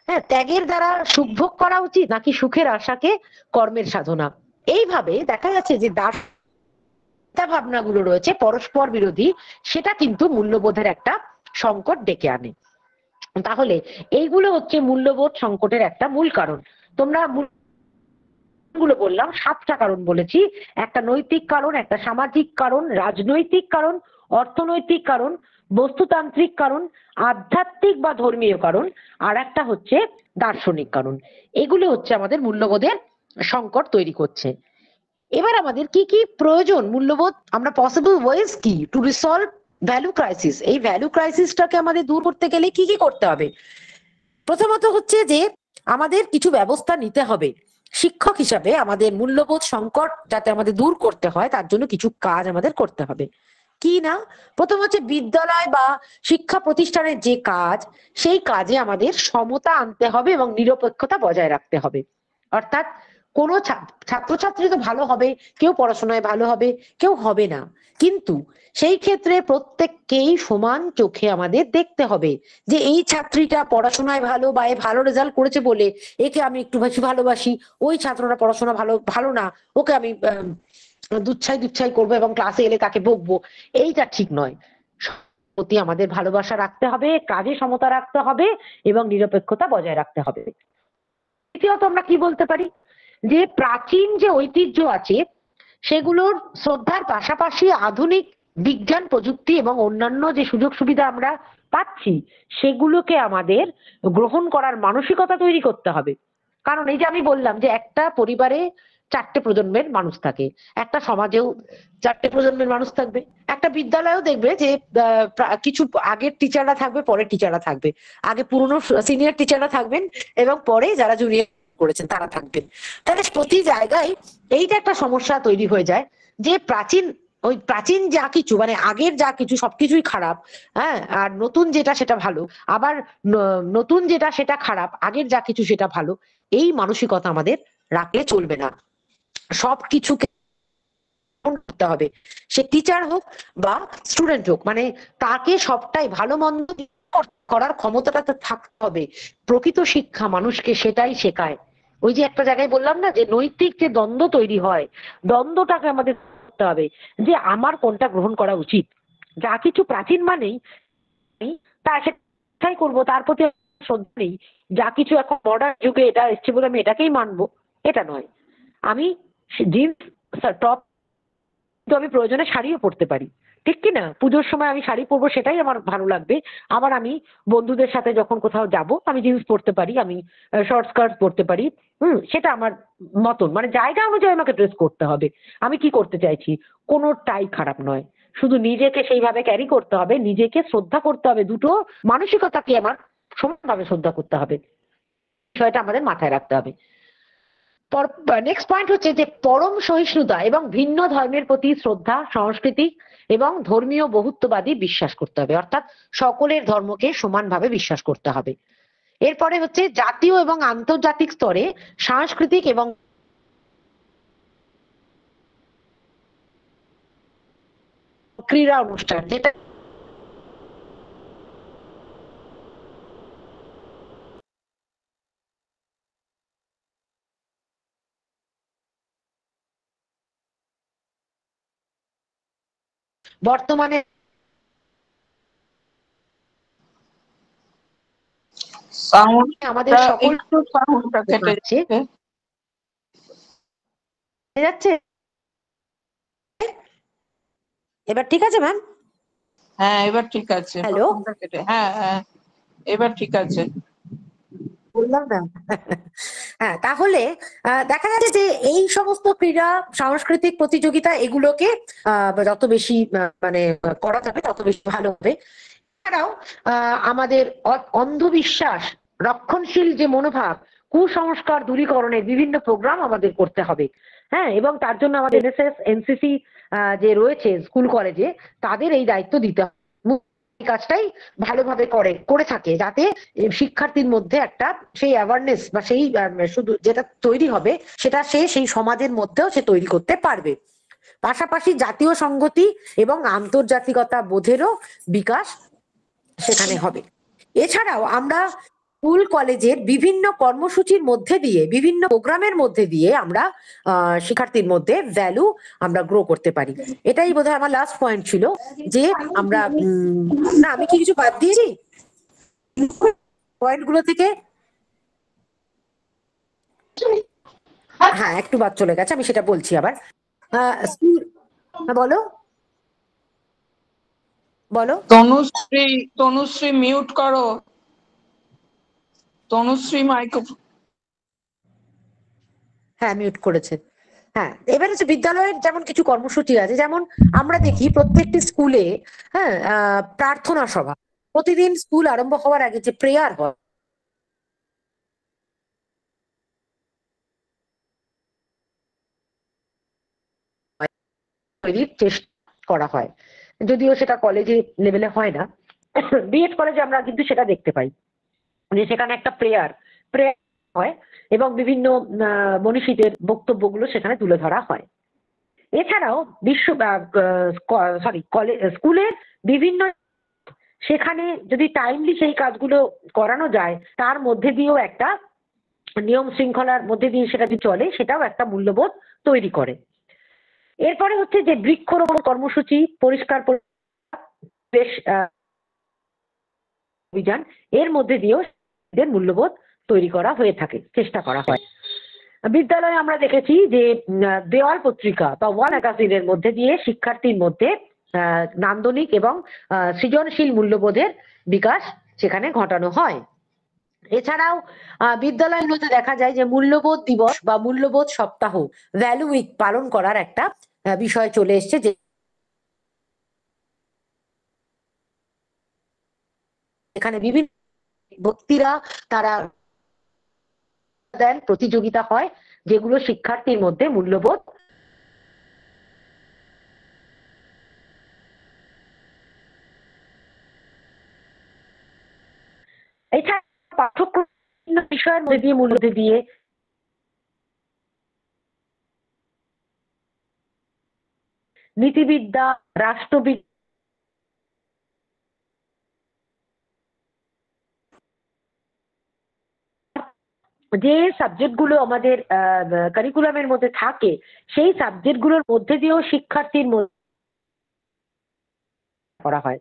হ্যাঁ, ত্যাগের দ্বারা সুখভোগ করা উচিত নাকি সুখের আশাকে কর্মের সাধনা? এইভাবে দেখা যাচ্ছে যে ভাবনাগুলো রয়েছে পরস্পর বিরোধী, সেটা কিন্তু মূল্যবোধের একটা সংকট ডেকে আনে। তাহলে এইগুলো হচ্ছে মূল্যবোধ সংকটের একটা মূল কারণ। তোমরা গুলো বললাম, 7টা কারণ বলেছি। একটা নৈতিক কারণ, একটা সামাজিক কারণ, রাজনৈতিক কারণ, অর্থনৈতিক কারণ, বস্তুতান্ত্রিক কারণ, আধ্যাত্মিক বা ধর্মীয় কারণ, আর একটা হচ্ছে দার্শনিক কারণ। এগুলো হচ্ছে আমাদের মূল্যবোধের সংকট তৈরি করছে। এবার আমাদের কি কি প্রয়োজন মূল্যবোধ, আমরা পসিবল ওয়েজ কি টু রিসলভ ভ্যালু ক্রাইসিস, এই ভ্যালু ক্রাইসিসটাকে আমাদের দূর করতে গেলে কি কি করতে হবে? প্রথমত হচ্ছে যে আমাদের কিছু ব্যবস্থা নিতে হবে। শিক্ষক হিসাবে আমাদের মূল্যবোধ সংকট যাতে আমাদের দূর করতে হয় তার জন্য কিছু কাজ আমাদের করতে হবে। কি না? প্রথম হচ্ছে বিদ্যালয় বা শিক্ষা প্রতিষ্ঠানের যে কাজ, সেই কাজে আমাদের সমতা আনতে হবে এবং নিরপেক্ষতা বজায় রাখতে হবে। অর্থাৎ কোনো ছাত্রছাত্রী তো ভালো হবে, কেউ পড়াশোনায় ভালো হবে, কেউ হবে না, কিন্তু সেই ক্ষেত্রে প্রত্যেককেই সমান চোখে আমাদের দেখতে হবে যে এই ছাত্রীটা পড়াশোনায় ভালো বা এ ভালো রেজাল্ট করেছে বলে একে আমি একটু বেশি ভালোবাসি, ওই ছাত্রটা পড়াশোনা ভালো না, ওকে আমি দুচ্ছাই করবো এবং ক্লাসে এলে তাকে বকবো, এইটা ঠিক নয়। প্রতি আমাদের ভালোবাসা রাখতে হবে, কাজে সমতা রাখতে হবে এবং নিরপেক্ষতা বজায় রাখতে হবে। দ্বিতীয়ত আমরা কি বলতে পারি, যে প্রাচীন যে ঐতিহ্য আছে সেগুলোর শ্রদ্ধার পাশাপাশি আধুনিক বিজ্ঞান প্রযুক্তি এবং অন্যান্য যে সুযোগ সুবিধা আমরা পাচ্ছি সেগুলোকে আমাদের গ্রহণ করার মানসিকতা তৈরি করতে হবে। কারণ এই যে আমি বললাম যে একটা পরিবারে 4টে প্রজন্মের মানুষ থাকে, একটা সমাজেও 4টে প্রজন্মের মানুষ থাকবে, একটা বিদ্যালয়েও দেখবে যে কিছু আগের টিচাররা থাকবে, পরের টিচাররা থাকবে, আগে পুরনো সিনিয়র টিচাররা থাকবেন এবং পরে যারা জুনিয়র করেছেন তারা থাকবেন। তাহলে প্রতি জায়গায় এইটা একটা সমস্যা তৈরি হয়ে যায় যে প্রাচীন যা কিছু মানে আগের যা কিছু সবকিছুই খারাপ, হ্যাঁ, আর নতুন যেটা সেটা ভালো, আবার নতুন যেটা সেটা খারাপ, আগের যা কিছু সেটা ভালো, এই মানসিকতা আমাদের রাখলে চলবে না। সবকিছুকে করতে হবে, সে টিচার হোক বা স্টুডেন্ট হোক, মানে তাকে সবটাই ভালো মন্দ করার ক্ষমতাটা তো থাকতে হবে। প্রকৃত শিক্ষা মানুষকে সেটাই শেখায়। ওই যে একটা জায়গায় বললাম না যে নৈতিক যে দ্বন্দ্ব তৈরি হয়, দ্বন্দ্বটাকে আমাদের করতে হবে যে আমার কোনটা গ্রহণ করা উচিত। যা কিছু প্রাচীন মানেই তা সেটাই করবো, তার প্রতি শ্রদ্ধা নেই। যা কিছু এখন মডার্ন যুগে এটা এসছে বলে আমি এটাকেই মানবো, এটা নয়। আমি জিন্স টপ আমি প্রয়োজনে শাড়িও পরতে পারি, ঠিক কি না? পুজোর সময় আমি শাড়ি পরবো, সেটাই আমার ভালো লাগবে। আবার আমি বন্ধুদের সাথে যখন কোথাও যাব আমি জিন্স পরতে পারি, আমি শর্ট স্কার্ট পরতে পারি, সেটা আমার মতন, মানে জায়গা অনুযায়ী আমাকে ড্রেস করতে হবে। আমি কি করতে চাইছি কোনোটাই খারাপ নয়, শুধু নিজেকে সেইভাবে ক্যারি করতে হবে, নিজেকে শ্রদ্ধা করতে হবে, দুটো মানসিকতাকে আমার সমানভাবে শ্রদ্ধা করতে হবে, বিষয়টা আমাদের মাথায় রাখতে হবে। নেক্সট পয়েন্ট হচ্ছে যে পরম সহিষ্ণুতা এবং ভিন্ন ধর্মের প্রতি শ্রদ্ধা, সাংস্কৃতিক এবং ধর্মীয় বহুত্ববাদী বিশ্বাস করতে হবে, অর্থাৎ সকলের ধর্মকে সমানভাবে বিশ্বাস করতে হবে। এরপরে হচ্ছে জাতীয় এবং আন্তর্জাতিক স্তরে সাংস্কৃতিক এবং ক্রীড়া অনুষ্ঠান, যেটা বর্তমানে আমাদের সকল
সাউন্ডটা কেটে
যাচ্ছে। এবার ঠিক আছে ম্যাম?
হ্যাঁ এবার ঠিক আছে।
হ্যালো,
হ্যাঁ হ্যাঁ এবার ঠিক আছে,
বললাম না। হ্যাঁ, তাহলে দেখা যাচ্ছে যে এই সমস্ত ক্রীড়া সাংস্কৃতিক প্রতিযোগিতা এগুলোকে যত বেশি মানে করা যাবে তত বেশি ভালো হবে। এছাড়াও আমাদের অন্ধবিশ্বাস, রক্ষণশীল যে মনোভাব, কুসংস্কার দূরীকরণের বিভিন্ন প্রোগ্রাম আমাদের করতে হবে। হ্যাঁ, এবং তার জন্য আমাদের এনএসএস এনসিসি যে রয়েছে স্কুল কলেজে তাদের এই দায়িত্ব দিতে হবে, কাজটাই ভালোভাবে করে থাকে, যাতে শিক্ষার্থীর মধ্যে একটা সেই অ্যাওয়ারনেস বা সেই শুধু যেটা তৈরি হবে সেটা সেই সমাজের মধ্যেও সে তৈরি করতে পারবে। পাশাপাশি জাতীয় সংগতি এবং আন্তর্জাতিকতা বোধেরও বিকাশ সেখানে হবে। এছাড়াও আমরা স্কুল কলেজের বিভিন্ন কর্মসূচির মধ্যে দিয়ে, বিভিন্ন প্রোগ্রামের মধ্যে দিয়ে আমরা শিক্ষার্থীর মধ্যে ভ্যালু আমরা গ্রো করতে পারি। এটাই বোধহয় আমার লাস্ট পয়েন্ট ছিল যে আমরা না, আমি কি কিছু বাদ দিয়েছি পয়েন্টগুলো থেকে? হ্যাঁ, একটু বাদ চলে গেছে, আমি সেটা বলছি আবার। বলো বলো।
তনুশ্রী মিউট করো, তনুশ্রী মাইক্রোফোন।
হ্যাঁ, মিউট করেছে। হ্যাঁ, এবার হচ্ছে বিদ্যালয়ের যেমন কিছু কর্মসূচি আছে, যেমন আমরা দেখি প্রত্যেকটি স্কুলে, হ্যাঁ, প্রার্থনা সভা প্রতিদিন স্কুল আরম্ভ হওয়ার আগে যে প্রেয়ার হয়, তৈরির চেষ্টা করা হয়, যদিও সেটা কলেজে লেভেলে হয় না। বিএড কলেজে আমরা কিন্তু সেটা দেখতে পাই যে সেখানে একটা প্রেয়ার হয় এবং বিভিন্ন মনীষীদের বক্তব্যগুলো সেখানে তুলে ধরা হয়। এছাড়াও স্কুলের বিভিন্ন, সেখানে যদি টাইমলি সেই কাজগুলো করানো যায়, তার মধ্যে দিয়েও একটা নিয়ম শৃঙ্খলার মধ্যে দিয়ে সেটা যদি চলে, সেটাও একটা মূল্যবোধ তৈরি করে। এরপরে হচ্ছে যে বৃক্ষরোপণ কর্মসূচি, পরিষ্কার পরিবেশ অভিযান, এর মধ্যে দিয়েও এদের মূল্যবোধ তৈরি করা হয়ে থাকে, চেষ্টা করা হয়। বিদ্যালয়ে আমরা দেখেছি যে দেওয়াল পত্রিকা বা ওয়াল ম্যাগাজিনের মধ্যে দিয়ে শিক্ষার্থীর মধ্যে নান্দনিক এবং সৃজনশীল মূল্যবোধের বিকাশ সেখানে ঘটানো হয়। এছাড়াও বিদ্যালয়গুলোতে দেখা যায় যে মূল্যবোধ দিবস বা মূল্যবোধ সপ্তাহ, ভ্যালু উইক পালন করার একটা বিষয় চলে এসছে, যে এখানে বিভিন্ন ব্যক্তিরা তারা দেন, প্রতিযোগিতা হয়, যেগুলো শিক্ষার্থীর মধ্যে মূল্যবোধ এছাড়া পাঠ্যক্রম বিষয়ের মধ্যে দিয়ে মূল্যবোধ দিয়ে নীতিবিদ্যা, রাষ্ট্রবিজ্ঞান, যে সাবজেক্ট গুলো আমাদের কারিকুলামের মধ্যে থাকে, সেই সাবজেক্ট গুলোর মধ্যে দিয়েও শিক্ষার্থীর মধ্যে করা হয়।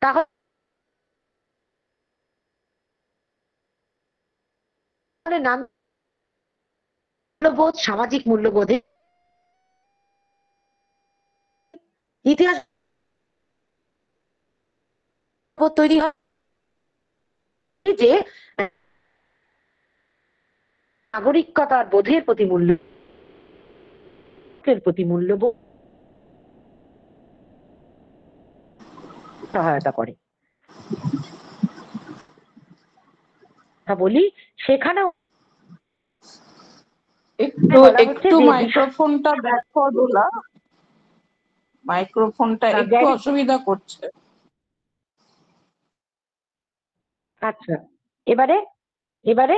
তাহলে নাম মূল্যবোধ, সামাজিক মূল্যবোধে ইতিহাস তৈরি হয়, যে নাগরিকতার বোধের প্রতি মূল্যবোধ সহায়তা করে। বলি সেখানেও
একটু মাইক্রোফোনটা ব্যাক কর দোলা, মাইক্রোফোনটা একটু অসুবিধা করছে।
আচ্ছা, এবারে এবারে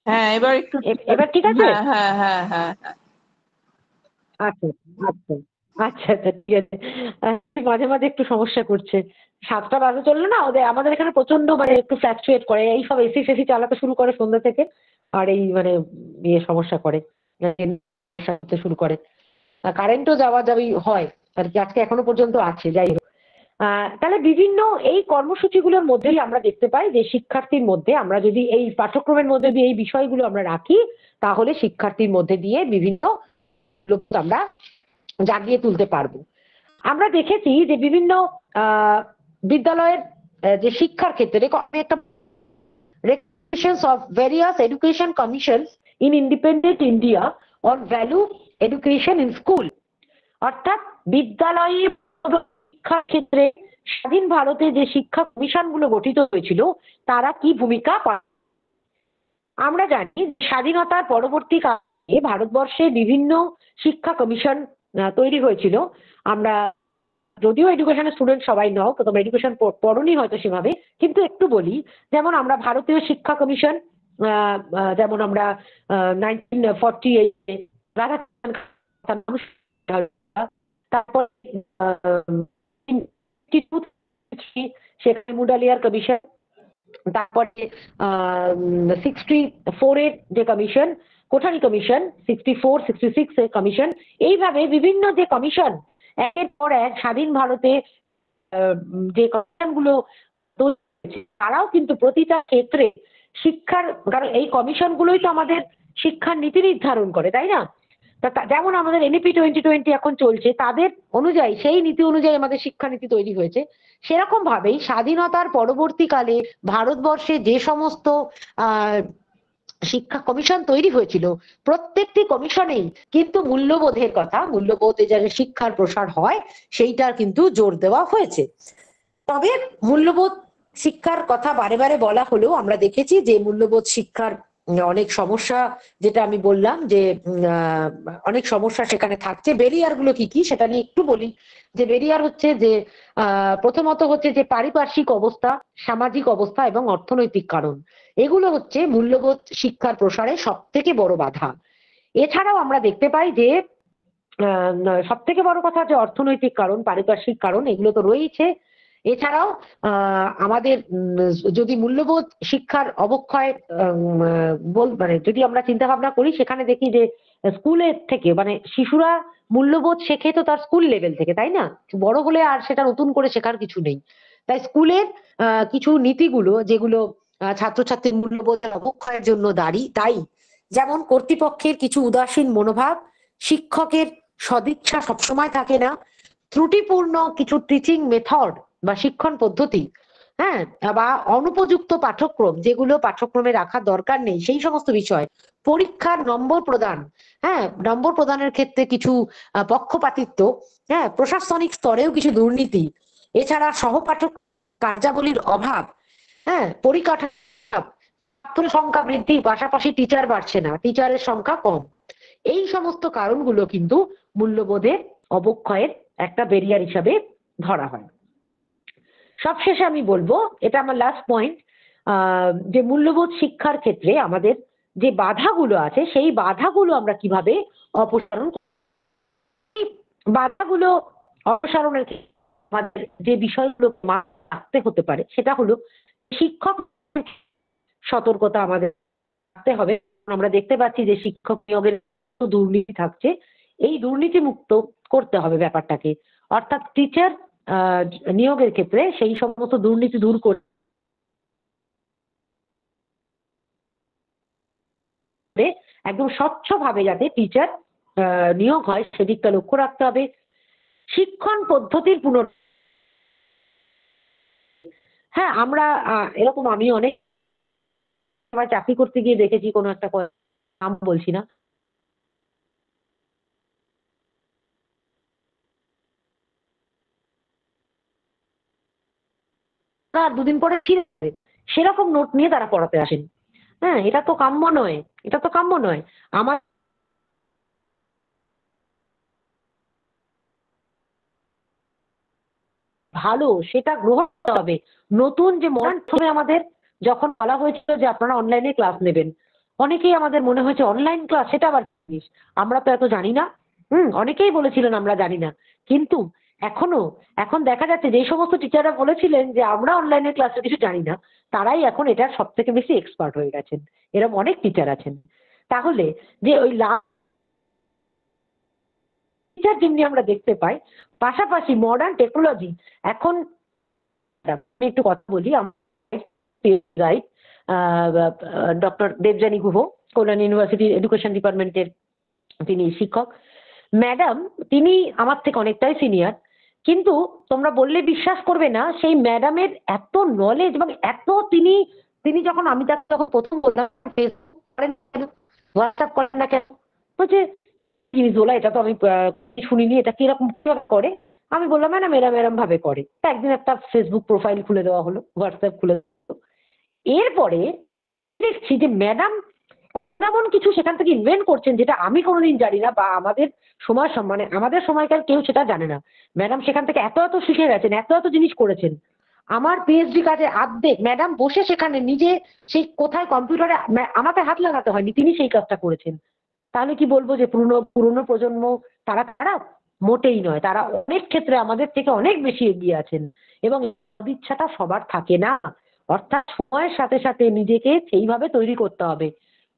হ্যাঁ,
এবার ঠিক আছে।
হ্যাঁ হ্যাঁ হ্যাঁ হ্যাঁ।
আচ্ছা আচ্ছা আচ্ছা আচ্ছা, ঠিক আছে। মাঝে মাঝে একটু সমস্যা করছে, 7টা বাজে চললো না, আমাদের এখানে প্রচন্ড মানে একটু ফ্ল্যাকচুয়েট করে, এই সব এসি ফেসি চালাতে শুরু করে সন্ধ্যা থেকে, আর এই মানে সমস্যা করে, শুরু করে, কারেন্টও যাওয়া যাবি হয় আর কি, আজকে এখনো পর্যন্ত আছে। যাই হোক, তাহলে বিভিন্ন এই কর্মসূচিগুলোর মধ্যেই আমরা দেখতে পাই যে শিক্ষার্থীর মধ্যে, আমরা যদি এই পাঠ্যক্রমের মধ্যে দিয়ে এই বিষয়গুলো আমরা রাখি, তাহলে শিক্ষার্থীর মধ্যে দিয়ে বিভিন্ন আমরা জাগিয়ে তুলতে পারবো। আমরা দেখেছি যে বিভিন্ন বিদ্যালয়ের যে শিক্ষার ক্ষেত্রে একটা recommendations of various education commissions in independent India on value education in school, অর্থাৎ বিদ্যালয়ে শিক্ষার ক্ষেত্রে স্বাধীন ভারতে যে শিক্ষা কমিশনগুলো গঠিত হয়েছিল, তারা কি ভূমিকা পালন। আমরা জানি স্বাধীনতার পরবর্তীকালে ভারতবর্ষে বিভিন্ন শিক্ষা কমিশন তৈরি হয়েছিল। আমরা যদিও এডুকেশনের স্টুডেন্ট সবাই নও, তো তোমরা এডুকেশন পড়োনি হয়তো সেভাবে, কিন্তু একটু বলি, যেমন আমরা ভারতীয় শিক্ষা কমিশন, যেমন আমরা 1948 তারপর সেখানে মুডালিয়ার কমিশন, তারপরে 64 এর যে কমিশন, কোঠারি কমিশন, 64, 66 এর কমিশন, এইভাবে বিভিন্ন যে কমিশন একের পর এক স্বাধীন ভারতে যে কমিশনগুলো তারাও কিন্তু প্রতিটা ক্ষেত্রে শিক্ষার, কারণ এই কমিশনগুলোই তো আমাদের শিক্ষার নীতি নির্ধারণ করে, তাই না? যেমন আমাদের NEP 2020 এখন চলছে, তাদের অনুযায়ী, সেই নীতি অনুযায়ী আমাদের শিক্ষানীতি তৈরি হয়েছে। সেরকম ভাবেই স্বাধীনতার পরবর্তীকালে ভারতবর্ষে যে সমস্ত শিক্ষা কমিশন তৈরি হয়েছিল, প্রত্যেকটি কমিশনেই কিন্তু মূল্যবোধের কথা, মূল্যবোধে যাতে শিক্ষার প্রসার হয় সেইটার কিন্তু জোর দেওয়া হয়েছে। তবে মূল্যবোধ শিক্ষার কথা বারে বারে বলা হলেও আমরা দেখেছি যে মূল্যবোধ শিক্ষার অনেক সমস্যা, যেটা আমি বললাম যে অনেক সমস্যা সেখানে থাকছে। ব্যারিয়ার গুলো কি কি সেটা নিয়ে একটু বলি। যে ব্যারিয়ার হচ্ছে যে প্রথমত হচ্ছে যে পারিপার্শ্বিক অবস্থা, সামাজিক অবস্থা এবং অর্থনৈতিক কারণ, এগুলো হচ্ছে মূল্যবোধ শিক্ষার প্রসারে সব থেকে বড় বাধা। এছাড়াও আমরা দেখতে পাই যে সব থেকে বড় কথা যে অর্থনৈতিক কারণ, পারিপার্শ্বিক কারণ, এগুলো তো রয়েছে। এছাড়াও আমাদের যদি মূল্যবোধ শিক্ষার অবক্ষয় মানে যদি আমরা চিন্তা ভাবনা করি, সেখানে দেখি যে স্কুলের থেকে মানে শিশুরা মূল্যবোধ শেখে তো তার স্কুল লেভেল থেকে, তাই না? বড় হলে আর সেটা নতুন করে শেখার কিছু নেই। তাই স্কুলের কিছু নীতিগুলো যেগুলো ছাত্রছাত্রীর মূল্যবোধের অবক্ষয়ের জন্য দায়ী, যেমন কর্তৃপক্ষের কিছু উদাসীন মনোভাব, শিক্ষকের সদিচ্ছা সবসময় থাকে না, ত্রুটিপূর্ণ কিছু টিচিং মেথড বা শিক্ষণ পদ্ধতি, হ্যাঁ, বা অনুপযুক্ত পাঠ্যক্রম যেগুলো পাঠ্যক্রমে রাখার দরকার নেই সেই সমস্ত বিষয়, পরীক্ষার নম্বর প্রদান, হ্যাঁ, নম্বর প্রদানের ক্ষেত্রে কিছু পক্ষপাতিত্ব, হ্যাঁ, প্রশাসনিক স্তরেও কিছু দুর্নীতি, এছাড়া সহপাঠক কার্যাবলীর অভাব, হ্যাঁ, পরিকাঠামো, ছাত্র সংখ্যা বৃদ্ধির পাশাপাশি টিচার বাড়ছে না, টিচারের সংখ্যা কম। এই সমস্ত কারণগুলো কিন্তু মূল্যবোধের অবক্ষয়ের একটা ব্যারিয়ার হিসাবে ধরা হয়। সবশেষে আমি বলবো, এটা আমার লাস্ট পয়েন্ট, যে মূল্যবোধ শিক্ষার ক্ষেত্রে আমাদের যে বাধাগুলো আছে সেই বাধাগুলো আমরা কিভাবে অপসারণ, বাধাগুলো অপসারণের ক্ষেত্রে আমাদের যে বিষয়গুলো রাখতে হতে পারে সেটা হলো শিক্ষক সতর্কতা আমাদের রাখতে হবে। আমরা দেখতে পাচ্ছি যে শিক্ষক নিয়োগের দুর্নীতি থাকছে, এই দুর্নীতি মুক্ত করতে হবে ব্যাপারটাকে, অর্থাৎ টিচার নিয়োগের ক্ষেত্রে সেই সমস্ত দুর্নীতি দূর করে একদম স্বচ্ছভাবে যাতে টিচার নিয়োগ হয় সেদিকটা লক্ষ্য রাখতে হবে। শিক্ষণ পদ্ধতির হ্যাঁ, আমরা এরকম আমি অনেক সময় চাকরি করতে গিয়ে দেখেছি, কোনো একটা নাম বলছি না, তার দুদিন পরে ফিরে যাবে, সেরকম নোট নিয়ে তারা পড়াতে আসেন। হ্যাঁ, এটা তো কাম্য নয়, এটা তো কাম্য নয়। আমার ভালো সেটা গ্রহণ করতে হবে। নতুন যে মডার্ন সময় আমাদের যখন বলা হয়েছিল যে আপনারা অনলাইনে ক্লাস নেবেন, অনেকেই আমাদের মনে হয়েছে অনলাইন ক্লাস সেটা আবার জিনিস, আমরা তো এত জানি না। অনেকেই বলেছিলেন আমরা জানি না, কিন্তু এখন দেখা যাচ্ছে যে সমস্ত টিচাররা বলেছিলেন যে আমরা অনলাইনে ক্লাসে কিছু জানি না, তারাই এখন এটা সব থেকে বেশি এক্সপার্ট হয়ে গেছেন। এরকম অনেক টিচার আছেন। তাহলে যে ওই টিচার যেমনি আমরা দেখতে পাই, পাশাপাশি মডার্ন টেকনোলজি এখন আমি একটু কথা বলি। ডক্টর দেবযানী গুহ, কল্যাণ ইউনিভার্সিটি এডুকেশন ডিপার্টমেন্টের তিনি শিক্ষক ম্যাডাম, তিনি আমার থেকে অনেকটাই সিনিয়র, কিন্তু তোমরা বললে বিশ্বাস করবে না, সেই ম্যাডামের এত নলেজ এবং এত তিনি যখন আমি তাকে যখন প্রথম বললাম হোয়াটসঅ্যাপ করেন না কেন, বলছে জিনিস বলা, এটা তো আমি শুনিনি, এটা কিরকম করে। আমি বললাম ম্যাডাম এরম ভাবে করে। একদিন একটা ফেসবুক প্রোফাইল খুলে দেওয়া হলো, হোয়াটসঅ্যাপ খুলে দেওয়া হলো। এরপরে দেখছি যে ম্যাডাম এমন কিছু সেখান থেকে ইনভেন্ট করছেন যেটা আমি কোনোদিন জানি না, বা আমাদের মানে আমাদের সময়কার কেউ সেটা জানে না। ম্যাডাম সেখান থেকে এত শিখে গেছেন, এত জিনিস করেছেন। আমার পিএইচডি কাজে অর্ধেক ম্যাডাম বসে সেখানে নিজে সেই কোথায় কম্পিউটারে আমাকে হাত লাগাতে হয়নি, তিনি সেই কাজটা করেছেন। তাহলে কি বলবো যে পুরনো প্রজন্ম তারা খারাপ? মোটেই নয়, তারা অনেক ক্ষেত্রে আমাদের থেকে অনেক বেশি এগিয়ে আছেন, এবং ইচ্ছাটা সবার থাকে না। অর্থাৎ সময়ের সাথে সাথে নিজেকে সেইভাবে তৈরি করতে হবে।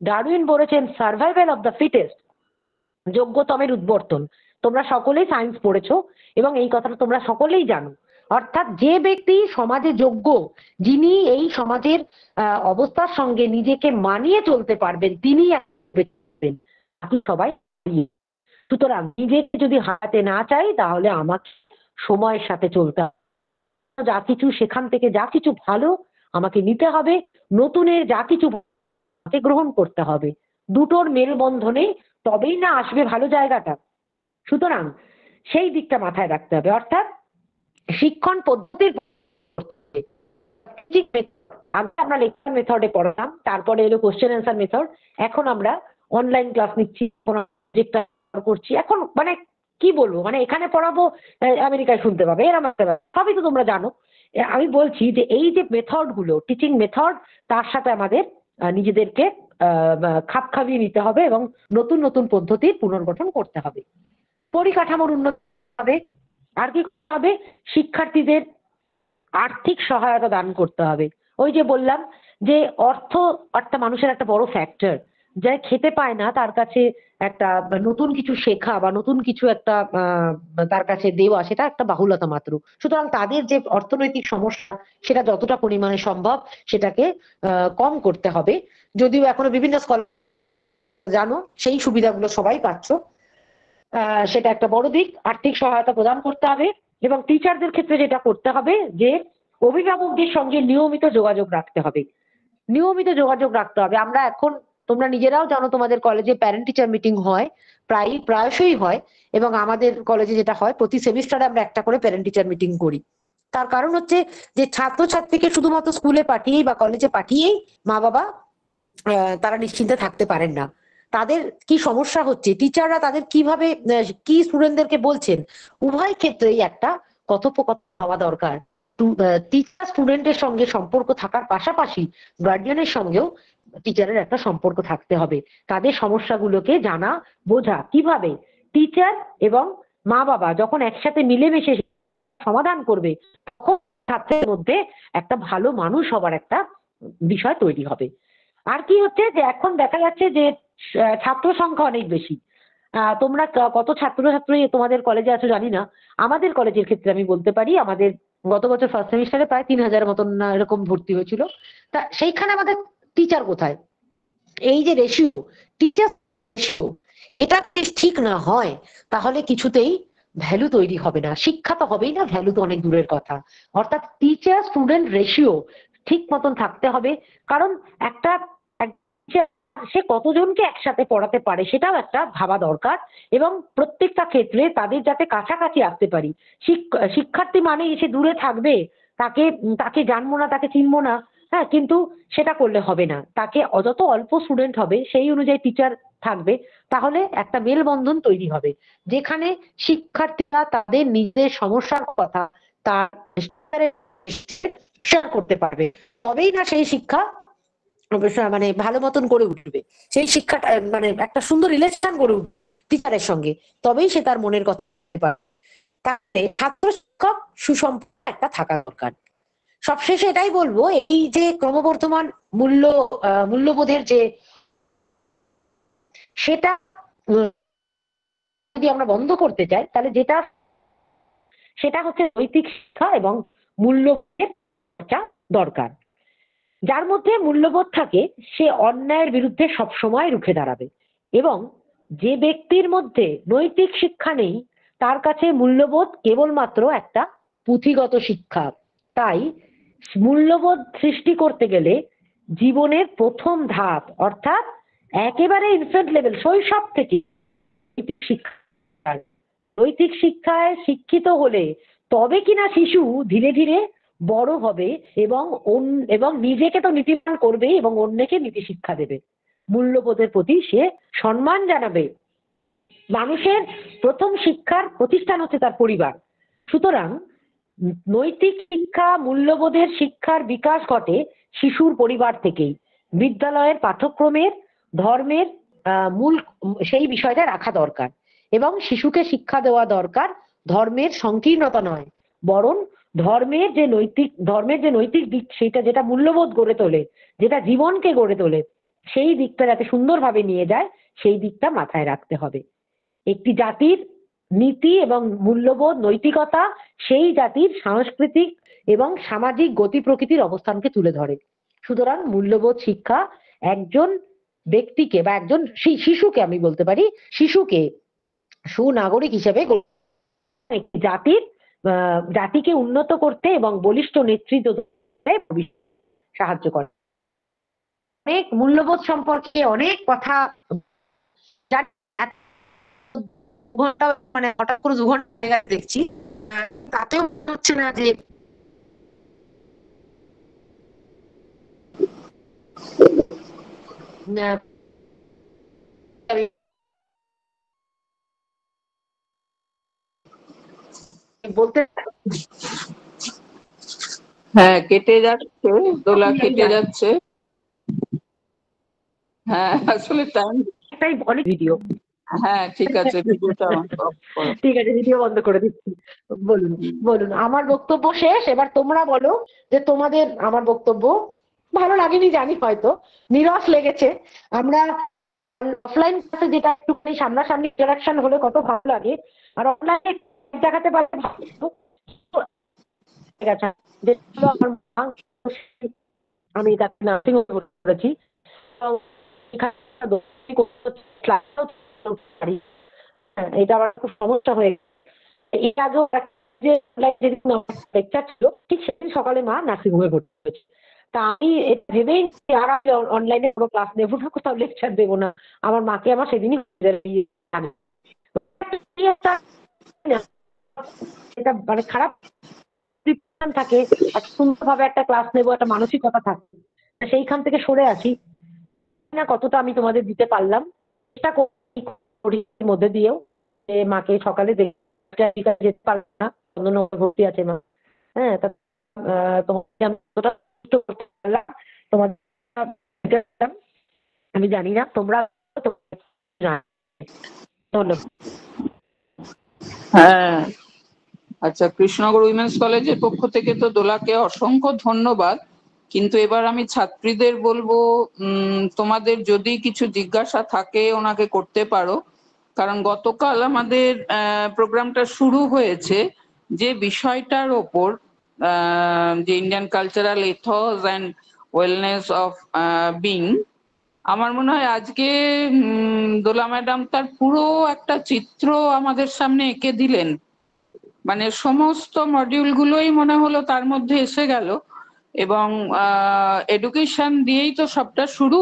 ডারউইন বলেছেন সার্ভাইভাল অফ দ্য ফিটেস্ট, যোগ্যতমের উদ্বর্তন। তোমরা সকলেই সায়েন্স পড়েছো এবং এই কথাটা তোমরা সকলেই জানো। অর্থাৎ যে ব্যক্তি সমাজে যোগ্য, যিনি এই সমাজের অবস্থার সঙ্গে নিজেকে মানিয়ে চলতে পারবেন, তিনি সবাই। সুতরাং নিজেকে যদি হারাতে না চাই তাহলে আমাকে সময়ের সাথে চলতে হবে। যা কিছু সেখান থেকে যা কিছু ভালো আমাকে নিতে হবে, নতুনের যা কিছু কে গ্রহণ করতে হবে। দুটোর মেলবন্ধনে তবেই না আসবে ভালো জায়গাটা। সুতরাং সেই দিকটা মাথায় রাখতে হবে। অর্থাৎ শিক্ষণ পদ্ধতির আগে আমরা লেকচার মেথডে পড়ালাম, তারপরে এলো কোশ্চেন অ্যান্সার মেথড, এখন আমরা অনলাইন ক্লাস নিচ্ছি, প্রজেক্টটা করছি। এখন মানে কি বলবো, মানে এখানে পড়াবো আমেরিকায় শুনতে পাবে, এরকম একটা ব্যাপার। সবই তো তোমরা জানো। আমি বলছি যে এই যে মেথড গুলো, টিচিং মেথড, তার সাথে আমাদের নিজেদেরকে খাপ খাইয়ে নিতে হবে এবং নতুন নতুন পদ্ধতির পুনর্গঠন করতে হবে। পরিকাঠামোর উন্নতি হবে। আর কি করতে হবে? শিক্ষার্থীদের আর্থিক সহায়তা দান করতে হবে। ওই যে বললাম যে অর্থ একটা মানুষের একটা বড় ফ্যাক্টর। যে খেতে পায় না তার কাছে একটা নতুন কিছু শেখা বা নতুন কিছু একটা তার কাছে দেওয়া, সেটা একটা বাহুলতা মাত্র। সুতরাং তাদের যে অর্থনৈতিক সমস্যা, সেটা যতটা পরিমাণে সম্ভব সেটাকে কম করতে হবে। যদিও এখনো বিভিন্ন স্কলার জানো সেই সুবিধাগুলো সবাই পাচ্ছ, সেটা একটা বড় দিক। আর্থিক সহায়তা প্রদান করতে হবে এবং টিচারদের ক্ষেত্রে যেটা করতে হবে যে অভিভাবকদের সঙ্গে নিয়মিত যোগাযোগ রাখতে হবে। নিয়মিত যোগাযোগ রাখতে হবে। আমরা এখন, তোমরা নিজেরাও জানো, তোমাদের কলেজে প্যারেন্ট টিচার মিটিং হয়, প্রায়শই হয়। এবং আমাদের কলেজে যেটা হয়, প্রতি সেমিস্টারে আমরা একটা করে প্যারেন্ট টিচার মিটিং করি। তার কারণ হচ্ছে যে ছাত্রছাত্রীকে শুধুমাত্র স্কুলে পাঠিয়েই বা কলেজে পাঠিয়েই মা বাবা তারা নিশ্চিন্তে থাকতে পারেন না। তাদের কি সমস্যা হচ্ছে, টিচাররা তাদের কিভাবে কি স্টুডেন্টদেরকে বলছেন, উভয় ক্ষেত্রেই একটা কথোপকথন হওয়া দরকার। টিচার স্টুডেন্টের সঙ্গে সম্পর্ক থাকার পাশাপাশি গার্ডিয়ানের সঙ্গেও টিচারের একটা সম্পর্ক থাকতে হবে। তাদের সমস্যাগুলোকে জানা বোঝা কিভাবে টিচার এবং মা বাবা যখন একসাথে মিলেমিশে সমাধান করবে, তখন ছাত্রের মধ্যে একটা ভালো মানুষ হবার একটা বিষয় তৈরি হবে। আর কি হচ্ছে যে এখন দেখা যাচ্ছে যে ছাত্র সংখ্যা অনেক বেশি। তোমরা কত ছাত্রছাত্রী তোমাদের কলেজে আছো জানি না। আমাদের কলেজের ক্ষেত্রে আমি বলতে পারি, আমাদের গত বছর ফার্স্ট সেমিস্টারে প্রায় 3000 মতন এরকম ভর্তি হয়েছিল। তা সেইখানে আমাদের টিচার কোথায়? এই যে রেশিও, টিচার রেশিও, এটা ঠিক না হয় তাহলে কিছুতেই ভ্যালু তৈরি হবে না। শিক্ষা তো হবেই না, ভ্যালু তো অনেক দূরের কথা। অর্থাৎ টিচার স্টুডেন্ট রেশিও ঠিক মতন থাকতে হবে। কারণ একটা সে কতজনকে একসাথে পড়াতে পারে সেটাও একটা ভাবা দরকার। এবং প্রত্যেকটা ক্ষেত্রে তাদের যাতে কাছাকাছি আসতে পারি। শিক্ষার্থী মানে এসে দূরে থাকবে, তাকে তাকে জানবো না, তাকে চিনবো না, হ্যাঁ, কিন্তু সেটা করলে হবে না। তাকে যত অল্প স্টুডেন্ট হবে সেই অনুযায়ী টিচার থাকবে, তাহলে একটা মেলবন্ধন তৈরি হবে যেখানে শিক্ষার্থীরা তাদের নিজের সমস্যার কথা তার শেয়ার করতে পারবে। তবেই না সেই শিক্ষা মানে ভালো মতন করে উঠবে। সেই শিক্ষাটা মানে একটা সুন্দর রিলেশন গড়ে উঠবে টিচারের সঙ্গে, তবেই সে তার মনের কথা বলতে পারবে। তাহলে ছাত্র শিক্ষক সুসম্পর্ক একটা থাকা দরকার। সবশেষে এটাই বলবো, এই যে ক্রমবর্ধমান মূল্যবোধের যে সেটা যদি আমরা বন্ধ করতে চাই, তাহলে সেটা হচ্ছে নৈতিক শিক্ষা এবং মূল্যবোধের চর্চা দরকার। যার মধ্যে মূল্যবোধ থাকে সে অন্যায়ের বিরুদ্ধে সবসময় রুখে দাঁড়াবে। এবং যে ব্যক্তির মধ্যে নৈতিক শিক্ষা নেই তার কাছে মূল্যবোধ কেবলমাত্র একটা পুঁথিগত শিক্ষা। তাই মূল্যবোধ সৃষ্টি করতে গেলে জীবনের প্রথম ধাপ, অর্থাৎ একেবারে ইনফ্যান্ট লেভেল, শৈশব থেকে নৈতিক শিক্ষায় শিক্ষিত হলে তবে কিনা শিশু ধীরে ধীরে বড় হবে এবং নিজেকে তো নীতিবান করবে এবং অন্যকে নীতি শিক্ষা দেবে। মূল্যবোধের প্রতি সে সম্মান জানাবে। মানুষের প্রথম শিক্ষার প্রতিষ্ঠান হচ্ছে তার পরিবার। সুতরাং নৈতিক শিক্ষা, মূল্যবোধের শিক্ষার বিকাশ ঘটে শিশুর পরিবার থেকেই। বিদ্যালয়ের পাঠ্যক্রমের ধর্মের মূল সেই বিষয়টা রাখা দরকার এবং শিশুকে শিক্ষা দেওয়া দরকার ধর্মের সংকীর্ণতা নয়, বরং ধর্মের যে নৈতিক দিক, সেটা যেটা মূল্যবোধ গড়ে তোলে, যেটা জীবনকে গড়ে তোলে, সেই দিকটা যাতে সুন্দরভাবে নিয়ে যায় সেই দিকটা মাথায় রাখতে হবে। একটি জাতির নীতি এবং মূল্যবোধ, নৈতিকতা সেই জাতির সাংস্কৃতিক এবং সামাজিক গতি প্রকৃতির অবস্থানকে তুলে ধরে। সুতরাং মূল্যবোধ শিক্ষা একজন ব্যক্তিকে বা একজন শিশুকে, আমি বলতে পারি শিশুকে সুনাগরিক হিসেবে জাতিকে উন্নত করতে এবং বলিষ্ঠ নেতৃত্ব সাহায্য করে। অনেক মূল্যবোধ সম্পর্কে অনেক কথা ঘন্টা, মানে হঠাৎ করে 2 ঘন্টা হয়ে গেছে দেখছি, তাতেও মনে হচ্ছে না যে বলতে
হ্যাঁ, কেটে যাচ্ছে, দোলা কেটে যাচ্ছে। হ্যাঁ, আসলে টাইম।
একটাই অনেক ভিডিও।
হ্যাঁ, ঠিক আছে, ভিডিওটা অফ করো।
ঠিক আছে, ভিডিও বন্ধ করে দিচ্ছি। বলুন বলুন, আমার বক্তব্য শেষ, এবার তোমরা বলো যে তোমাদের আমার বক্তব্য ভালো লাগেনি জানি, হয়তো নিরস লেগেছে। আমরা অফলাইন ক্লাসে যেটা একটুখানি সামনাসামনি ইন্টারাকশন হলে কত ভালো লাগে, আর অনলাইনে দেখাতে পারলে ভালো। ঠিক আছে, আমার মা, আমি তাকে নার্সিং হোমে করেছি, এটা আমার খুব সমস্যা হয়ে গেছে। এর আগেও যে লেকচার ছিল, ঠিক সেদিন সকালে মা নার্সিং হোমে ভর্তি হয়েছে। তা আমি ভেবেই আর অনলাইনে কোনো ক্লাস নেবো না, কোথাও লেকচার দেবো না, আমার মাকে আমার সেদিনই এটা মানে খারাপ থাকে, সুন্দরভাবে একটা ক্লাস নেবো, একটা মানসিকতা থাকে, সেইখান থেকে সরে আসি না। কতটা আমি তোমাদের দিতে পারলাম চেষ্টা করি মধ্যে দিয়েও, যে মাকে সকালে যেতে পারলাম না, ভর্তি আছে মা। হ্যাঁ, তোমাকে আমি কতটা করতে পারলাম তোমার, আমি জানি না, তোমরা ধন্যবাদ।
হ্যাঁ, আচ্ছা, কৃষ্ণনগর উইমেন্স কলেজের পক্ষ থেকে তো দোলাকে অসংখ্য ধন্যবাদ। কিন্তু এবার আমি ছাত্রীদের বলবো, তোমাদের যদি কিছু জিজ্ঞাসা থাকে ওনাকে করতে পারো, কারণ গতকাল আমাদের প্রোগ্রামটা শুরু হয়েছে যে বিষয়টার ওপর, যে Indian cultural ethos and wellness of being. আমার মনে হয় আজকে দোলা ম্যাডাম তার পুরো একটা চিত্র আমাদের সামনে এঁকে দিলেন, মানে সমস্ত মডিউলগুলোই মনে হলো তার মধ্যে এসে গেল। এবং এডুকেশন দিয়েই তো সবটা শুরু,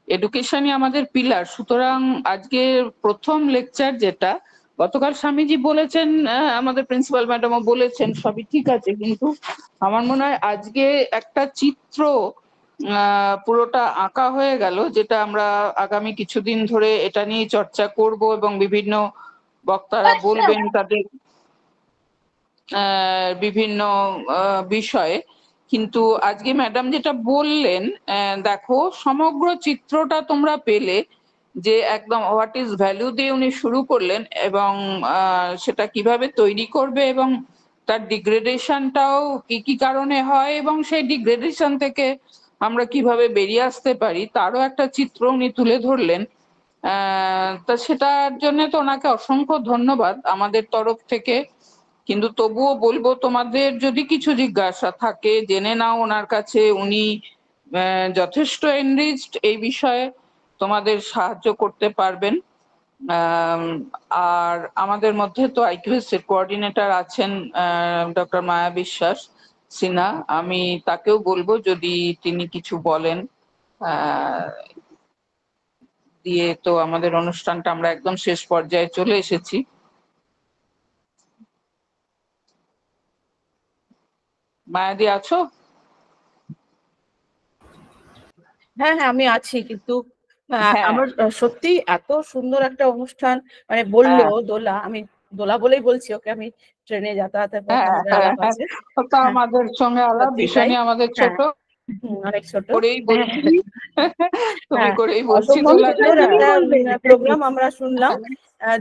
এডুকেশনই আমাদের পিলার। সুতরাং আজকে প্রথম লেকচার যেটা গতকাল স্বামীজি বলেছেন, আমাদের প্রিন্সিপাল ম্যাডামও বলেছেন, সবই ঠিক আছে, কিন্তু আমার মনে হয় আজকে একটা চিত্র পুরোটা আঁকা হয়ে গেল, যেটা আমরা আগামী কিছুদিন ধরে এটা নিয়ে চর্চা করব এবং বিভিন্ন বক্তারা বলবেন তাদের বিভিন্ন বিষয়ে। কিন্তু আজকে ম্যাডাম যেটা বললেন, দেখো সমগ্র চিত্রটা তোমরা পেলে, যে একদম হোয়াট ইজ ভ্যালু দিয়ে উনি শুরু করলেন, এবং সেটা কিভাবে তৈরি করবে, এবং তার ডিগ্রেডেশনটাও কি কি কারণে হয়, এবং সেই ডিগ্রেডেশন থেকে আমরা কিভাবে বেরিয়ে আসতে পারি তারও একটা চিত্র উনি তুলে ধরলেন। তা সেটার জন্য তো ওনাকে অসংখ্য ধন্যবাদ আমাদের তরফ থেকে। কিন্তু তবুও বলবো, তোমাদের যদি কিছু জিজ্ঞাসা থাকে জেনে নাও ওনার কাছে, উনি যথেষ্ট এনরিচড এই বিষয়ে, তোমাদের সাহায্য করতে পারবেন। আর আমাদের মধ্যে তো আইকিউএস এর কোঅর্ডিনেটর আছেন ডক্টর মায়া বিশ্বাস সিনহা, আমি তাকেও বলবো যদি তিনি কিছু বলেন। দিয়ে তো আমাদের অনুষ্ঠানটা আমরা একদম শেষ পর্যায়ে চলে এসেছি। মায়াদি আছো?
হ্যাঁ হ্যাঁ, আমি আছি, কিন্তু
হ্যাঁ,
আমার সত্যি এত সুন্দর একটা অনুষ্ঠান, মানে বললো
হ্যাঁ,
দোলা, আমি দোলা বলেই বলছি ওকে, আমি ট্রেনে যাতায়াতের পথে
হ্যাঁ,
আমাদের
হ্যাঁ,
আলাপ
হ্যাঁ,
আছে।
তা
হ্যাঁ,
আমাদের সঙ্গে আলাপ
সত্যি তাই।
ভীষণই আমাদের
হ্যাঁ,
ছোট
অনেক ছোট।
করেই বলছি, তুমি
হ্যাঁ,
করেই
অত
বলছি দোলাকে।
সুন্দর
তুমি
একটা
বলবে।
প্রোগ্রাম আমরা শুনলাম।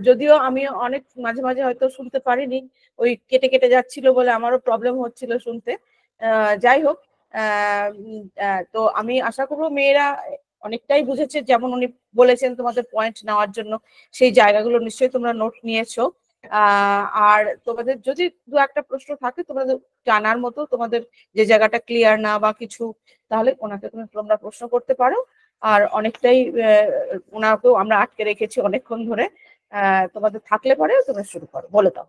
যদিও আমি অনেক মাঝে মাঝে হয়তো শুনতে পারিনি, ওই কেটে কেটে যাচ্ছিল বলে আমারও প্রবলেম হচ্ছিল শুনতে। যাই হোক, তো আমি আশা করবো মেয়েরা অনেকটাই বুঝেছে, যেমন উনি বলেছেন তোমাদের পয়েন্ট নেওয়ার জন্য, সেই জায়গাগুলো নিশ্চয়ই তোমরা নোট নিয়েছো। আর তোমাদের যদি দু একটা প্রশ্ন থাকে তোমাদের জানার মতো, তোমাদের যে জায়গাটা ক্লিয়ার না বা কিছু, তাহলে ওনাকে তোমরা প্রশ্ন করতে পারো। আর অনেকটাই ওনাকেও আমরা আটকে রেখেছি অনেকক্ষণ ধরে, তোমাদের থাকলে পরে তোমরা শুরু করো, বলে দাও।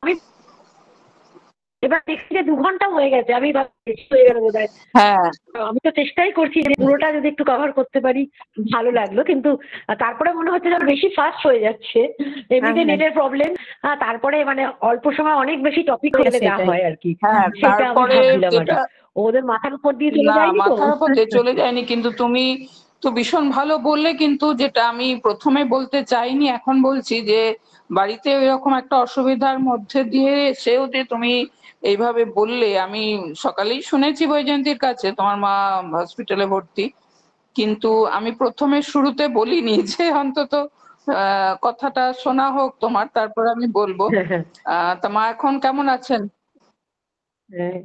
আমি এবার দেখছি যে 2 ঘন্টা হয়ে গেছে, আমি বেশি হয়ে গেল বোধহয়।
হ্যাঁ
আমি তো চেষ্টাই করছি যে পুরোটা যদি একটু কভার করতে পারি ভালো লাগলো, কিন্তু তারপরে মনে হচ্ছে যে বেশি ফাস্ট হয়ে যাচ্ছে, এমনিতে
হ্যাঁ।
নেটের প্রবলেম, তারপরে মানে অল্প সময় অনেক বেশি টপিক হলে যা
সেটাই।
হয় আর কি,
হ্যাঁ
সেটা আমি
তারপরে
ভাবছিলাম আর
যেটা,
কি। ওদের মাথার উপর দিয়ে চলে
না
যায়নি তো।
মাথার উপর দিয়ে চলে যায়নি, কিন্তু তুমি তো ভীষণ ভালো বললে, কিন্তু যেটা আমি প্রথমে বলতে চাইনি এখন বলছি যে বাড়িতে এরকম একটা অসুবিধার মধ্যে দিয়ে এসেও যে তুমি এইভাবে বললে, আমি সকালেই শুনেছি বৈজয়ন্তীর কাছে তোমার মা হসপিটালে ভর্তি, কিন্তু আমি প্রথমে শুরুতে বলিনি যে অন্তত কথাটা শোনা হোক তোমার, তারপর আমি বলবো। তা মা এখন কেমন আছেন?
হ্যাঁ,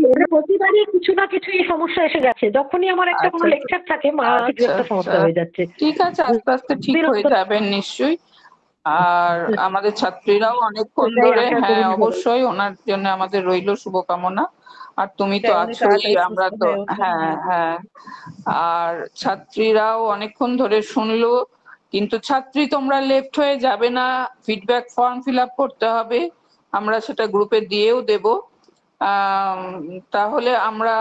মানে প্রতিবারই কিছু না কিছু এই সমস্যা এসে যাচ্ছে, যখনই আমার একটা কোনো
আচ্ছা
লেকচার থাকে মা কিছু
আচ্ছা
একটা
আচ্ছা,
সমস্যা হয়ে যাচ্ছে।
ঠিক আছে, আস্তে আস্তে ঠিক হয়ে যাবেন নিশ্চয়ই। আর আমাদের ছাত্রীরাও অনেকক্ষণ
সেটাই
ধরে,
আশা
হ্যাঁ
করি সবাই।
অবশ্যই ওনার জন্য আমাদের রইল শুভকামনা। আর তুমি তো
সেটাই, উনি
আছোই,
তাড়াতাড়ি
আমরা
সুস্থ
তো,
হয়ে উঠুন।
হ্যাঁ হ্যাঁ। আর ছাত্রীরাও অনেকক্ষণ ধরে শুনলো, কিন্তু ছাত্রী তোমরা লেফট হয়ে যাবে না, ফিডব্যাক ফর্ম ফিল আপ করতে হবে, আমরা সেটা গ্রুপে দিয়েও দেব। তাহলে আমরা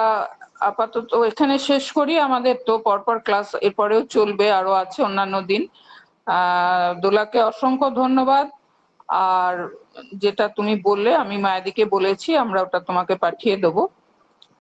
আপাতত এখানে শেষ করি, আমাদের তো পরপর ক্লাস এরপরেও চলবে, আরো আছে অন্যান্য দিন। দোলাকে অসংখ্য ধন্যবাদ। আর যেটা তুমি বললে আমি মায়াদিকে বলেছি, আমরা ওটা তোমাকে পাঠিয়ে দেবো।